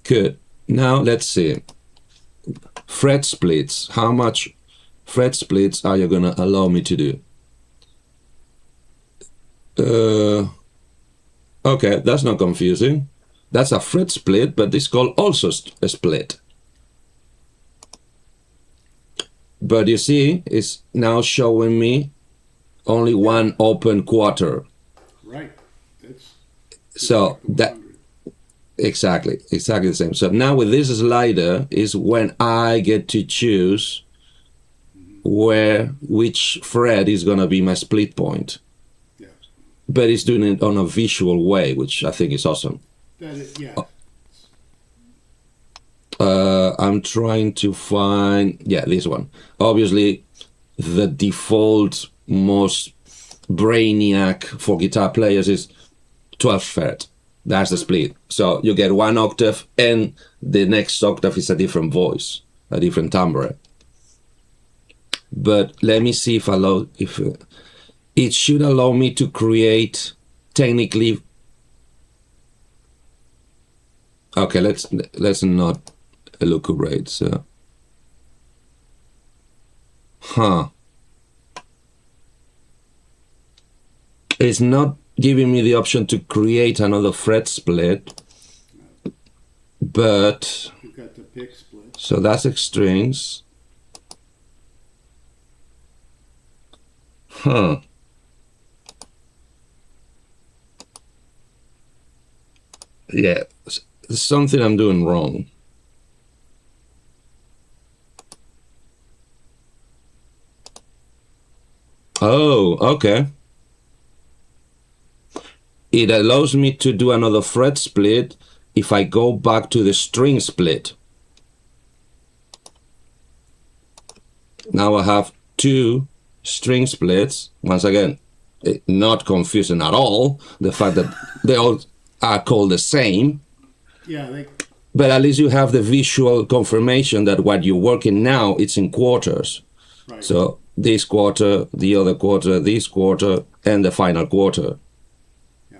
Good. Now let's see. Fret splits. How much fret splits are you going to allow me to do? Okay, that's not confusing. That's a fret split, but it's called also a split. But you see, it's now showing me only one open quarter. Right. That's So that exactly the same. So now with this slider is when I get to choose which fret is going to be my split point. Yeah. But it's doing it on a visual way, which I think is awesome. That is, yeah. I'm trying to find, this one. Obviously, the default most brainiac for guitar players is 12th fret. That's the split. So you get one octave, and the next octave is a different voice, a different timbre. But let me see if it should allow me to create technically. Okay, let's not elucubrate. So, it's not giving me the option to create another fret split, but You've got the pick split. so that's strings. Yeah, there's something I'm doing wrong. Oh, okay. It allows me to do another fret split if I go back to the string split. Now I have two string splits. Once again, not confusing at all, the fact that they all are called the same. Yeah, But at least you have the visual confirmation that what you're working now, it's in quarters. right. So this quarter, the other quarter, this quarter, and the final quarter. Yeah.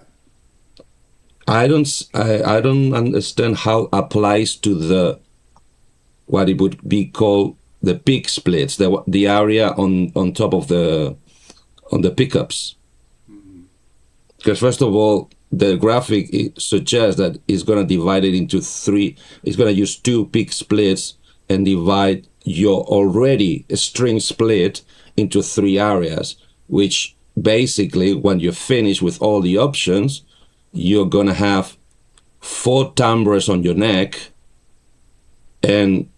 I don't understand how applies to the what it would be called the pick splits, the area on top of the pickups. Because first of all, the graphic suggests that it's going to divide it into 3. It's going to use 2 pick splits and divide your already string split into 3 areas, which basically when you finish with all the options, you're going to have 4 timbres on your neck and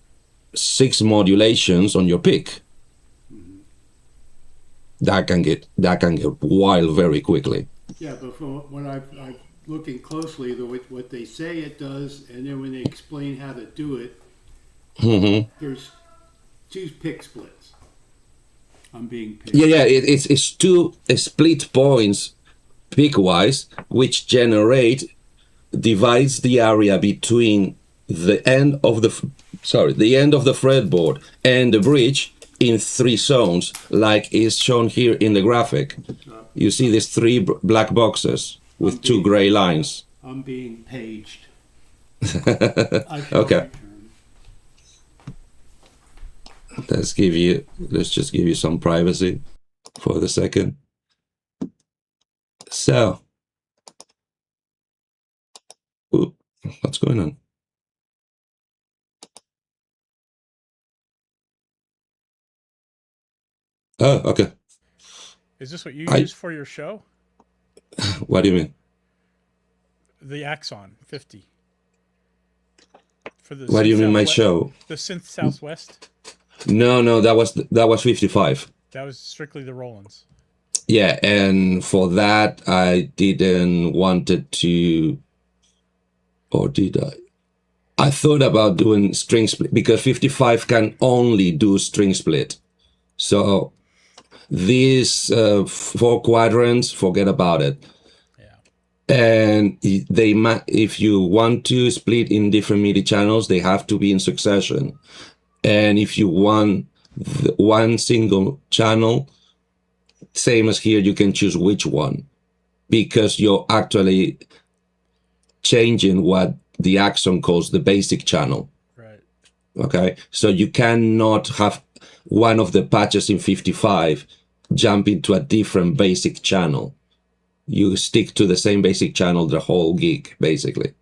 6 modulations on your pick. That can get wild very quickly. Yeah, but from what I'm looking closely, what they say it does, and then when they explain how to do it, there's 2 pick splits. I'm being picked. Yeah, it's 2 split points pick-wise, which divides the area between the end of the fretboard and the bridge in 3 zones, like is shown here in the graphic. You see these 3 black boxes with 2 gray lines. I'm being paged. Okay. Let's just give you some privacy. for the second. So, what's going on? Oh, okay. Is this what you use for your show? What do you mean? The AxOn 50. For the What do you mean, my Southwest, show? the Synth Southwest? No, that was 55. That was strictly the Rollins. Yeah, and for that I didn't wanted to, or did I? I thought about doing string split because 55 can only do string split. So these 4 quadrants, forget about it. And if you want to split in different MIDI channels, they have to be in succession. And if you want one single channel, same as here, you can choose which one, because you're actually changing what the AxOn calls the basic channel. Right. Okay, so you cannot have one of the patches in 55 jump into a different basic channel. You stick to the same basic channel the whole gig, basically.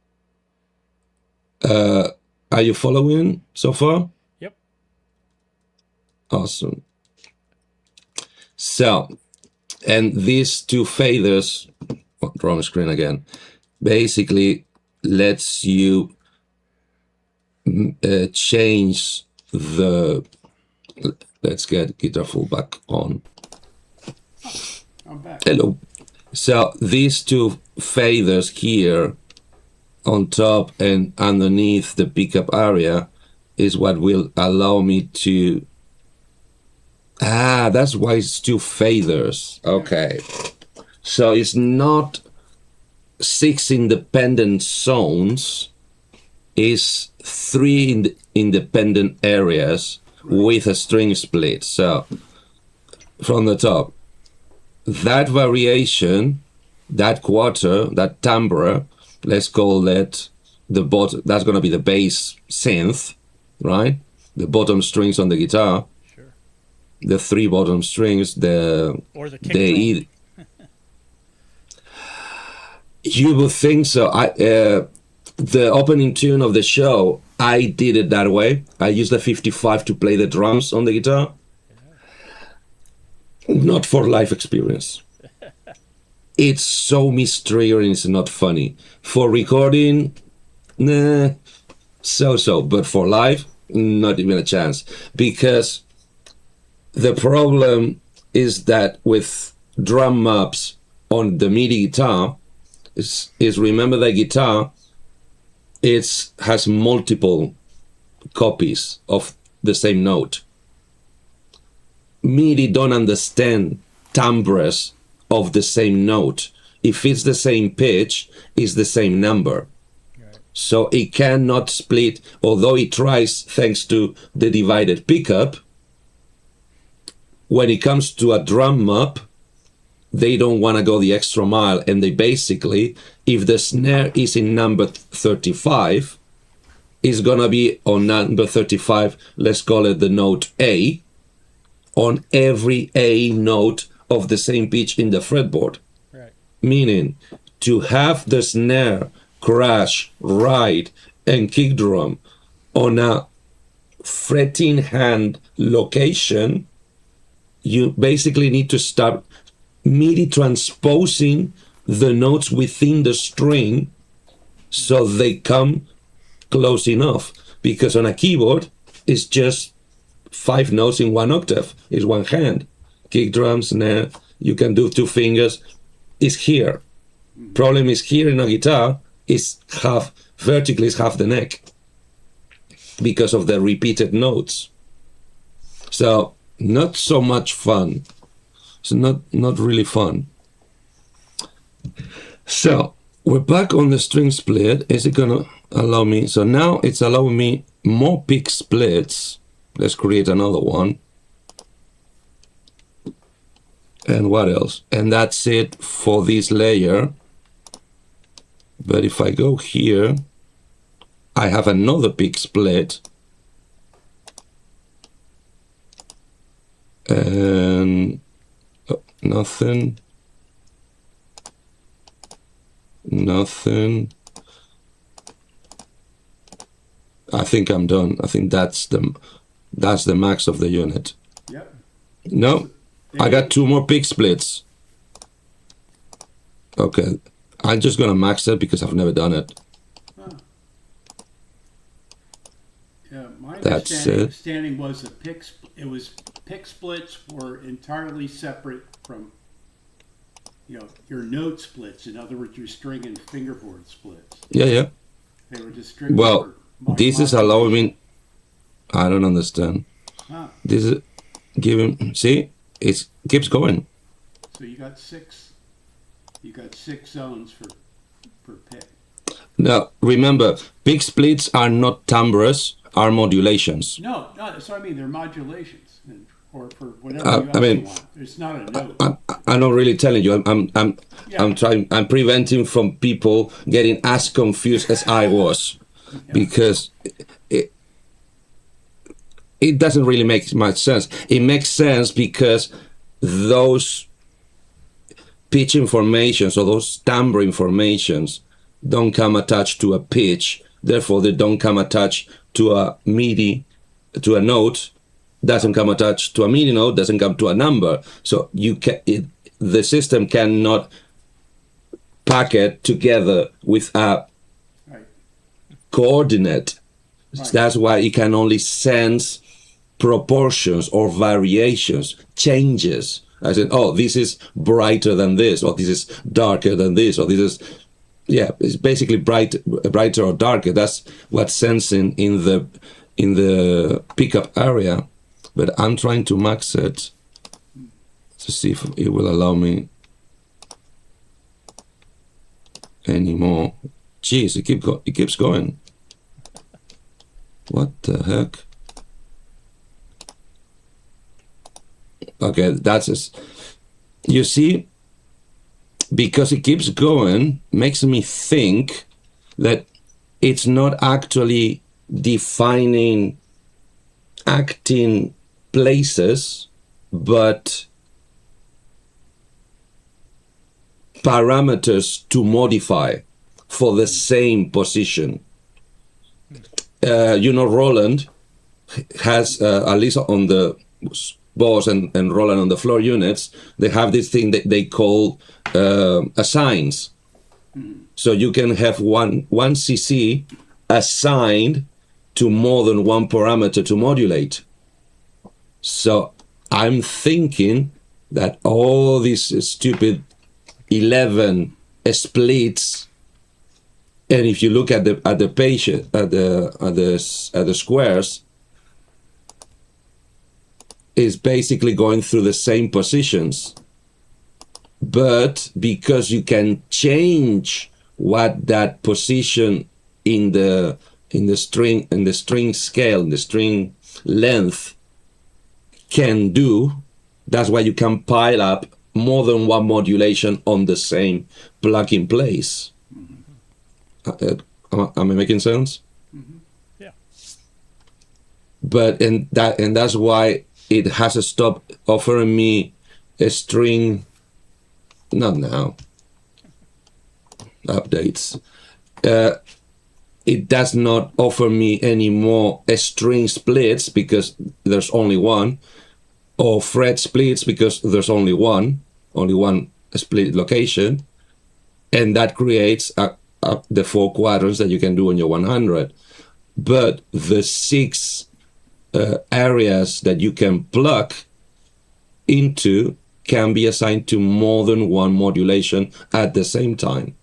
Are you following so far? Yep. Awesome. So, and these 2 faders, drum screen again, basically lets you change the, let's get guitar full back on. I'm back. Hello. So these 2 faders here on top and underneath the pickup area is what will allow me to, that's why it's 2 faders. Okay. So it's not 6 independent zones, it's 3 independent areas with a string split. So from the top, that variation, that quarter, that timbre, let's call that the bottom, that's going to be the bass synth, right? The bottom strings on the guitar. Sure. The 3 bottom strings, or the kick drum. You would think so. The opening tune of the show, I did it that way. I used the 55 to play the drums on the guitar. Not for live experience. It's so mysterious and it's not funny. For recording, nah, so. But for live, not even a chance. Because the problem is that with drum maps on the MIDI guitar, is remember the guitar, it has multiple copies of the same note. MIDI don't understand timbres of the same note. If it's the same pitch, it's the same number. Right. So it cannot split, although it tries thanks to the divided pickup. When it comes to a drum map, they don't want to go the extra mile, and they basically, if the snare is in number 35, it's gonna be on number 35, let's call it the note A, on every A note of the same pitch in the fretboard. Right. Meaning, to have the snare, crash, ride, and kick drum on a fretting hand location, you basically need to start MIDI transposing the notes within the string so they come close enough. Because on a keyboard, it's just 5 notes in 1 octave, is 1 hand. Kick drum, snare, you can do 2 fingers, it's here. Problem is here in a guitar, is vertically is half the neck because of the repeated notes. So not so much fun. It's not really fun. So we're back on the string split. Is it gonna allow me? So now it's allowing me more pick splits. Let's create another one. And what else? And that's it for this layer. But if I go here, I have another pick split. And Nothing. Nothing. I think I'm done. I think that's the max of the unit. Yep. No, I got 2 more pick splits. Okay, I'm just gonna max it because I've never done it. Huh. Yeah, my That's understanding was that pick splits were entirely separate from, your note splits. In other words, your string and fingerboard splits. Yeah. They were just strictly Well, for this is allowing me. I don't understand. Huh. This is giving. See, it keeps going. So you got 6 zones for pick. Now, remember, pick splits are not timbres, are modulations. No, that's what I mean. They're modulations, or for whatever you want. It's not a note. I'm not really telling you. I'm Yeah. trying. I'm preventing from people getting as confused as I was, because it doesn't really make much sense. It makes sense because those pitch informations or those timbre informations don't come attached to a pitch. Therefore, they don't come attached to a MIDI, to a note. Doesn't come attached to a MIDI note. Doesn't come to a number. So the system cannot pack it together with a Right. coordinate. Right. That's why it can only sense proportions or variations, changes. I said, oh, this is brighter than this, or this is darker than this, or this is, it's basically brighter or darker. That's what's sensing in the pickup area. But I'm trying to max it to see if it will allow me any more. Jeez, it keeps going. What the heck? Okay, you see, because it keeps going, makes me think that it's not actually defining acting places, but parameters to modify for the same position. Roland has, at least on the Boss and Roland on the floor units, they have this thing that they call assigns. So you can have one CC assigned to more than one parameter to modulate. So I'm thinking that all these stupid 11 splits, and if you look at the page at the squares, is basically going through the same positions, but because you can change what that position in the string scale, in the string length can do, that's why you can pile up more than one modulation on the same plug in place. Am I making sense? Mm-hmm. Yeah. But and that's why it has stopped offering me a string. Not now. Updates. It does not offer me any more string splits because there's only one, or fret splits because there's only one split location, and that creates the 4 quadrants that you can do on your 100. But the 6 areas that you can plug into can be assigned to more than one modulation at the same time,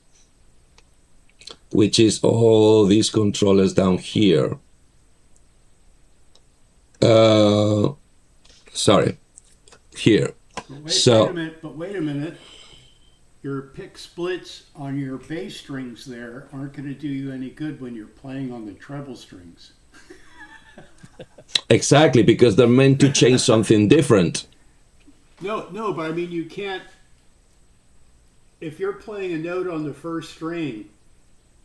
which is all these controllers down here. Sorry, here. Wait a minute. Your pick splits on your bass strings there aren't going to do you any good when you're playing on the treble strings. Exactly, because they're meant to change something different. No, but I mean, you can't. If you're playing a note on the first string,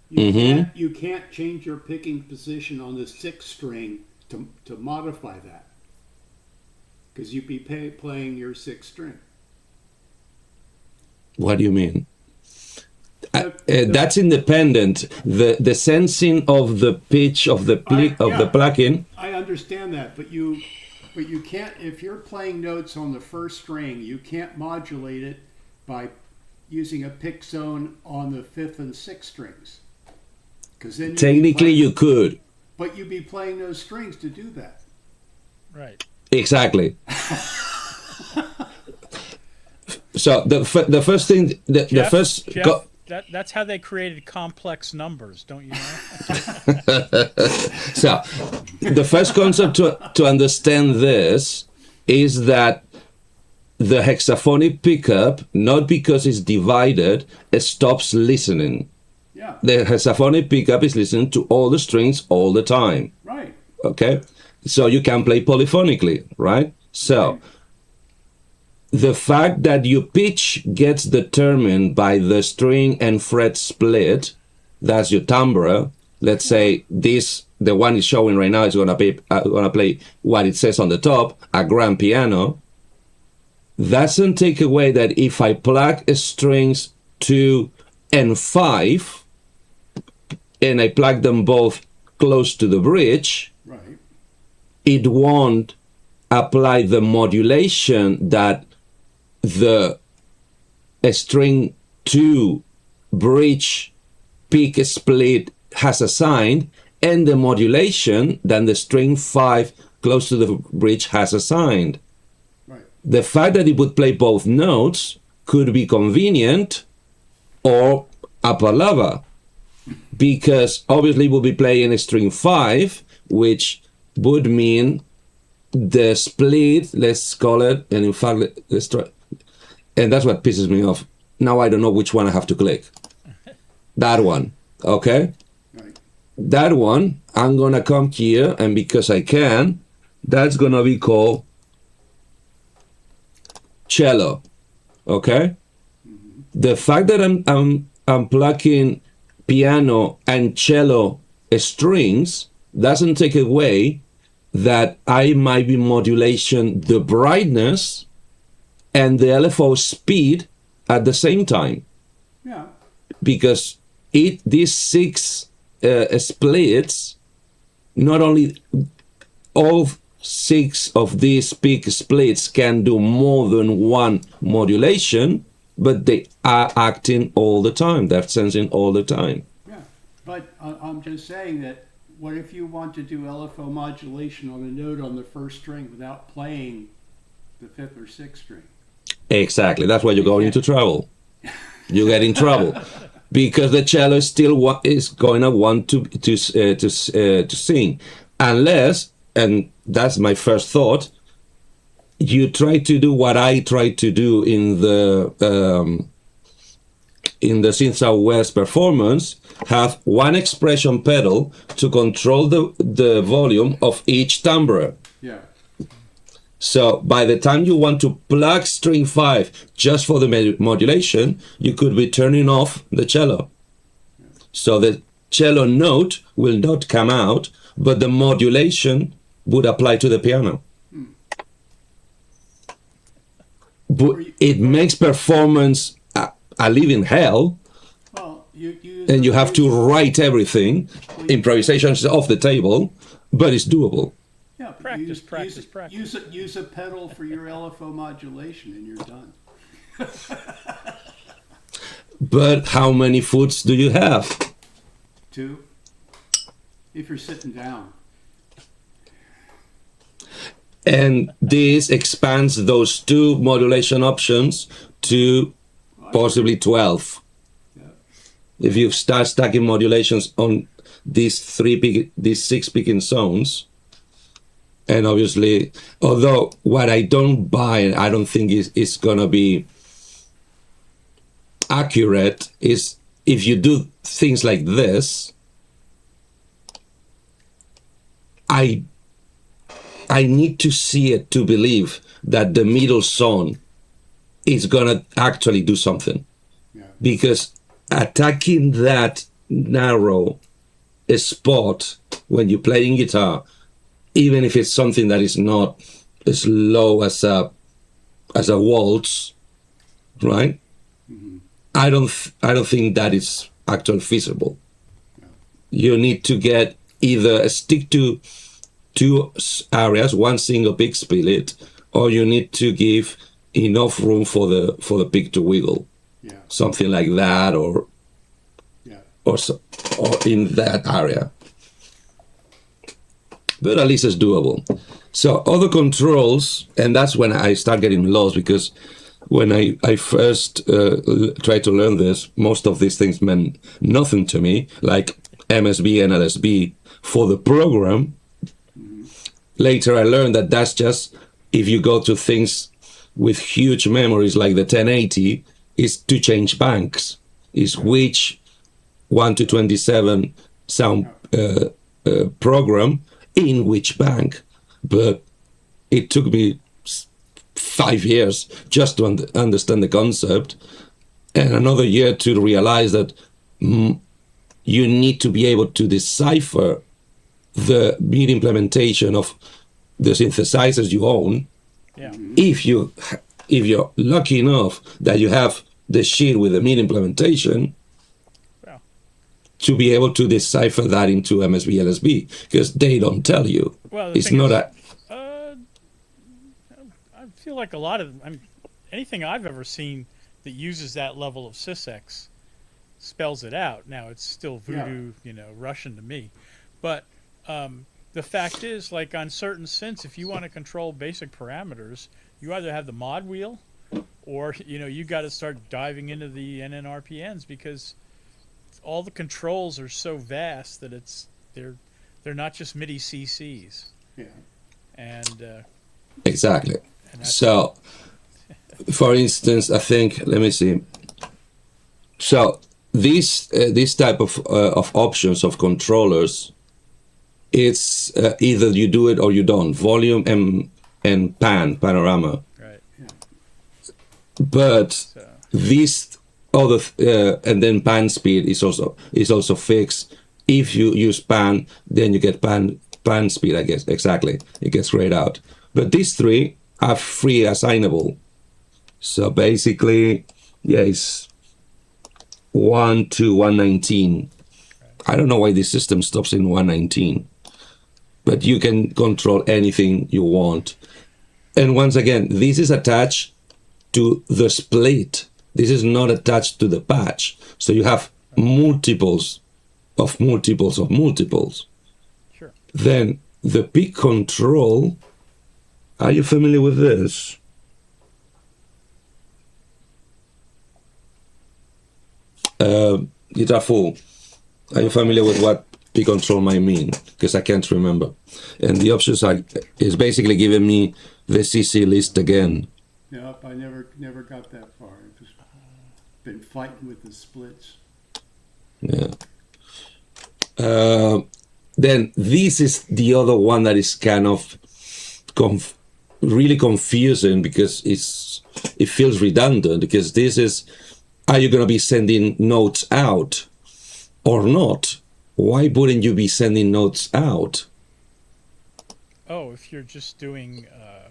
you can't change your picking position on the 6th string to modify that, because you'd be playing your 6th string. What do you mean? That's independent. The sensing of the pitch of the Yeah. plucking. I understand that, but you can't, if you're playing notes on the first string, you can't modulate it by using a pick zone on the fifth and sixth strings. Because then Technically, you could. but you'd be playing those strings to do that. Right. Exactly. So the first thing, the Jeff, first. Jeff, that's how they created complex numbers, don't you know? So, the first concept to understand this is that the hexaphonic pickup, not because it's divided, it stops listening. Yeah. The hexaphonic pickup is listening to all the strings all the time. Right. Okay? So you can play polyphonically, right? So, Right. the fact that your pitch gets determined by the string and fret split, that's your timbre. Let's say the one is showing right now is gonna play what it says on the top, a grand piano. Doesn't take away that if I plug strings 2 and 5, and I plug them both close to the bridge, Right. it won't apply the modulation that the string 2 bridge peak split has assigned, and the modulation that the string 5 close to the bridge has assigned. Right. The fact that it would play both notes could be convenient or a palava, because obviously we'll be playing a string 5, which would mean the split, let's call it, and in fact, let's try, and that's what pisses me off. Now I don't know which one I have to click. That one, okay? Right. That one, I'm gonna come here, and because I can, that's gonna be called cello, okay? The fact that I'm plucking piano and cello strings doesn't take away that I might be modulation the brightness and the LFO speed at the same time, Yeah. because these 6 splits, not only all 6 of these peak splits can do more than one modulation, but they are acting all the time. They're sensing all the time. Yeah. But I'm just saying that what if you want to do LFO modulation on a note on the first string without playing the fifth or sixth string? Exactly. That's why you're going into trouble. You get in trouble because the cello is going to want to sing, unless, and that's my first thought, you try to do what I tried to do in the Synth Southwest performance, have one expression pedal to control the volume of each timbre. Yeah. So by the time you want to plug string 5 just for the modulation, you could be turning off the cello. So the cello note will not come out, but the modulation would apply to the piano. But it makes performance a living hell, Well, you and you have to write everything. Improvisation is off the table, but it's doable. yeah, but Practice, practice, use, practice. Use a pedal for your LFO modulation, and you're done. But how many foots do you have? 2. If you're sitting down. And this expands those 2 modulation options to possibly 12. Yeah. If you start stacking modulations on these 6 picking zones, and obviously, although what I don't buy, I don't think is gonna be accurate, is if you do things like this, I need to see it to believe that the middle zone is gonna actually do something. Yeah. Because attacking that narrow spot when you're playing guitar, even if it's something that is not as low as a waltz, right? I don't think that is actually feasible. You need to get either stick to two areas, one single pick split, or you need to give enough room for the pick to wiggle, Yeah. something like that, or Yeah. or in that area. But at least it's doable. So other controls, and that's when I start getting lost, because when I first tried to learn this, most of these things meant nothing to me, like MSB and LSB for the program. Later I learned that that's just if you go to things with huge memories like the 1080, is to change banks, is which 1 to 27 sound program in which bank. But it took me 5 years just to understand the concept, and another year to realize that you need to be able to decipher the MIDI implementation of the synthesizers you own. Yeah. If you're lucky enough that you have the sheet with the MIDI implementation, Well, to be able to decipher that into MSB LSB, because they don't tell you. well, the It's thing not is, a I feel like a lot of, I mean, anything I've ever seen that uses that level of sysex spells it out. Now it's still voodoo, Russian to me, but the fact is, like on certain synths, if you want to control basic parameters, you either have the mod wheel, or you got to start diving into the NNRPNs, because all the controls are so vast that they're not just MIDI CCs. Yeah. And exactly. and that's, So, for instance, I think, let me see. So this type of options of controllers, it's either you do it or you don't. Volume and panorama. right. But So this other and then pan speed is also fixed. If you use pan, then you get pan speed. I guess exactly. It gets grayed out. But these three are free assignable. So basically, yeah, it's 1 to 119. I don't know why this system stops in 119, but you can control anything you want. And once again, this is attached to the split. This is not attached to the patch. So you have multiples of multiples of multiples. sure. Then the peak control, are you familiar with this? Guitar Fool, are you familiar with what peak control might mean? Because I can't remember. And the options is basically giving me the CC list again. Yep, I never got that far. I've just been fighting with the splits. Yeah. Then this is the other one that is kind of really confusing, because it feels redundant, because this is, are you going to be sending notes out or not? Why wouldn't you be sending notes out? Oh, if you're just doing, I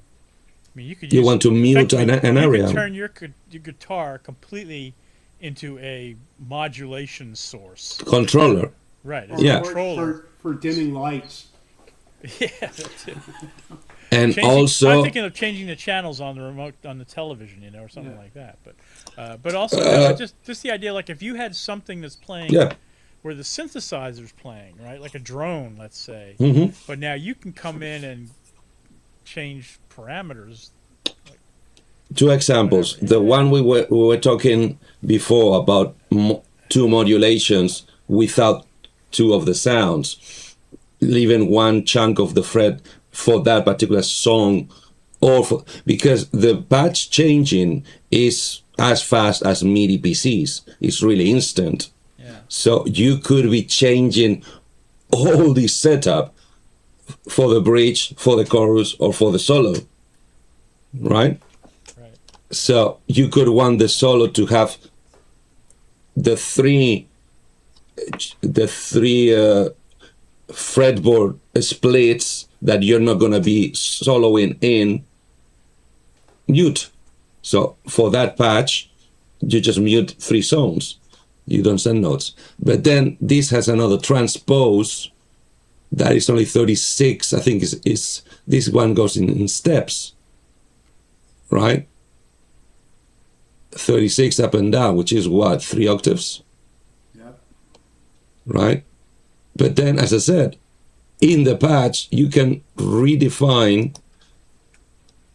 mean, you could. You use, want to mute an you area. could turn your guitar completely into a modulation source. Controller. Right. Or, As Yeah. a controller. For dimming lights. Yeah. That's it. And I'm also, thinking of changing the channels on the remote on the television, or something like that. But also just the idea, like if you had something that's playing yeah. where the synthesizer's playing, right, like a drone, let's say, Mhm. but now you can come in and change parameters. Two examples. Whatever. The one we were talking before about two modulations without two of the sounds, leaving one chunk of the fret for that particular song, because the patch changing is as fast as MIDI PCs. It's really instant. Yeah. So you could be changing all this setup for the bridge, for the chorus, or for the solo, right? Right. So you could want the solo to have the three fretboard splits that you're not going to be soloing in mute. So for that patch, you just mute 3 zones. You don't send notes. But then this has another transpose that is only 36. I think is this one goes in steps, right? 36 up and down, which is what, 3 octaves? Yep. Right? But then, as I said, in the patch, you can redefine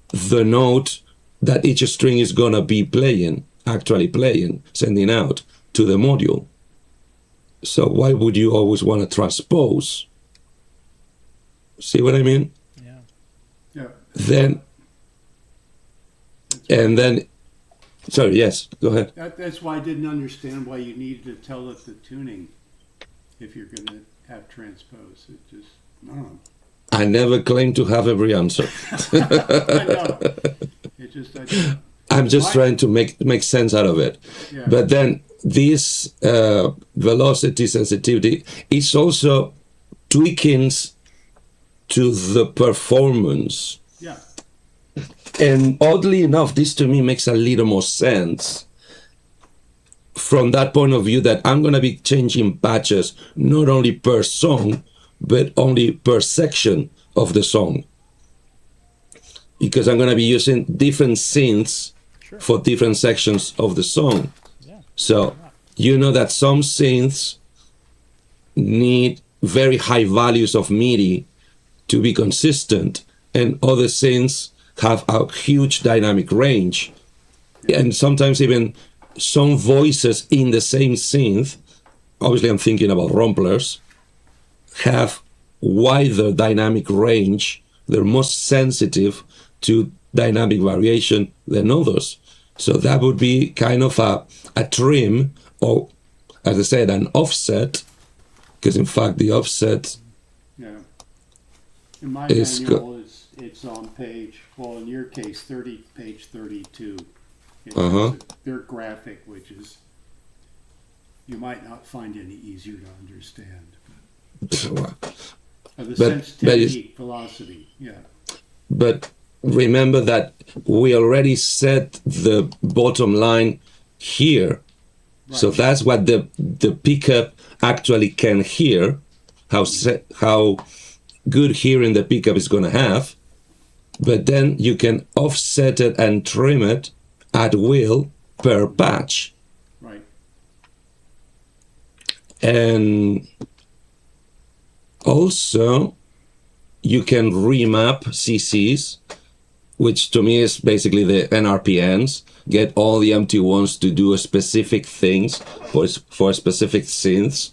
the note that each string is going to be playing, actually playing, sending out to the module. So why would you always want to transpose? See what I mean? Yeah. Yeah. Then, and then, sorry, yes, go ahead. That's why I didn't understand why you needed to tell it the tuning if you're going to have transpose. It just, no. I never claim to have every answer. I know. It just, I'm just trying to make sense out of it. Yeah. But then this velocity sensitivity is also tweakings to the performance. yeah. And oddly enough, this to me makes a little more sense from that point of view that I'm going to be changing patches not only per song, but only per section of the song. Because I'm going to be using different synths for different sections of the song. Yeah. So you know that some synths need very high values of MIDI to be consistent, and other synths have a huge dynamic range. And sometimes even some voices in the same synth, obviously I'm thinking about rumblers, have wider dynamic range. They're most sensitive to dynamic variation than others. So that would be kind of a trim, or as I said, an offset, because in fact the offset Yeah. In my is manual, it's on page, well, in your case, page 32. It Uh-huh. has their graphic, which is, you might not find any easier to understand. The sensitivity, velocity, yeah. But remember that we already set the bottom line here. Right. So that's what the pickup actually can hear, how good hearing the pickup is going to have. But then you can offset it and trim it at will per patch. Right. And also, you can remap CCs, which to me is basically the NRPNs. Get all the empty ones to do specific things for specific synths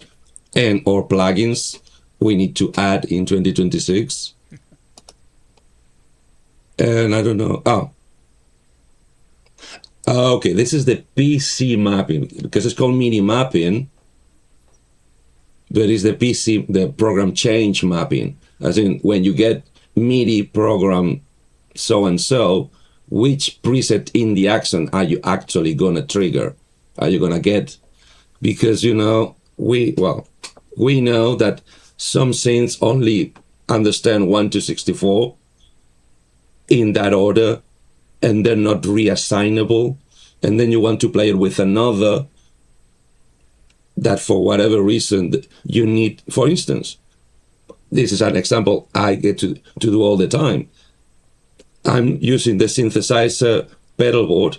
and or plugins we need to add in 2026. And I don't know. Okay, this is the PC mapping, because it's called MIDI mapping, but it's the PC, the program change mapping. As in, when you get MIDI program so-and-so, which preset in the AxOn are you actually going to trigger? Are you going to get? Because, you know, we know that some synths only understand 1 to 64 in that order, and they're not reassignable. And then you want to play it with another that for whatever reason you need. For instance, this is an example I get to do all the time. I'm using the synthesizer pedal board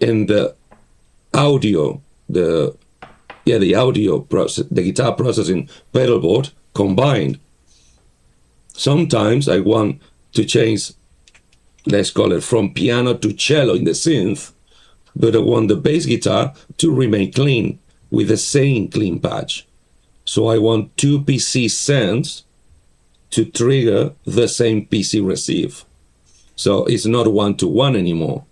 and the audio, the audio process, the guitar processing pedal board combined. Sometimes I want to change, let's call it from piano to cello in the synth, but I want the bass guitar to remain clean with the same clean patch. So I want 2 PC sends to trigger the same PC receive. So it's not 1-to-1 anymore.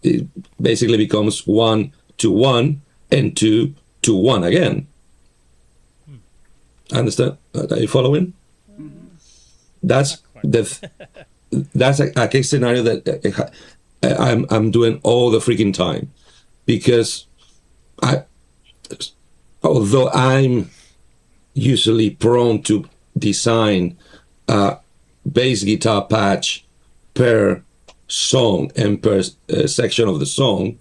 It basically becomes 1-to-1 and 2-to-1 again. Understand? Are you following? That's a case scenario that I'm doing all the freaking time, because although I'm usually prone to design a bass guitar patch per song and per section of the song,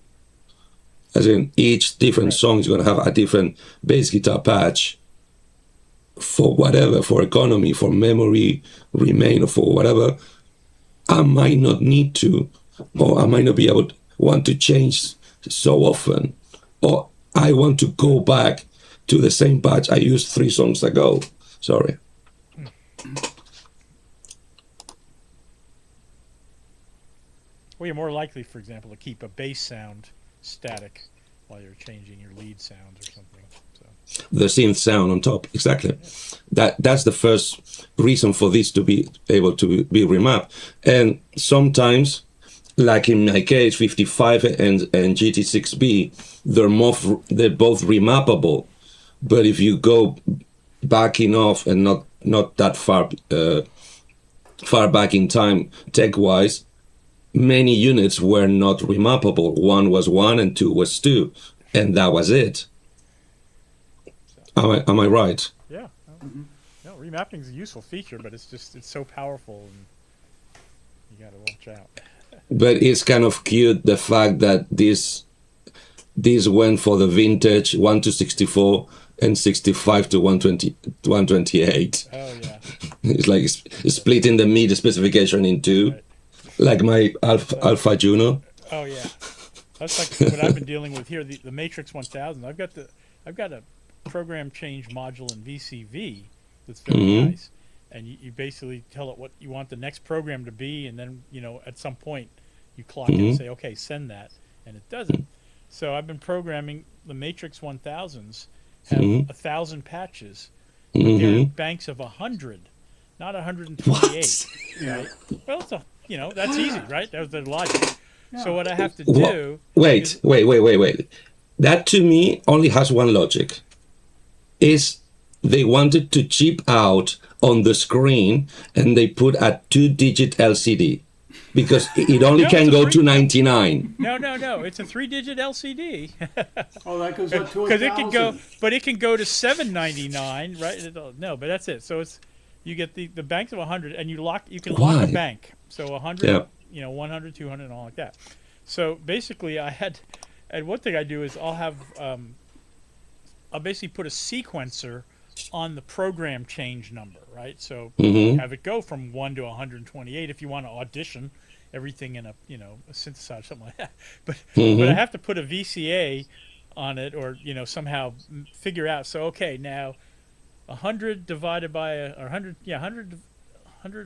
As in, each different Right. song is going to have a different bass guitar patch for whatever, for economy, for memory remain, or for whatever. I might not need to, or I might not be able to want to change so often, or I want to go back to the same patch I used 3 songs ago. Sorry. Well, you're more likely, for example, to keep a bass sound static while you're changing your lead sounds or something. So The synth sound on top, exactly. That's the first reason for this to be able to be remapped. And sometimes, like in my case, 55 and GT6B, they're both remappable. But if you go back enough and not that far back in time, tech wise, many units were not remappable. 1 was 1 and 2 was 2, and that was it. Am I right? yeah, no, remapping is a useful feature, but it's so powerful, and you got to watch out. But it's kind of cute the fact that this went for the vintage 1 to 64 and 65 to 120, 128. Oh yeah, It's like splitting the MIDI specification in 2, right. like my Alpha Juno. Oh yeah, that's like what I've been dealing with here. The Matrix 1000. I've got a program change module in VCV that's very nice, and you basically tell it what you want the next program to be, and then at some point you clock it and say, okay, send that, and it does it. So I've been programming the Matrix 1000s have 1,000 patches, but they're in banks of 100, not 128. Right? Well, that's easy, right? That was the logic. So what I have to do. Wait. That to me only has one logic. Is they wanted to cheap out on the screen and they put a 2-digit LCD because it only can go to 99. No. It's a 3-digit LCD. Oh, that goes up to Because 1,000. it can go to 799, right? No, but that's it. So you get the banks of 100, and you can lock Why? a bank. So 100, Yeah. 100, 200, and all like that. So basically, and one thing I do is I'll basically put a sequencer on the program change number, right? So have it go from 1 to 128 if you want to audition everything in a synthesizer, something like that. But I have to put a VCA on it, or somehow figure out. So okay, now 100 divided by 100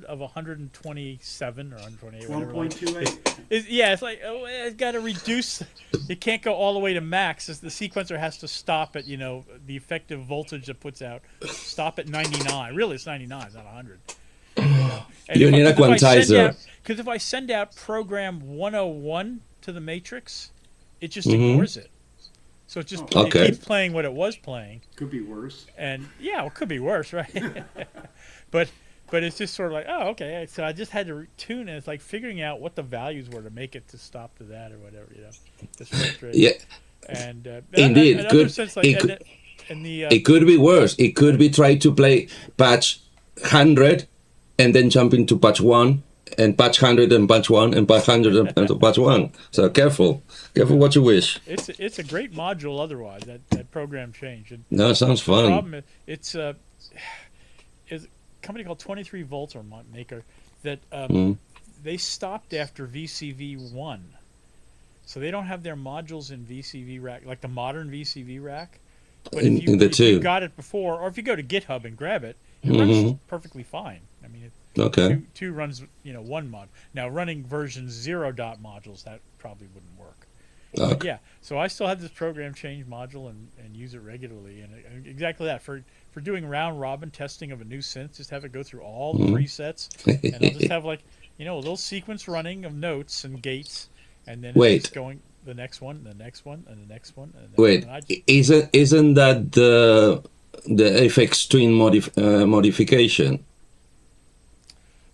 of 127 or 128, whatever. 1.28. It's like, it's got to reduce. It can't go all the way to max. The sequencer has to stop at the effective voltage it puts out. Stop at 99. Really, it's 99. It's not 100. You need a quantizer. Because if I send out program 101 to the Matrix, it just ignores it. So it just it keeps playing what it was playing. Could be worse. And it could be worse, right? but it's just sort of like, oh, okay. So I just had to tune it. It's like figuring out what the values were to make it to stop to that or whatever, Just frustrating. Yeah. And Indeed, it could be worse. It could be try to play patch 100 and then jump into patch 1 and patch 100 and patch 1 and patch 100 and patch 1. So careful what you wish. It's a great module otherwise, that program change. And No, it sounds fun. the problem is it's a company called 23 Volts or maker that they stopped after VCV 1. So they don't have their modules in VCV rack, like the modern VCV rack. But if you got it before, or if you go to GitHub and grab it, it runs perfectly fine. I mean, two runs, one mod. Now running version 0 dot modules, that probably wouldn't work. Okay. But yeah, so I still have this program change module and use it regularly, and exactly that for doing round robin testing of a new synth. Just have it go through all the presets, and I'll just have a little sequence running of notes and gates, and then it's just going the next one, the next one, and the next one. And the next one. Isn't that the FX twin modification?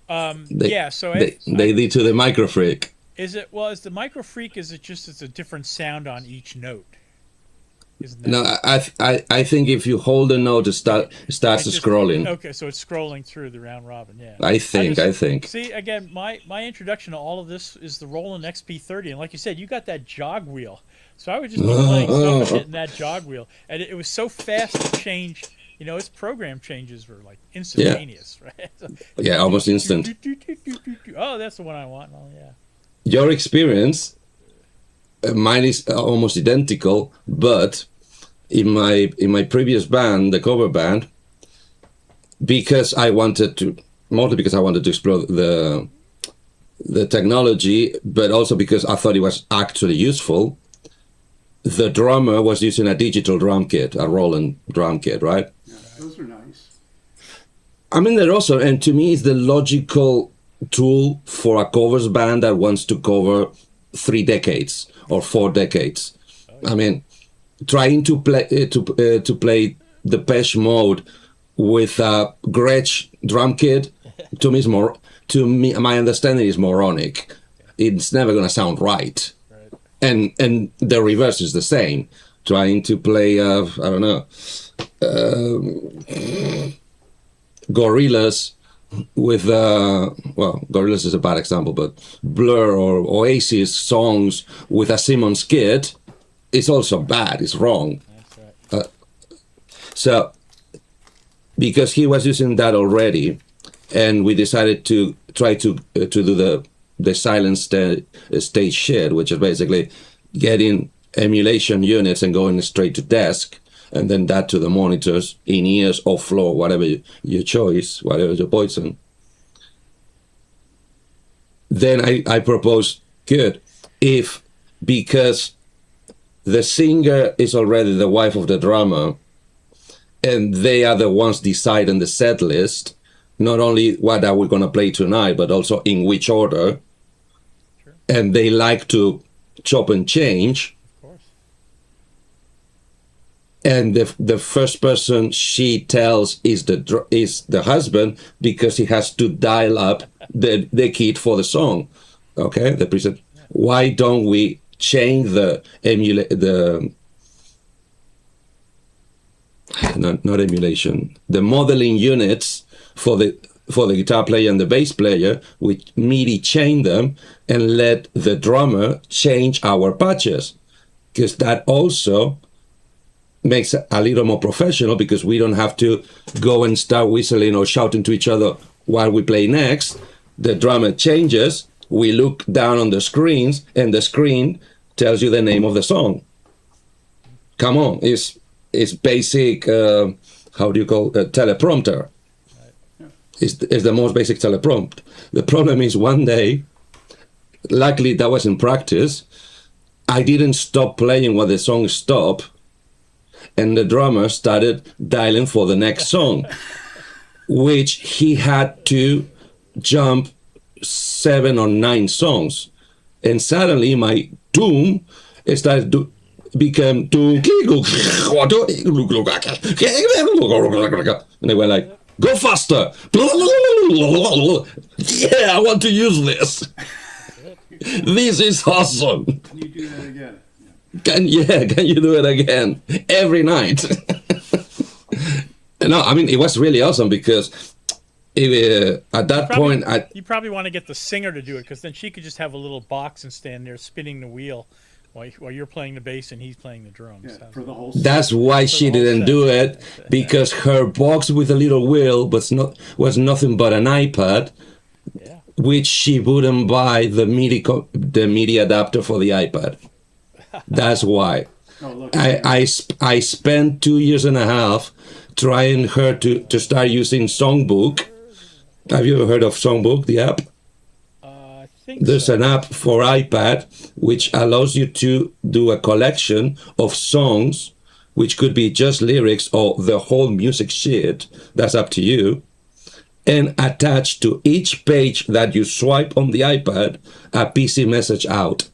So they did to the microfreak. Is it? Well, is the microfreak? Is it just it's a different sound on each note? Isn't that? No, I think if you hold a note, it starts Just- scrolling. Okay, so it's scrolling through the round robin. Yeah. I think. See, again, my introduction to all of this is the Roland XP30, and like you said, you got that jog wheel. So I would just be playing stuff and hitting that jog wheel, and it was so fast to change. You know, its program changes were like instantaneous, right? Yeah, almost instant. Oh, that's the one I want. Oh, yeah. Your experience, mine is almost identical, but in my previous band, the cover band, mostly because I wanted to explore the technology, but also because I thought it was actually useful. The drummer was using a digital drum kit, a Roland drum kit, right? Yeah, those are nice. I mean, they're also, and to me, it's the logical tool for a covers band that wants to cover 3 decades or 4 decades. I mean, trying to play to play the Depeche Mode with a Gretsch drum kit, to me, my understanding is moronic. It's never going to sound right. And the reverse is the same. Trying to play, I don't know, Gorillaz with, Gorillaz is a bad example, but Blur or Oasis songs with a Simmons kit is also bad. It's wrong. That's right. So, because he was using that already, and we decided to try to do the silent stage shit, which is basically getting emulation units and going straight to desk, and then that to the monitors, in ears or floor, whatever your choice, whatever your poison. Then I proposed, good, if because the singer is already the wife of the drummer, and they are the ones deciding the set list, not only what are we going to play tonight, but also in which order. Sure. And they like to chop and change. Of course. And the first person she tells is the husband, because he has to dial up the kit for the song. Okay, the preset. Why don't we change the modeling units for the guitar player and the bass player, we MIDI chain them and let the drummer change our patches, because that also makes it a little more professional, because we don't have to go and start whistling or shouting to each other while we play next. The drummer changes, we look down on the screens, and the screen tells you the name of the song. Come on, it's basic, how do you call it, teleprompter. It's the most basic teleprompt. The problem is, one day, luckily that was in practice, I didn't stop playing when the song stopped, and the drummer started dialing for the next song, which he had to jump 7 or 9 songs. And suddenly my doom started became doom. And they were like, go faster! Yeah, I want to use this. This is awesome. Can you do that again? Can you do it again every night? No, I mean, it was really awesome, because at that point, you probably want to get the singer to do it, because then she could just have a little box and stand there spinning the wheel while you're playing the bass and he's playing the drums. Yeah, for the whole that's why she didn't do it, because her box with a little wheel was nothing but an iPad, which she wouldn't buy the MIDI adapter for the iPad. That's why. I spent 2 years and a half trying her to start using Songbook. Have you ever heard of Songbook, the app? I think There's so. an app for iPad which allows you to do a collection of songs, which could be just lyrics or the whole music sheet. That's up to you. And attach to each page that you swipe on the iPad a PC message out.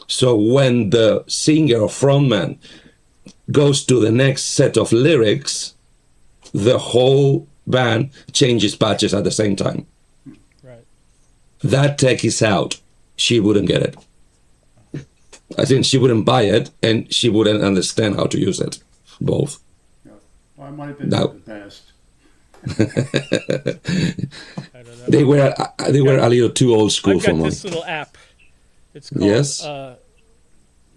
So when the singer or frontman goes to the next set of lyrics, the whole band changes patches at the same time. Right. That tech is out. She wouldn't get it. I think she wouldn't buy it, and she wouldn't understand how to use it. Both. Yeah. Well, I might have been No. in the past. I don't know. They were a little too old school I've for got me. this little app. It's called Yes.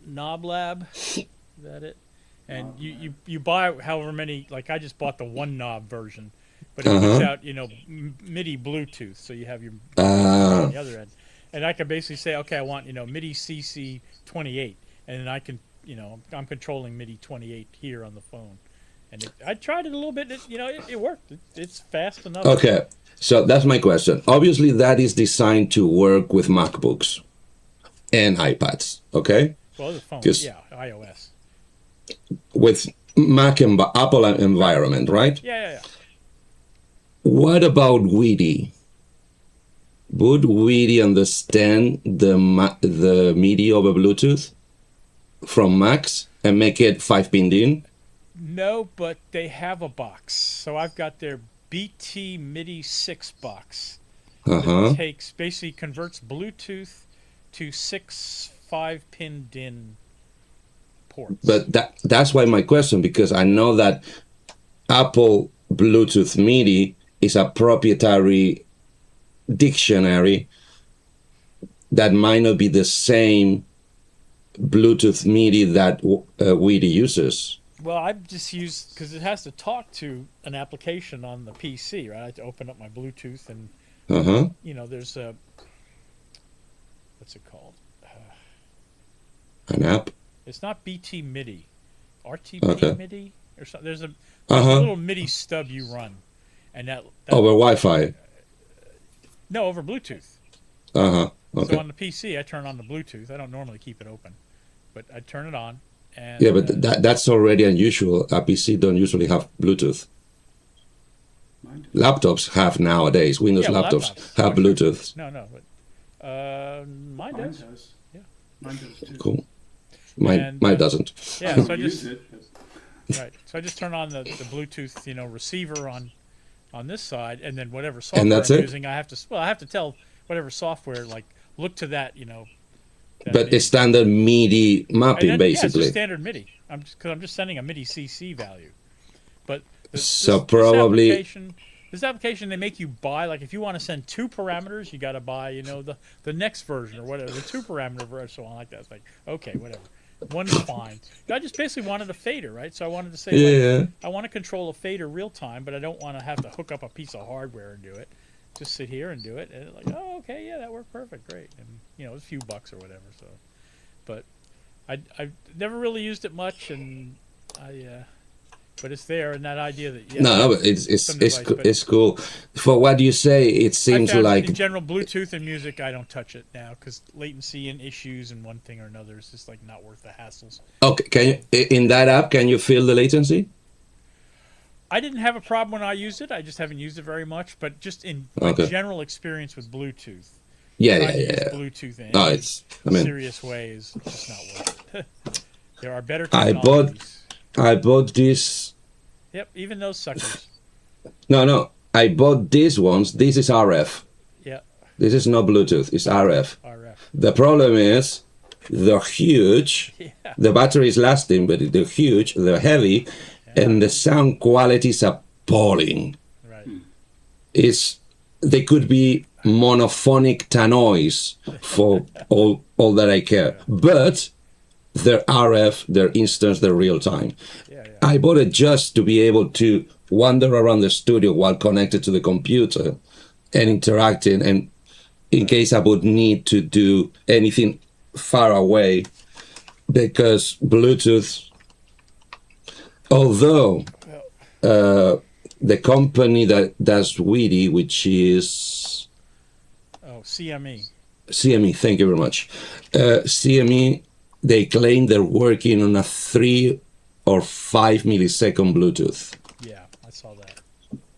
Knob Lab. Is that it? And you buy however many. Like I just bought the one knob version, but it puts out MIDI Bluetooth, so you have your on the other end. And I can basically say, okay, I want MIDI CC 28, and then I can I'm controlling MIDI 28 here on the phone. And I tried it a little bit. It worked. It's fast enough. Okay, so that's my question. Obviously, that is designed to work with MacBooks and iPads. Okay, Well, the phone, 'Cause- yeah, iOS. with Apple environment, right? Yeah. What about Weedy? Would Weedy understand the MIDI over Bluetooth from Macs and make it 5-pin in? No, but they have a box. So I've got their BT MIDI 6 box. It basically converts Bluetooth to 6 5-pin DIN ports. But that's why my question, because I know that Apple Bluetooth MIDI is a proprietary dictionary that might not be the same Bluetooth MIDI that Weedy uses. Well, I've just used, because it has to talk to an application on the PC, right? I have to open up my Bluetooth and, there's a, what's it called? An app? It's not BT MIDI. RTB MIDI? Or something. There's a little MIDI stub you run. And that over Wi-Fi? No, over Bluetooth. Okay. So on the PC, I turn on the Bluetooth. I don't normally keep it open, but I turn it on. And, yeah, but that's already unusual. A PC don't usually have Bluetooth. Laptops have nowadays. Windows laptops have Bluetooth. No, but mine does. Yeah, mine does too. Cool. Mine doesn't. Yeah, so I use just it. right. So I just turn on the Bluetooth receiver on this side, and then whatever software And that's I'm it? using, I have to tell whatever software look to that But it's standard MIDI mapping, and then, yeah, it's basically. just standard MIDI. I'm just sending a MIDI CC value, but this application they make you buy, like if you want to send 2 parameters, you got to buy the next version or whatever, the 2 parameter version, so on like that. It's like, okay, whatever. One's fine. I just basically wanted a fader, right? So I wanted to say, I want to control a fader real time, but I don't want to have to hook up a piece of hardware and do it. Just sit here and do it, and okay, yeah, that worked perfect, great. And it was a few bucks or whatever. So, but I've never really used it much, and but it's there, and that idea that No, but it's cool. For what you say, it seems like in general Bluetooth and music, I don't touch it now because latency and issues and one thing or another is just not worth the hassles. Okay, can you in that app can you feel the latency? I didn't have a problem when I used it. I just haven't used it very much, but just in my general experience with Bluetooth. Yeah. Bluetooth in serious way is just not worth it. There are better technologies. I bought this. Yep, even those suckers. No. I bought these ones. This is RF. Yeah. This is not Bluetooth. It's RF. RF. The problem is they're huge. Yeah. The battery is lasting, but they're huge. They're heavy. And the sound quality is appalling. Right. They could be monophonic tannoys for all that I care. But they're RF, they're instant, they're real time. Yeah. I bought it just to be able to wander around the studio while connected to the computer and interacting, and in case I would need to do anything far away, because Bluetooth, although the company that does Weedy, which is CME, thank you very much. CME, they claim they're working on a 3 or 5 millisecond Bluetooth. Yeah, I saw that.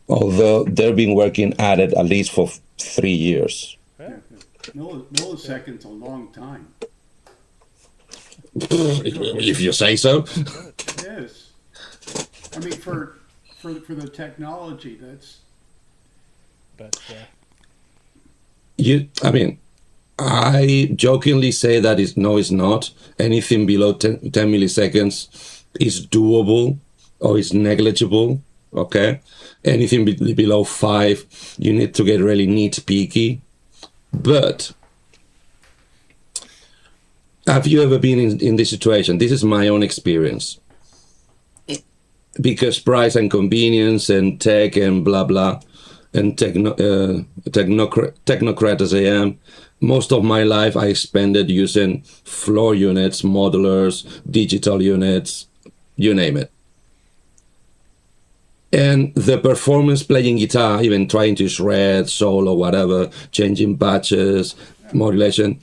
Although they've been working at it at least for 3 years. Yeah. Milliseconds a long time. If you say so. It is. I mean, for the technology, that's. But I jokingly say that it's not. Anything below 10 milliseconds is doable or is negligible, okay? Anything below 5, you need to get really nitpicky. But have you ever been in this situation? This is my own experience. Because price and convenience and tech and blah, blah, and technocrat as I am, most of my life I spent it using floor units, modelers, digital units, you name it. And the performance playing guitar, even trying to shred, solo, whatever, changing patches, modulation,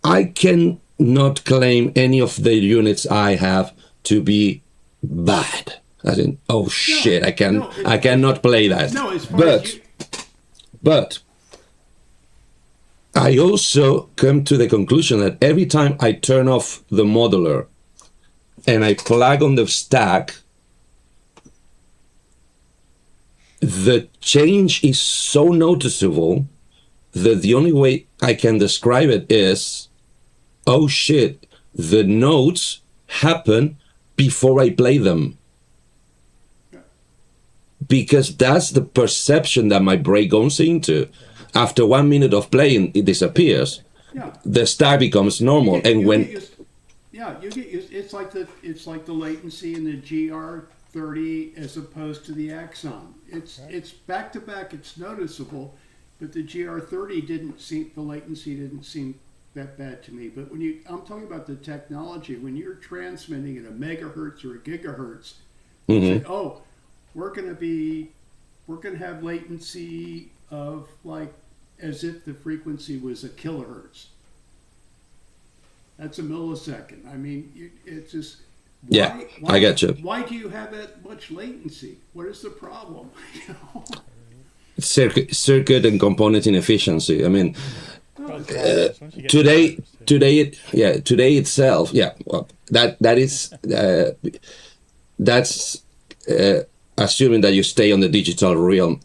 I can not claim any of the units I have to be bad. As in, oh shit, I cannot play that. No, as far as you... But I also come to the conclusion that every time I turn off the modeler and I plug on the stack, the change is so noticeable that the only way I can describe it is, oh shit, the notes happen before I play them. Because that's the perception that my brain goes into. After 1 minute of playing, it disappears. Yeah. The stack becomes normal, and when you get used. It's like the latency in the GR30 as opposed to the AxOn. It's back to back. It's noticeable, but the GR30 the latency didn't seem that bad to me. But I'm talking about the technology. When you're transmitting at a megahertz or a gigahertz, you say, oh, we're going to have latency of like as if the frequency was a kilohertz. That's a millisecond. I mean, it's just why, I get you. Why do you have that much latency? What is the problem? Circuit and component inefficiency. I mean, today itself, well, that's assuming that you stay on the digital realm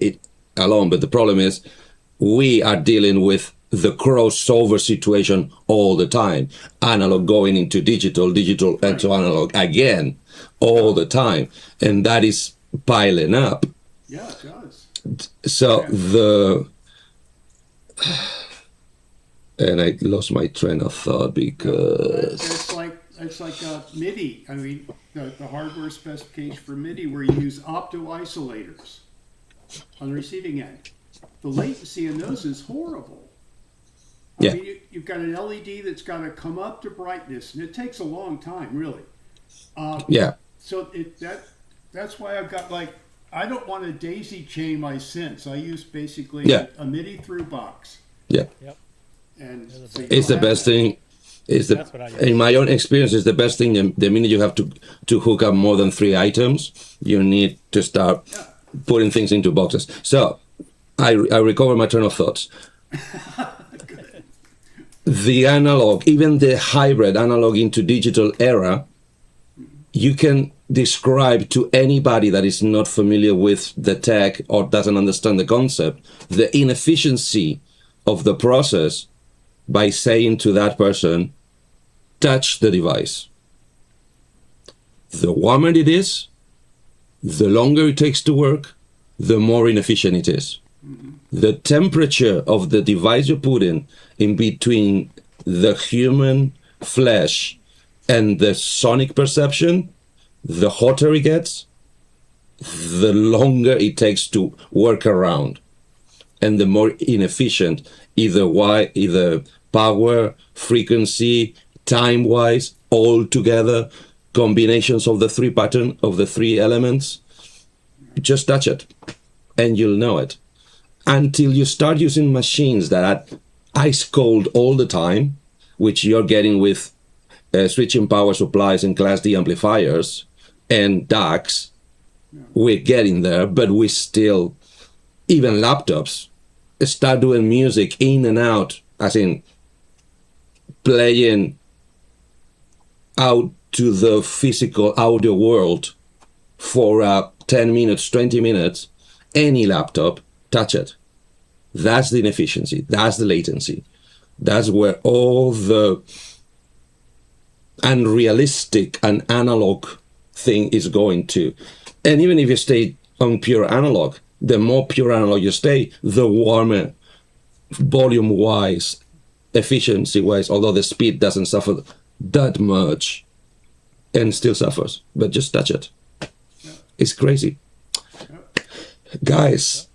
alone. But the problem is we are dealing with the crossover situation all the time. Analog going into digital into analog again all the time. And that is piling up. Yeah, it does. So and I lost my train of thought because it's like MIDI. I mean, the hardware specification for MIDI where you use opto-isolators on the receiving end. The latency in those is horrible. I mean, you've got an LED that's got to come up to brightness, and it takes a long time, really. So that's why I've got I don't want to daisy chain my synths. I use basically a MIDI through box. Yeah. Yep. And it's the best thing. In my own experience, it's the best thing. The minute you have to hook up more than 3 items, you need to start putting things into boxes. So I recover my train of thoughts. The analog, even the hybrid analog into digital era, you can describe to anybody that is not familiar with the tech or doesn't understand the concept, the inefficiency of the process by saying to that person, touch the device. The warmer it is, the longer it takes to work, the more inefficient it is. The temperature of the device you put in between the human flesh and the sonic perception, the hotter it gets, the longer it takes to work around, and the more inefficient either power, frequency, time-wise, all together, combinations of the 3 elements. Just touch it, and you'll know it. Until you start using machines that are ice cold all the time, which you're getting with switching power supplies and Class D amplifiers and DACs, we're getting there, but we still, even laptops, start doing music in and out, as in playing out to the physical audio world for 10 minutes, 20 minutes, any laptop, touch it. That's the inefficiency. That's the latency. That's where all the unrealistic and analog thing is going to. And even if you stay on pure analog, the more pure analog you stay, the warmer volume-wise, efficiency-wise, although the speed doesn't suffer that much and still suffers. But just touch it. It's crazy. Guys,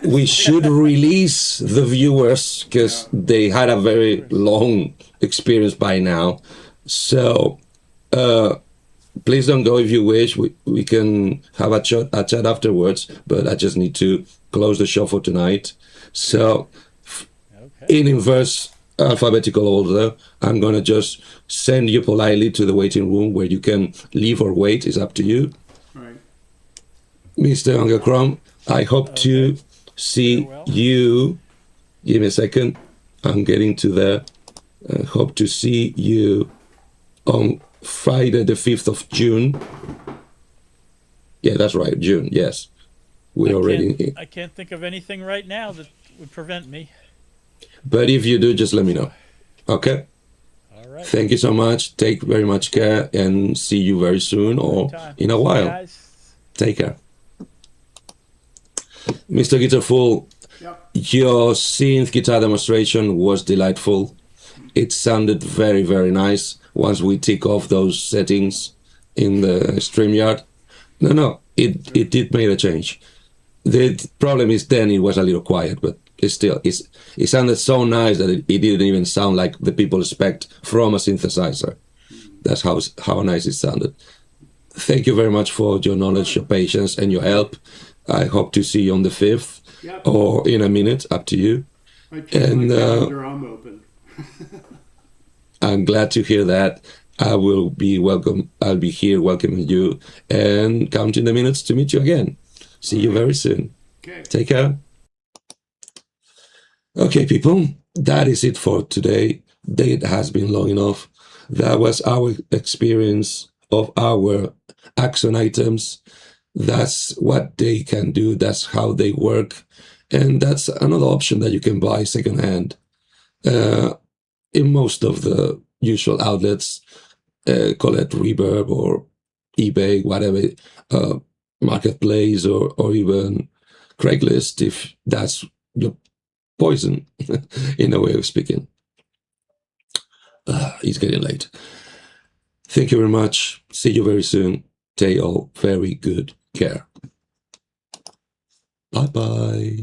we should release the viewers because they had a very long experience by now. So please don't go if you wish. We can have a chat afterwards, but I just need to close the show for tonight. So in inverse alphabetical order, I'm going to just send you politely to the waiting room where you can leave or wait. It's up to you. Right. Mr. Angacrom, I hope to see you. Give me a second. I'm getting to there. I hope to see you on Friday, the 5th of June. Yeah, that's right, June. Yes, we're already. I can't think of anything right now that would prevent me. But if you do, just let me know. Okay. All right. Thank you so much. Take very much care, and see you very soon or in a while. Guys. Take care. Mr. Guitarful, your synth guitar demonstration was delightful. It sounded very, very nice once we tick off those settings in the StreamYard. No, it did make a change. The problem is then it was a little quiet, but it sounded so nice that it didn't even sound like the people expect from a synthesizer. That's how nice it sounded. Thank you very much for your knowledge, your patience, and your help. I hope to see you on the 5th or in a minute, up to you. And I'm open. I'm glad to hear that. I will be welcome. I'll be here welcoming you and counting the minutes to meet you again. See you very soon. Okay. Take care. Okay, people, that is it for today. It has been long enough. That was our experience of our AxOn items. That's what they can do. That's how they work. And that's another option that you can buy secondhand. In most of the usual outlets, call it Reverb or eBay, whatever, Marketplace or even Craigslist, if that's your poison, in a way of speaking. It's getting late. Thank you very much. See you very soon. Take all very good care. Bye-bye.